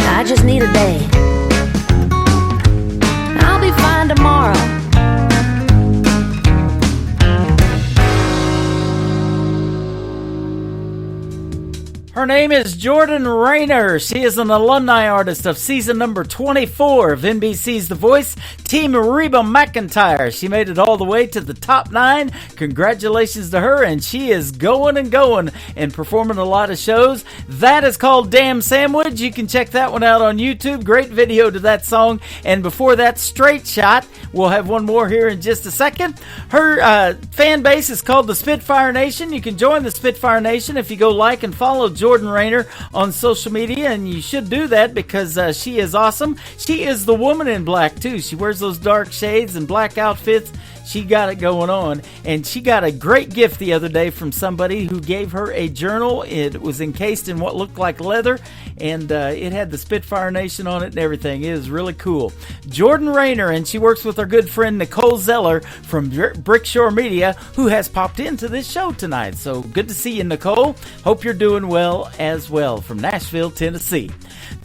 I just need a day. I'll be fine tomorrow. Her name is Jordan Rayner. She is an alumni artist of season number 24 of NBC's The Voice, Team Reba McEntire. She made it all the way to the top 9. Congratulations to her, and she is going and performing a lot of shows. That is called Damn Sandwich. You can check that one out on YouTube. Great video to that song. And before that, Straight Shot. We'll have one more here in just a second. Her fan base is called the Spitfire Nation. You can join the Spitfire Nation if you go like and follow Jordan Rayner on social media, and you should do that because she is awesome. She is the woman in black too. She wears those dark shades and black outfits. She got it going on, and she got a great gift the other day from somebody who gave her a journal. It was encased in what looked like leather, and it had the Spitfire Nation on it and everything. It is really cool. Jordan Rayner, and she works with our good friend Nicole Zeller from Brickshore Media, who has popped into this show tonight. So good to see you, Nicole. Hope you're doing well as well from Nashville, Tennessee.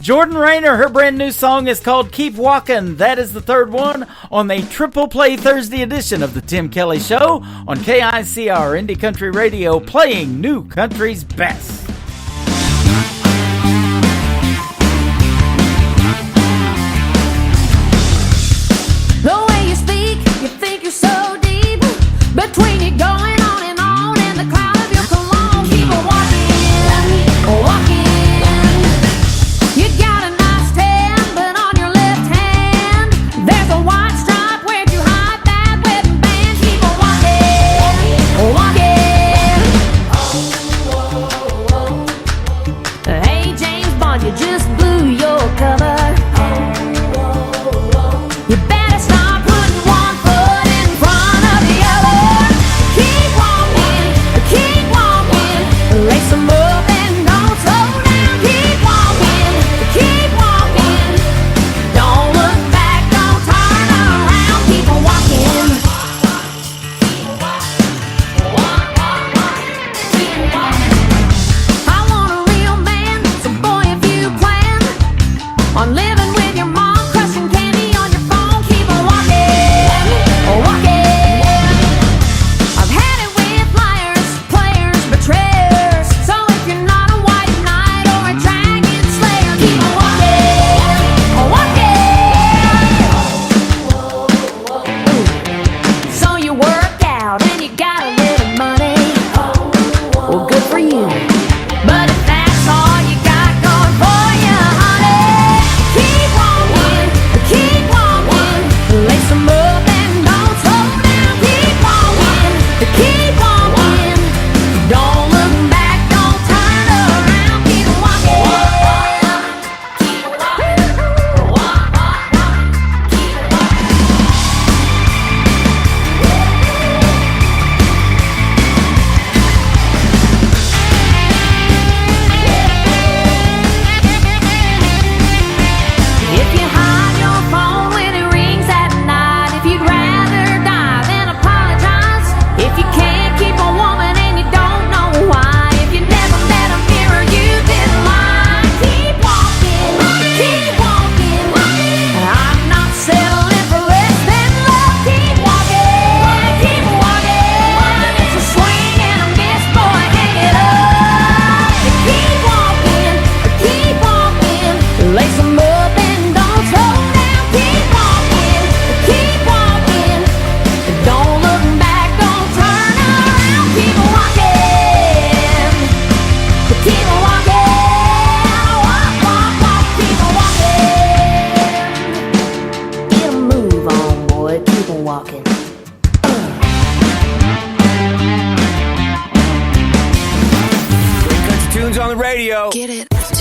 Jordan Rayner, her brand new song is called Keep Walking. That is the third one on the Triple Play Thursday edition of the Tim Kelly Show on KICR Indie Country Radio, playing new country's best. The way you speak, you think you're so deep. Between you going on and the cloud of your cologne. Keep on walking. You got a nice tan, but on your left hand there's a white stripe. Where'd you hide that wedding band? Keep on walking. Hey, James Bond, you just blew your cover. You better start putting one foot in front of the other. Keep walking, race 'em up and don't slow down. Keep walking,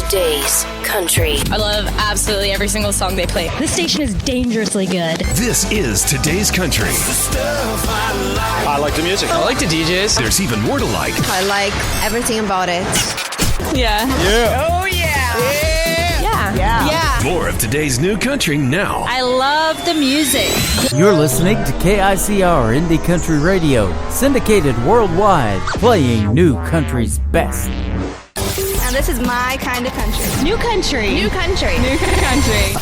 Today's Country. I love absolutely every single song they play. This station is dangerously good. This is Today's Country. I like the music. I like the DJs. There's even more to like. I like everything about it. Yeah. Yeah. Oh, yeah. Yeah. More of today's new country now. I love the music. You're listening to KICR Indie Country Radio, syndicated worldwide, playing new country's best. And this is my kind of country. New country. New country. New country.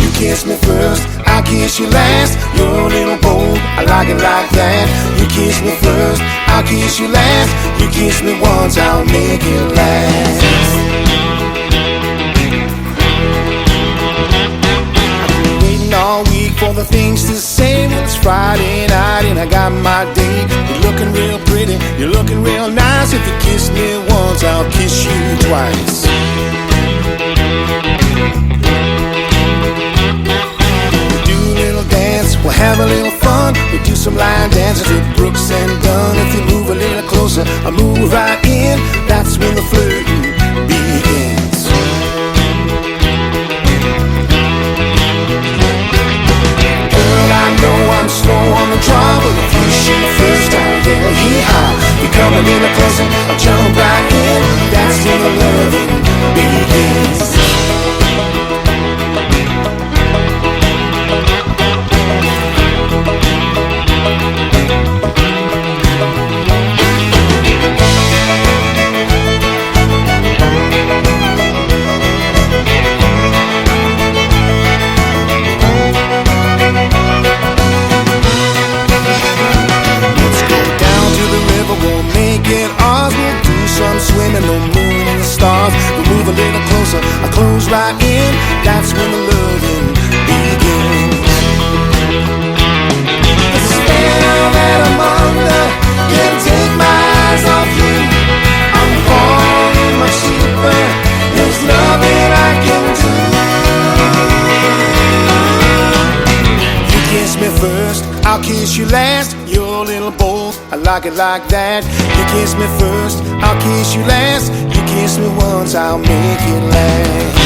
You kiss me first, I kiss you last. You're a little bold, I like it like that. You kiss me first, I'll kiss you last. You kiss me once, I'll make it last. All week for the things to say. Well, it's Friday night and I got my date. You're looking real pretty, you're looking real nice. If you kiss me once, I'll kiss you twice. We do a little dance, we'll have a little fun. We do some line dances with Brooks and Dunn. If you move a little closer, I'll move right in. That's when the flirting begins. I know I'm slow on the draw, but if you shoot first, I'll yell yee-haw. You're coming in closer, I'll jump right in. That's when the loving begins. Swimming the moon and the stars. We'll move a little closer, I close right in. That's when the loving begins. The spell that I'm under can't take my eyes off you. I'm falling much deeper. There's nothing I can do. You kiss me first, I'll kiss you last. You're a little bold, I like it like that. You kiss me first, I'll kiss you last. You kiss me once, I'll make it last.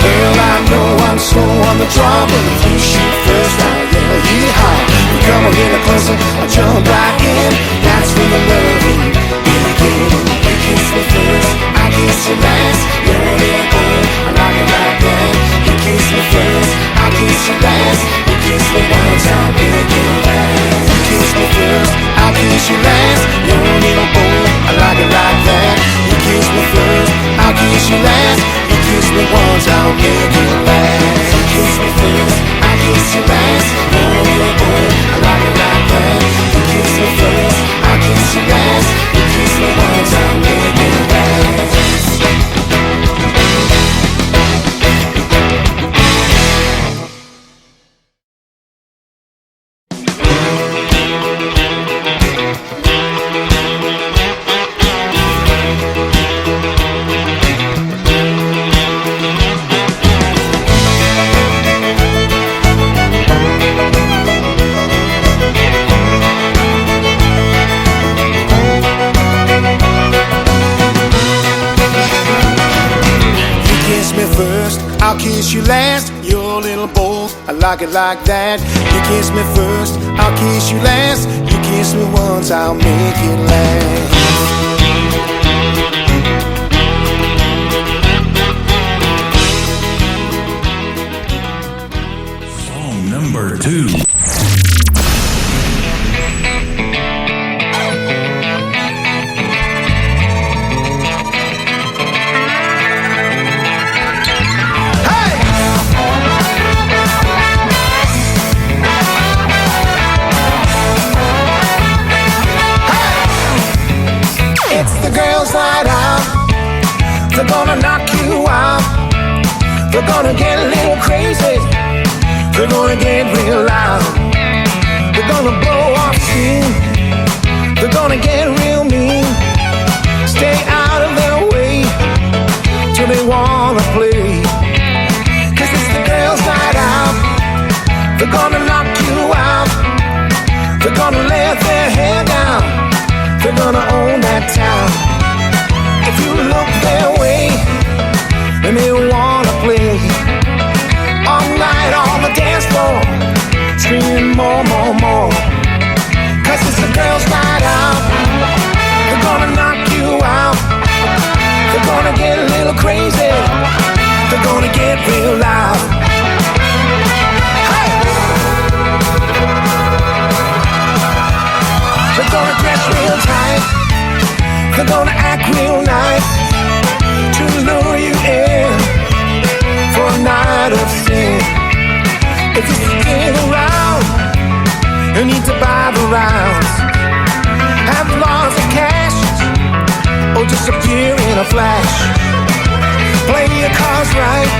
Well, I know I'm slow on the draw, but if you shoot first, I'll yell yee-haw. You come a little closer, I'll jump right in. That's when the loving begins. You kiss me first, I kiss you last. You're a little boy, I like it like that. You kiss me first, I kiss you last. You kiss me once, I'll make it last. You kiss me first, I'll kiss you last. You're a little boy, I like it like that. You kiss me first, I'll kiss you last. You kiss me once, I'll make it last. You kiss me first, I'll kiss you last. You're a little boy, I like it like that. You kiss me first, I'll kiss you last. You kiss me once, I'll make it last. I'll kiss you last, you're a little bold, I like it like that. You kiss me first, I'll kiss you last. You kiss me once, I'll make it last. Song number 2. They're gonna knock you out. They're gonna get a little crazy. They're gonna get real loud. They're gonna blow off steam. They're gonna get real mean. Stay out of their way till they wanna play. 'Cause it's the girls' night out. They're gonna knock you out. They're gonna let their hair down. They're gonna own that town. If you look their way, then they wanna play. All night on the dance floor, screaming more, more, more. 'Cause it's the girls' night out. They're gonna knock you out. They're gonna get a little crazy. They're gonna get real loud. Hey! They're gonna dress real tight. They're gonna act real nice to lure you in for a night of sin. If you stick around, you need to buy the rounds. Have lots of cash or disappear in a flash. Play your cards right,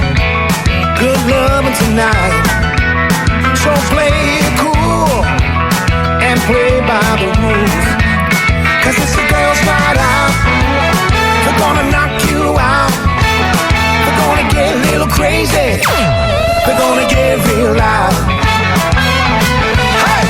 good loving tonight. So play it cool and play by the rules. 'Cause it's a girls' night out. They're gonna knock you out. They're gonna get a little crazy. They're gonna get real loud. Hey!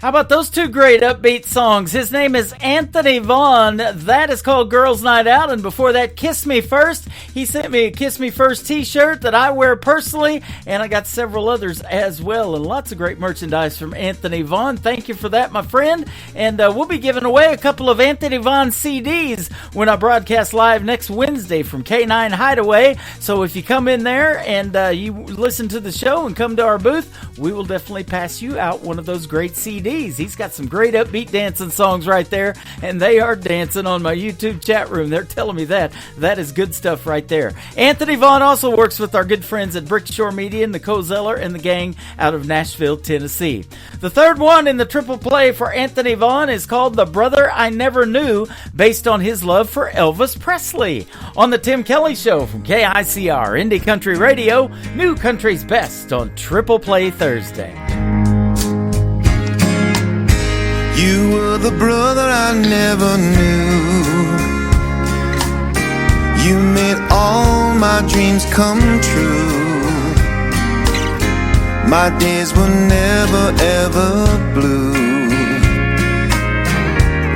How about those two great upbeat songs? His name is Anthony Vaughn. That is called Girls Night Out. And before that, Kiss Me First. He sent me a Kiss Me First t-shirt that I wear personally. And I got several others as well. And lots of great merchandise from Anthony Vaughn. Thank you for that, my friend. And we'll be giving away a couple of Anthony Vaughn CDs when I broadcast live next Wednesday from K9 Hideaway. So if you come in there and you listen to the show and come to our booth, we will definitely pass you out one of those great CDs. He's got some great upbeat dancing songs right there, and they are dancing on my YouTube chat room. They're telling me that. That is good stuff right there. Anthony Vaughn also works with our good friends at Brickshore Media, Nicole Zeller and the gang out of Nashville, Tennessee. The third one in the triple play for Anthony Vaughn is called The Brother I Never Knew, based on his love for Elvis Presley. On the Tim Kelly Show from KICR, Indie Country Radio, New Country's Best on Triple Play Thursday. You were the brother I never knew. You made all my dreams come true. My days were never ever blue.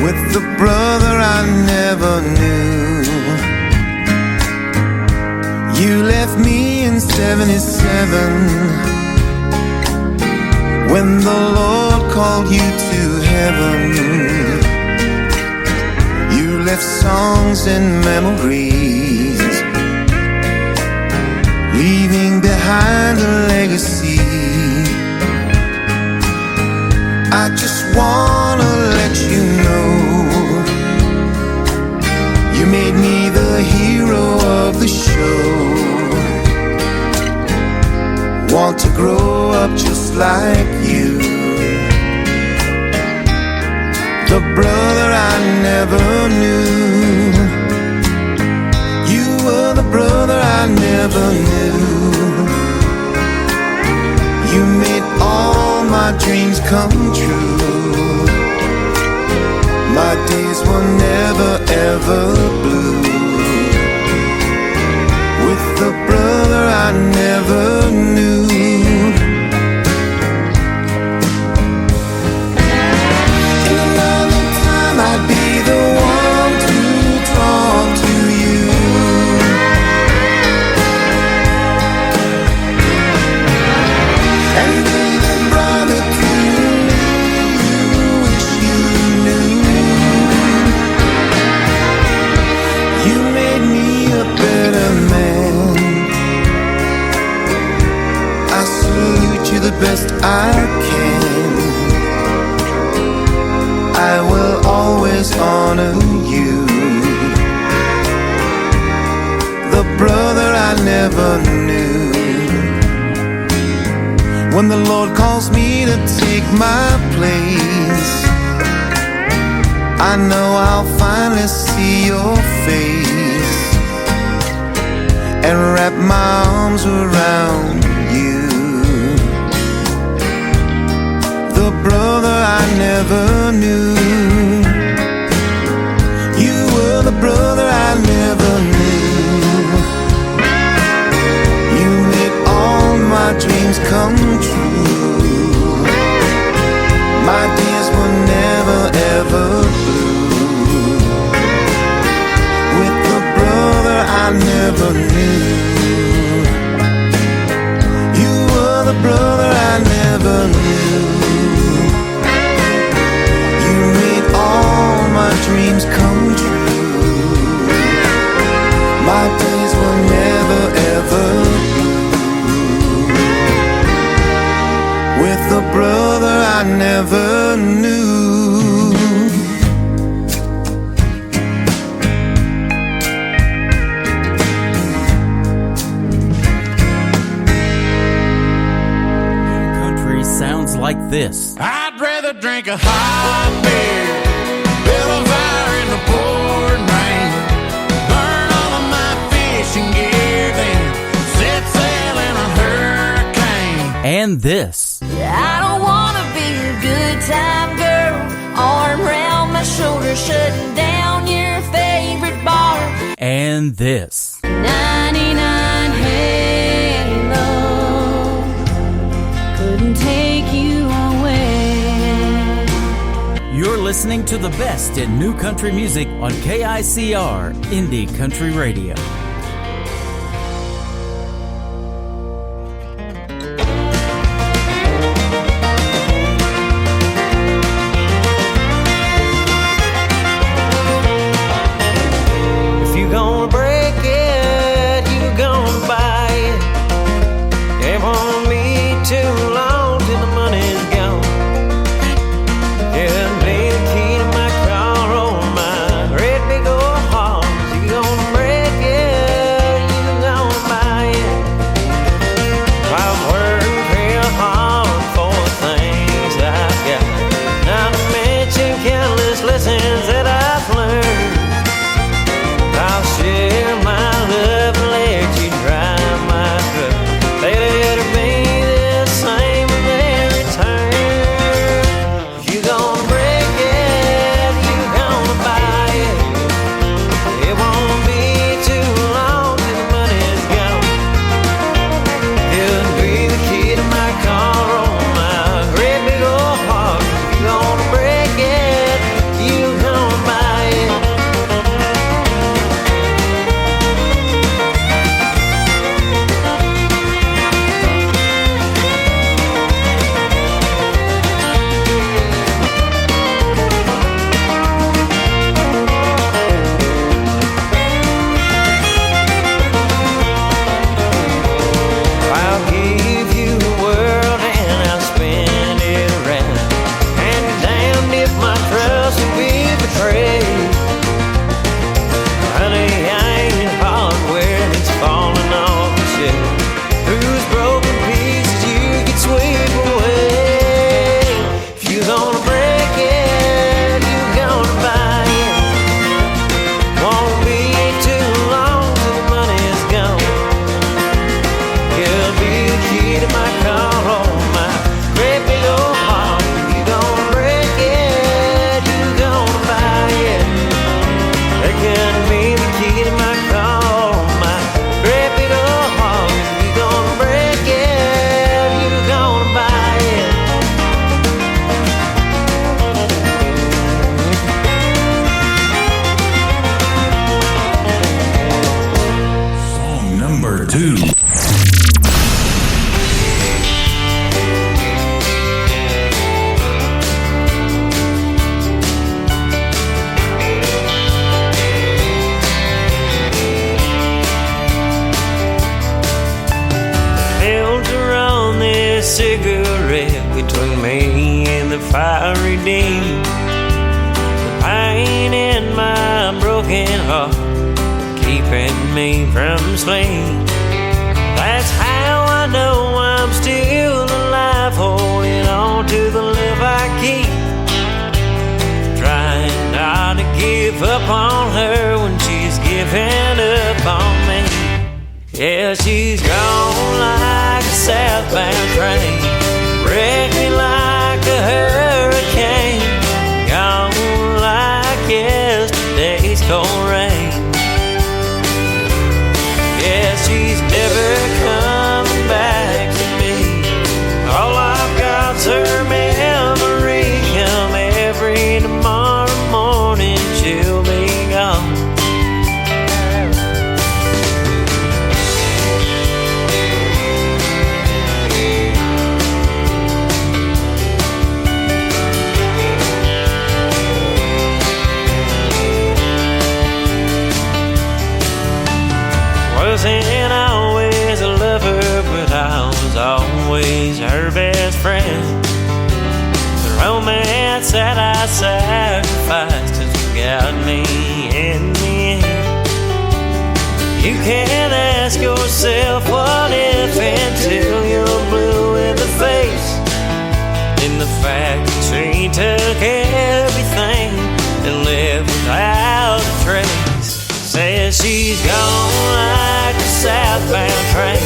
With the brother I never knew. You left me in 77 when the Lord called you to heaven. You left songs and memories, leaving behind a legacy. I just wanna let you know, you made me the hero of the show. Want to grow up just like you. The brother I never knew. never knew. You made all my dreams come true. My days were never ever blue. With the brother I never knew. In another time I'd be the one to talk to you. And be the brother to me you wish you knew. You made me a better man. I salute you the best I can. I will always honor you. The brother I never knew. When the Lord calls me to take my place, I know I'll finally see your face and wrap my arms around you. The brother I never knew. You were the brother I never knew. You made all my dreams come true. My days were never ever blue. With the brother I never knew. You were the brother I never knew. You made all my dreams come true. My days were never ever blue. With the brother I never knew. Country sounds like this. I'd rather drink a hot beer, build a fire in the pouring rain, burn all of my fishing gear, then set sail in a hurricane. And this. I don't wanna be a good time girl, arm around my shoulder, shutting down your favorite bar. And this. 99 Halo couldn't take you away. You're listening to the best in new country music on KICR Indie Country Radio. If you gonna break it, you gonna buy it. It won't be too long till the money's gone. Yeah, be the key to my car or my red big old horse. You gonna break it, Number 2. Cigarette between me and the fiery dean. The pain in my broken heart keeping me from sleep. That's how I know I'm still alive, holding on to the love I keep. Trying not to give up on her when she's giving up on me. Yeah, she's gone like a southbound train, wrecked me like a hurricane, gone like yesterday's cold rain. Yeah, she's never coming back to me. All I've got's her memory. Come every tomorrow morning, she'll be gone. Wasn't always a lover, but I was always her best friend. The romance that I sacrificed has got me in the end. You can't ask yourself what if until you're blue in the face. In the fact that she took everything and lived without a trace. Says she's gone like a southbound train,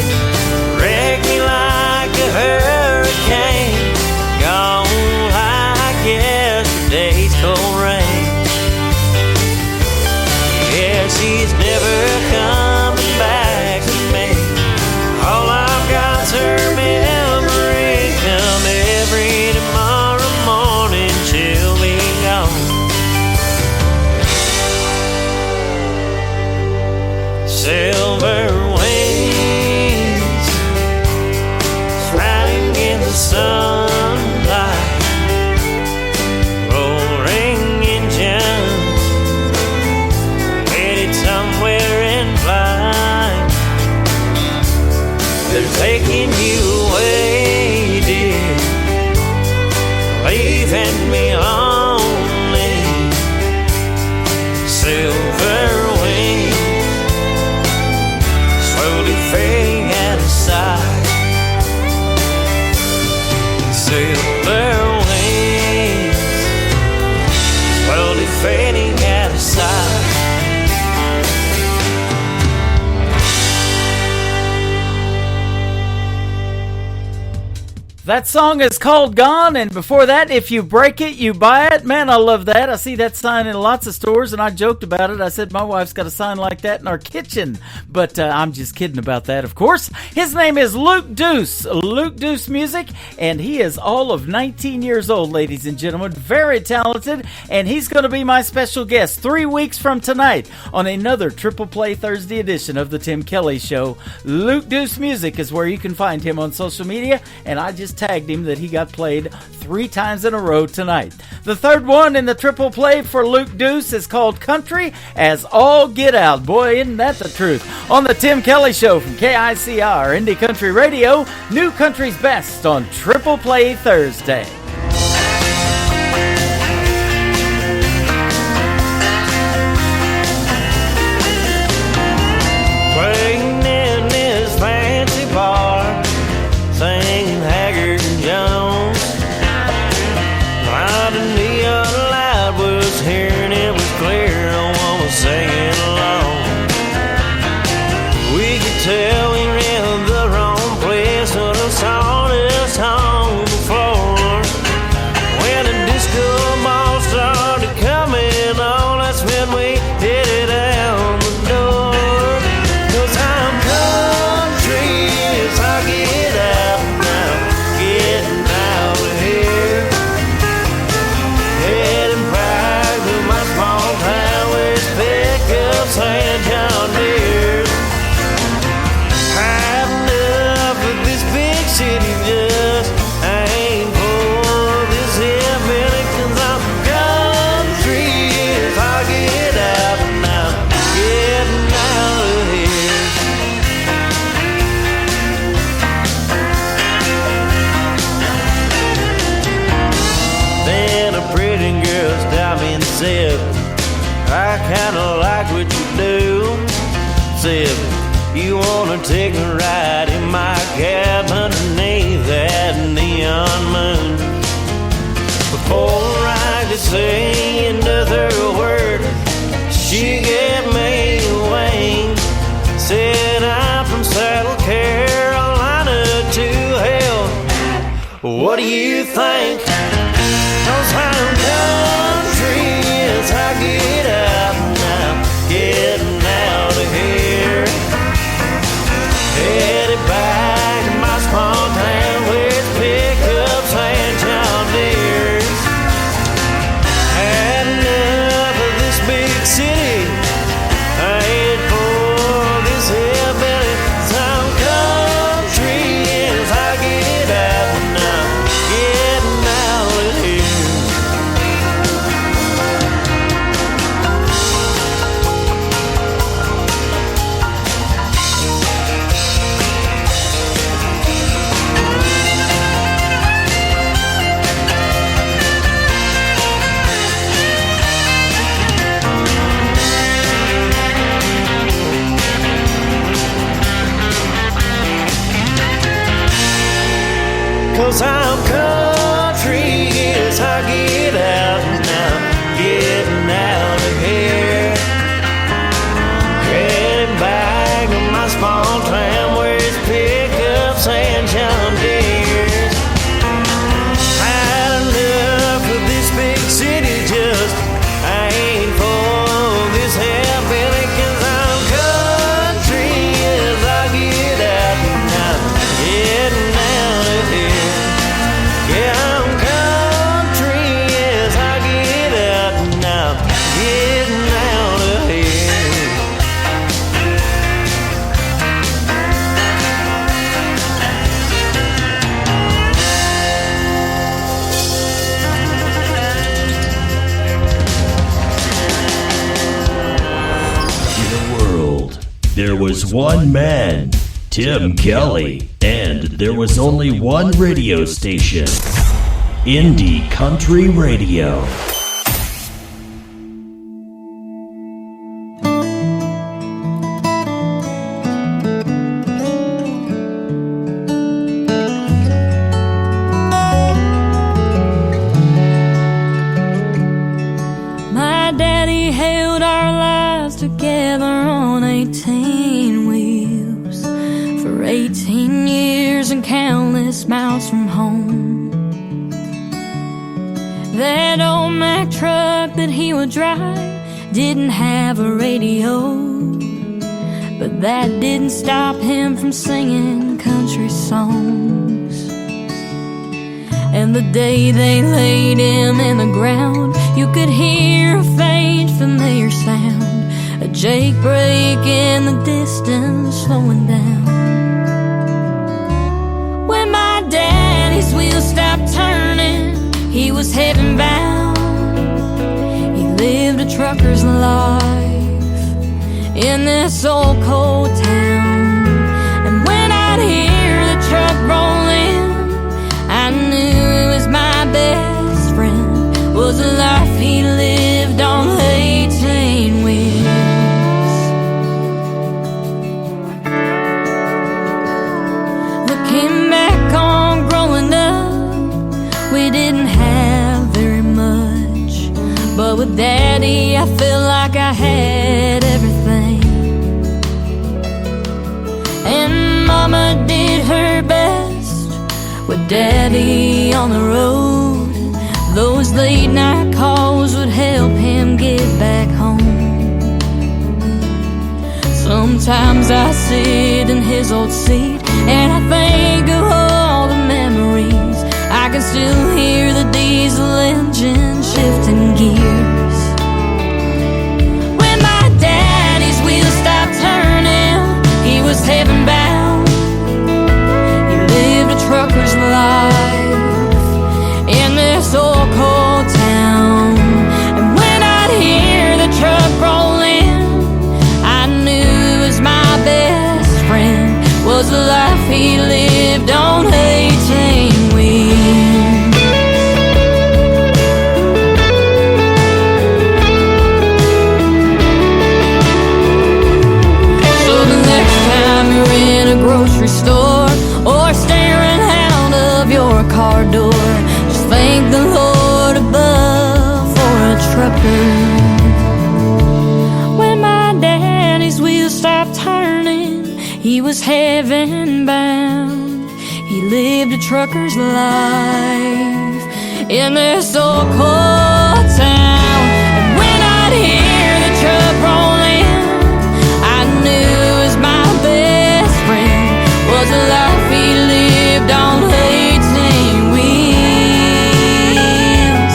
wrecked me like a hurricane, gone like yesterday's cold rain. Yeah, she's never coming back to me. All I've got's her memory. Come every tomorrow morning, she'll be gone. Silver wings, riding in the sunlight, roaring engines, headed somewhere in flight. They're taking you away, dear, leaving me lonely. Silver wings, slowly fading out of sight. Silver wings, slowly fading out of sight. That song is called Gone, and before that, If You Break It, You Buy It. Man, I love that. I see that sign in lots of stores, and I joked about it. I said my wife's got a sign like that in our kitchen, but I'm just kidding about that, of course. His name is Luke Deuce, Luke Deuce Music, and he is all of 19 years old, ladies and gentlemen. Very talented, and he's going to be my special guest 3 weeks from tonight on another Triple Play Thursday edition of The Tim Kelly Show. Luke Deuce Music is where you can find him on social media, and I just tagged him that he got played 3 times in a row tonight. The third one in the triple play for Luke Deuce is called Country as All Get Out. Boy, isn't that the truth? On the Tim Kelly Show from KICR, Indie Country Radio, New Country's Best on Triple Play Thursday. Playing in this fancy bar, singing Haggard and Jones. Loud and neon light was hearing, it was clear no one was singing along. We could tell we were in the wrong place, so the song is on the floor. When the disco ball started coming on, that's when we headed out the door. 'Cause I'm country as I get out now, getting out of here, heading back to my small town with pickups and John Deere. said, I kinda like what you do. Said, you wanna take a ride in my cab underneath that neon moon. Before I could say another word, she gave me a wing. Said, I'm from Saddle, Carolina to hell. What do you think? 'Cause I'm country as I get out now, getting out of here. Headed back to my small town with pickups and John Deere's. Had enough of this big city. I ain't for this hillbilly. Some country as I get out now, getting out of here. Cause I'm country as I get out now, getting out of here. Heading back to my small town where it's pickups and John Deere's. Had enough of this big city, just I ain't for this hillbilly. Cause I'm country as I get out now, getting out of here. Yeah, I'm country as I get out now, getting out of here. In a world, there was one man, Tim Kelly, and there was only one radio station, Indie Country Radio. My daddy held our lives together on 18 wheels for 18 years and countless miles from home. That old Mack truck that he would drive didn't have a radio, but that didn't stop him from singing country songs. And the day they laid him in the ground, you could hear a faint familiar sound, a jake brake in the distance slowing down. When my daddy's wheels stopped turning, he was heaven bound. He lived a trucker's life in this old cold town. And when I'd hear the truck roll in, I knew it was my best friend, was the life he lived on 18 wheels. Looking back on growing up, we didn't have very much, but with Daddy I felt like I had everything. And Mama did her best with Daddy on the road. Those late night calls would help him get back home. Sometimes I sit in his old seat and I think of all the memories. I can still hear the diesel engine shifting gears. When my daddy's wheels stopped turning, he was heaven bound. He lived a trucker's life in this old cold town. And when I'd hear the truck roll in, I knew it was my best friend, was the life he lived on 18 wheels. heaven bound. He lived a trucker's life in this old coal town. And when I'd hear the truck roll in, I knew it was my best friend. Was a life he lived on 18 wheels.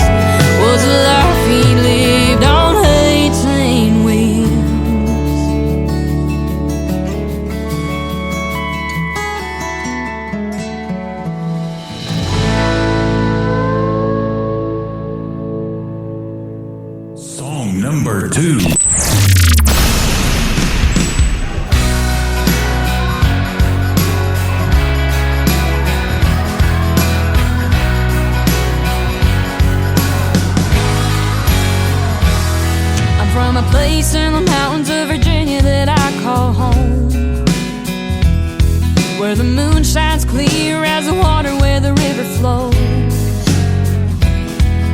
Was a life he lived on 18 wheels. Song number 2. From a place in the mountains of Virginia that I call home, where the moon shines clear as the water where the river flows.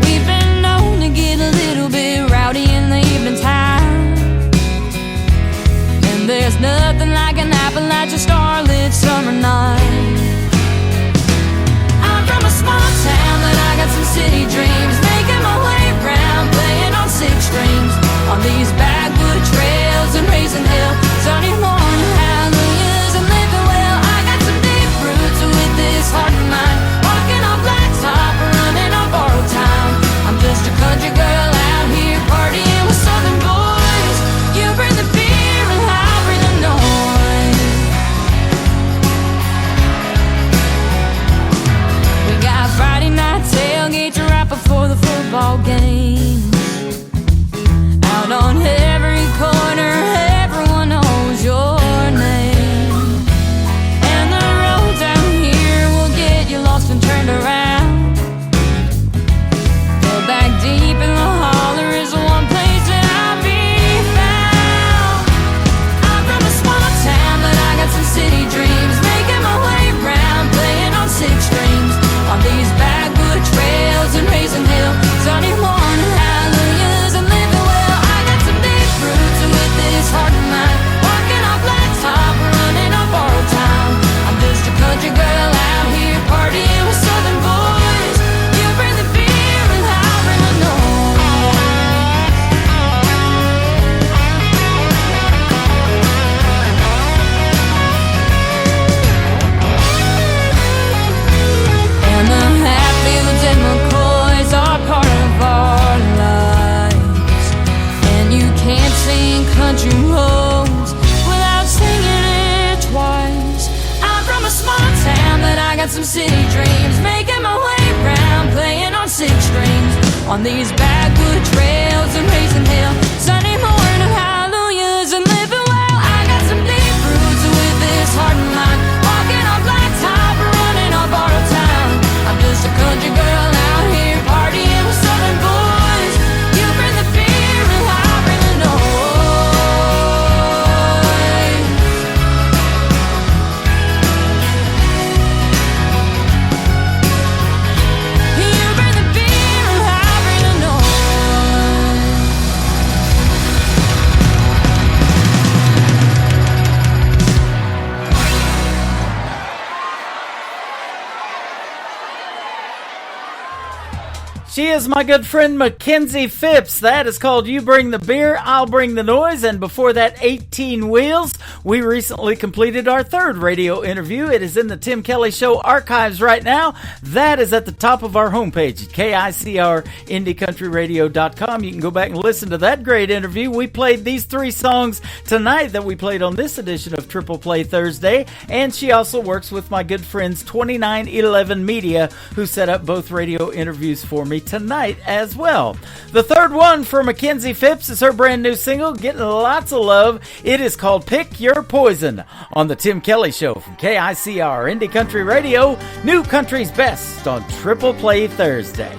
We've been known to get a little bit rowdy in the evening time, and there's nothing like an Appalachian starlit summer night. I'm from a small town, but I got some city dreams, making my way round, playing on 6 strings. On these backwood trails and raising hell, Sunday morning hallelujahs and living well. I got some deep roots with this heart of mine, walking on blacktop, running on borrowed time. I'm just a country girl out here partying with southern boys. You bring the beer and I'll bring the noise. We got Friday night tailgates right before the football game. Out on every corner, everyone knows your name. And the road down here will get you lost and turned around. But back deep in the holler is the one place that I'll be found. I'm from a small town, but I got some city dreams, making my way round, playing on 6 strings. On these backwood trails and raising hell, Sunday morning hallelujahs and living well. I got some deep roots with this heart of mine, walking on blacktop, running on borrowed time. I'm just a country girl out here partying with southern boys. You bring the beer and I'll bring the noise. And the Hatfields and McCoys are part of our lives, and you can't sing country roads without singing it twice. I'm from a small town, but I got some city dreams, making my way round, playing on 6 strings. On these backwood trails and raising hell, Sunday morning hallelujahs and living well. I got some deep roots with this heart of mine, walking on blacktop, running on borrowed time. I'm just a country girl out here partying with southern boys. You bring the beer and I'll bring the noise. You bring the beer and I'll bring the noise. She is my good friend Mackenzie Phipps. That is called You Bring the Beer, I'll Bring the Noise. And before that, 18 Wheels. We recently completed our 3rd radio interview. It is in the Tim Kelly Show archives right now. That is at the top of our homepage at KICRIndieCountryRadio.com. You can go back and listen to that great interview. We played these 3 songs tonight that we played on this edition of Triple Play Thursday. And she also works with my good friends 2911 Media, who set up both radio interviews for me tonight as well. The 3rd one for Mackenzie Phipps is her brand new single, getting lots of love. It is called Pick Your Poison on the Tim Kelly Show from KICR Indie Country Radio, New Country's Best on Triple Play Thursday.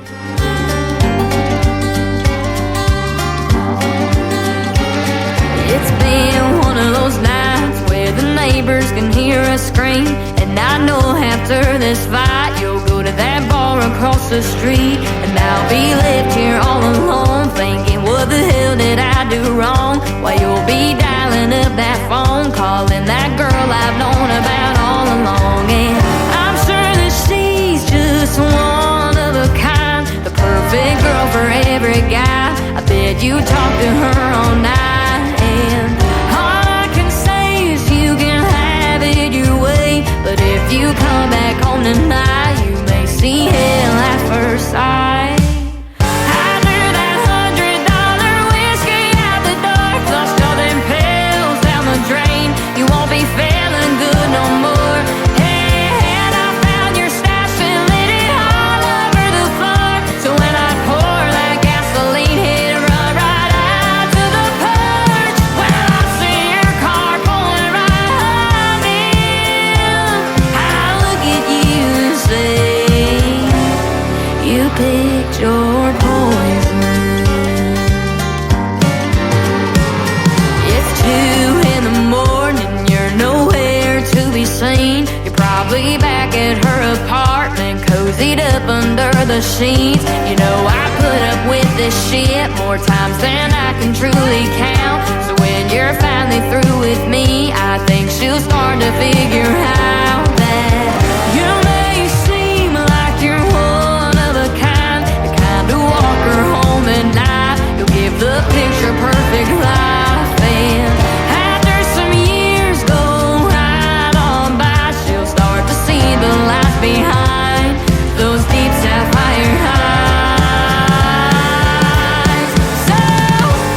It's been one of those nights where the neighbors can hear us scream, and I know after this fight you'll go to that bar across the street, and I'll be left here all alone thinking, what the hell did I do wrong? Why you'll be dialing up that phone, calling that girl I've known about all along. And I'm sure that she's just one of a kind, the perfect girl for every guy. I bet you talk to her all night, and all I can say is you can have it your way. But if you come back home tonight, you may see hell at first sight. You won't be feeling good no more. Hey, and I found your stash and lit it all over the floor. So when I pour that gasoline, hit it run right out to the porch. Well, I see your car pulling right on in. I look at you and say, you picked your poison. It's 2 in the morning, nowhere to be seen. You're probably back at her apartment, cozied up under the sheets. You know I put up with this shit more times than I can truly count. So when you're finally through with me, I think she'll start to figure out that you may seem like you're one of a kind, the kind to walk her home at night. You'll give the picture perfect life, and after some years go the light behind those deep sapphire eyes. So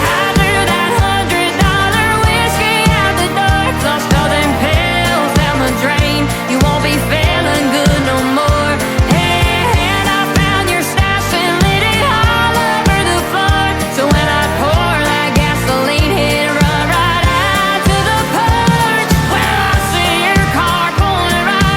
after that $100 whiskey out the door, flushed all them pills down the drain, you won't be feeling good no more. Hey, and I found your stash and lit it all over the floor. So when I pour that gasoline, hit it run right out to the porch. Well, I see your car pulling right.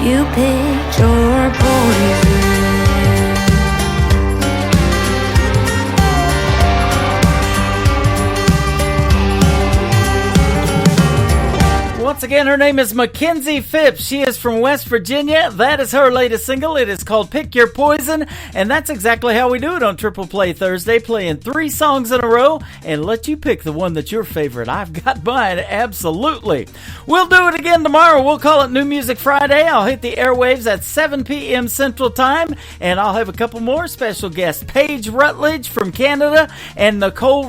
You picked your poison. Once again, her name is Mackenzie Phipps. She is from West Virginia. That is her latest single. It is called Pick Your Poison, and that's exactly how we do it on Triple Play Thursday, playing 3 songs in a row and let you pick the one that's your favorite. I've got mine, absolutely. We'll do it again tomorrow. We'll call it New Music Friday. I'll hit the airwaves at 7 p.m. Central Time, and I'll have a couple more special guests. Paige Rutledge from Canada and Noah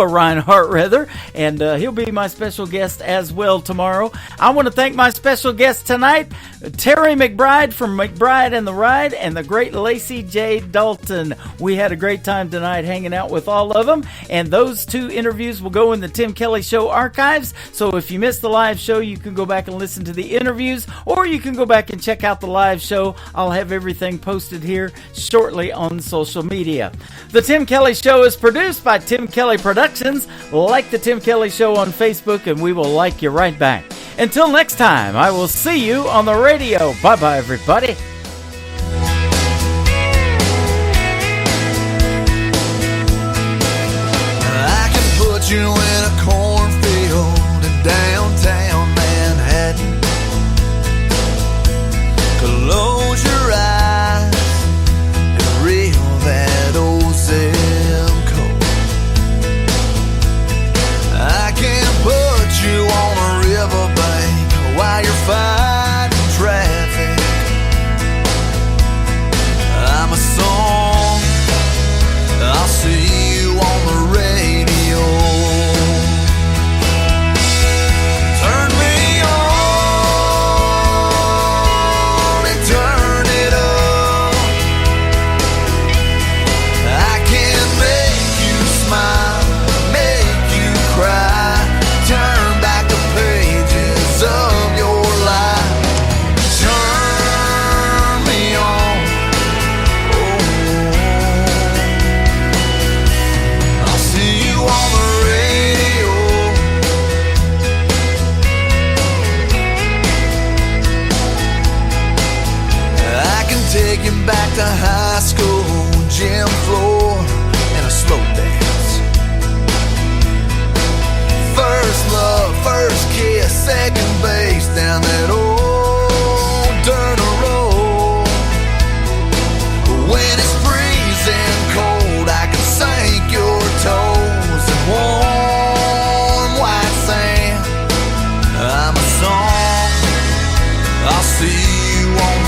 Reinhardt, rather, and he'll be my special guest as well tomorrow. I want to thank my special guest tonight, Terry McBride from McBride and the Ride, and the great Lacey J. Dalton. We had a great time tonight hanging out with all of them, and those 2 interviews will go in the Tim Kelly Show archives, so if you missed the live show, you can go back and listen to the interviews, or you can go back and check out the live show. I'll have everything posted here shortly on social media. The Tim Kelly Show is produced by Tim Kelly Productions. Like the Tim Kelly Show on Facebook, and we will like you right back. Until next time, I will see you on the radio. Bye-bye, everybody. I can put you in a cornfield in downtown Manhattan. Close your eyes and reel that old zip code. I can put you on a riverbank while you're fighting traffic. I'm a song I'll see take you back to high school, gym floor, and a slow dance. First love, first kiss, second base down that old dirt road. When it's freezing cold, I can sink your toes in warm white sand. I'm a song, I'll see you on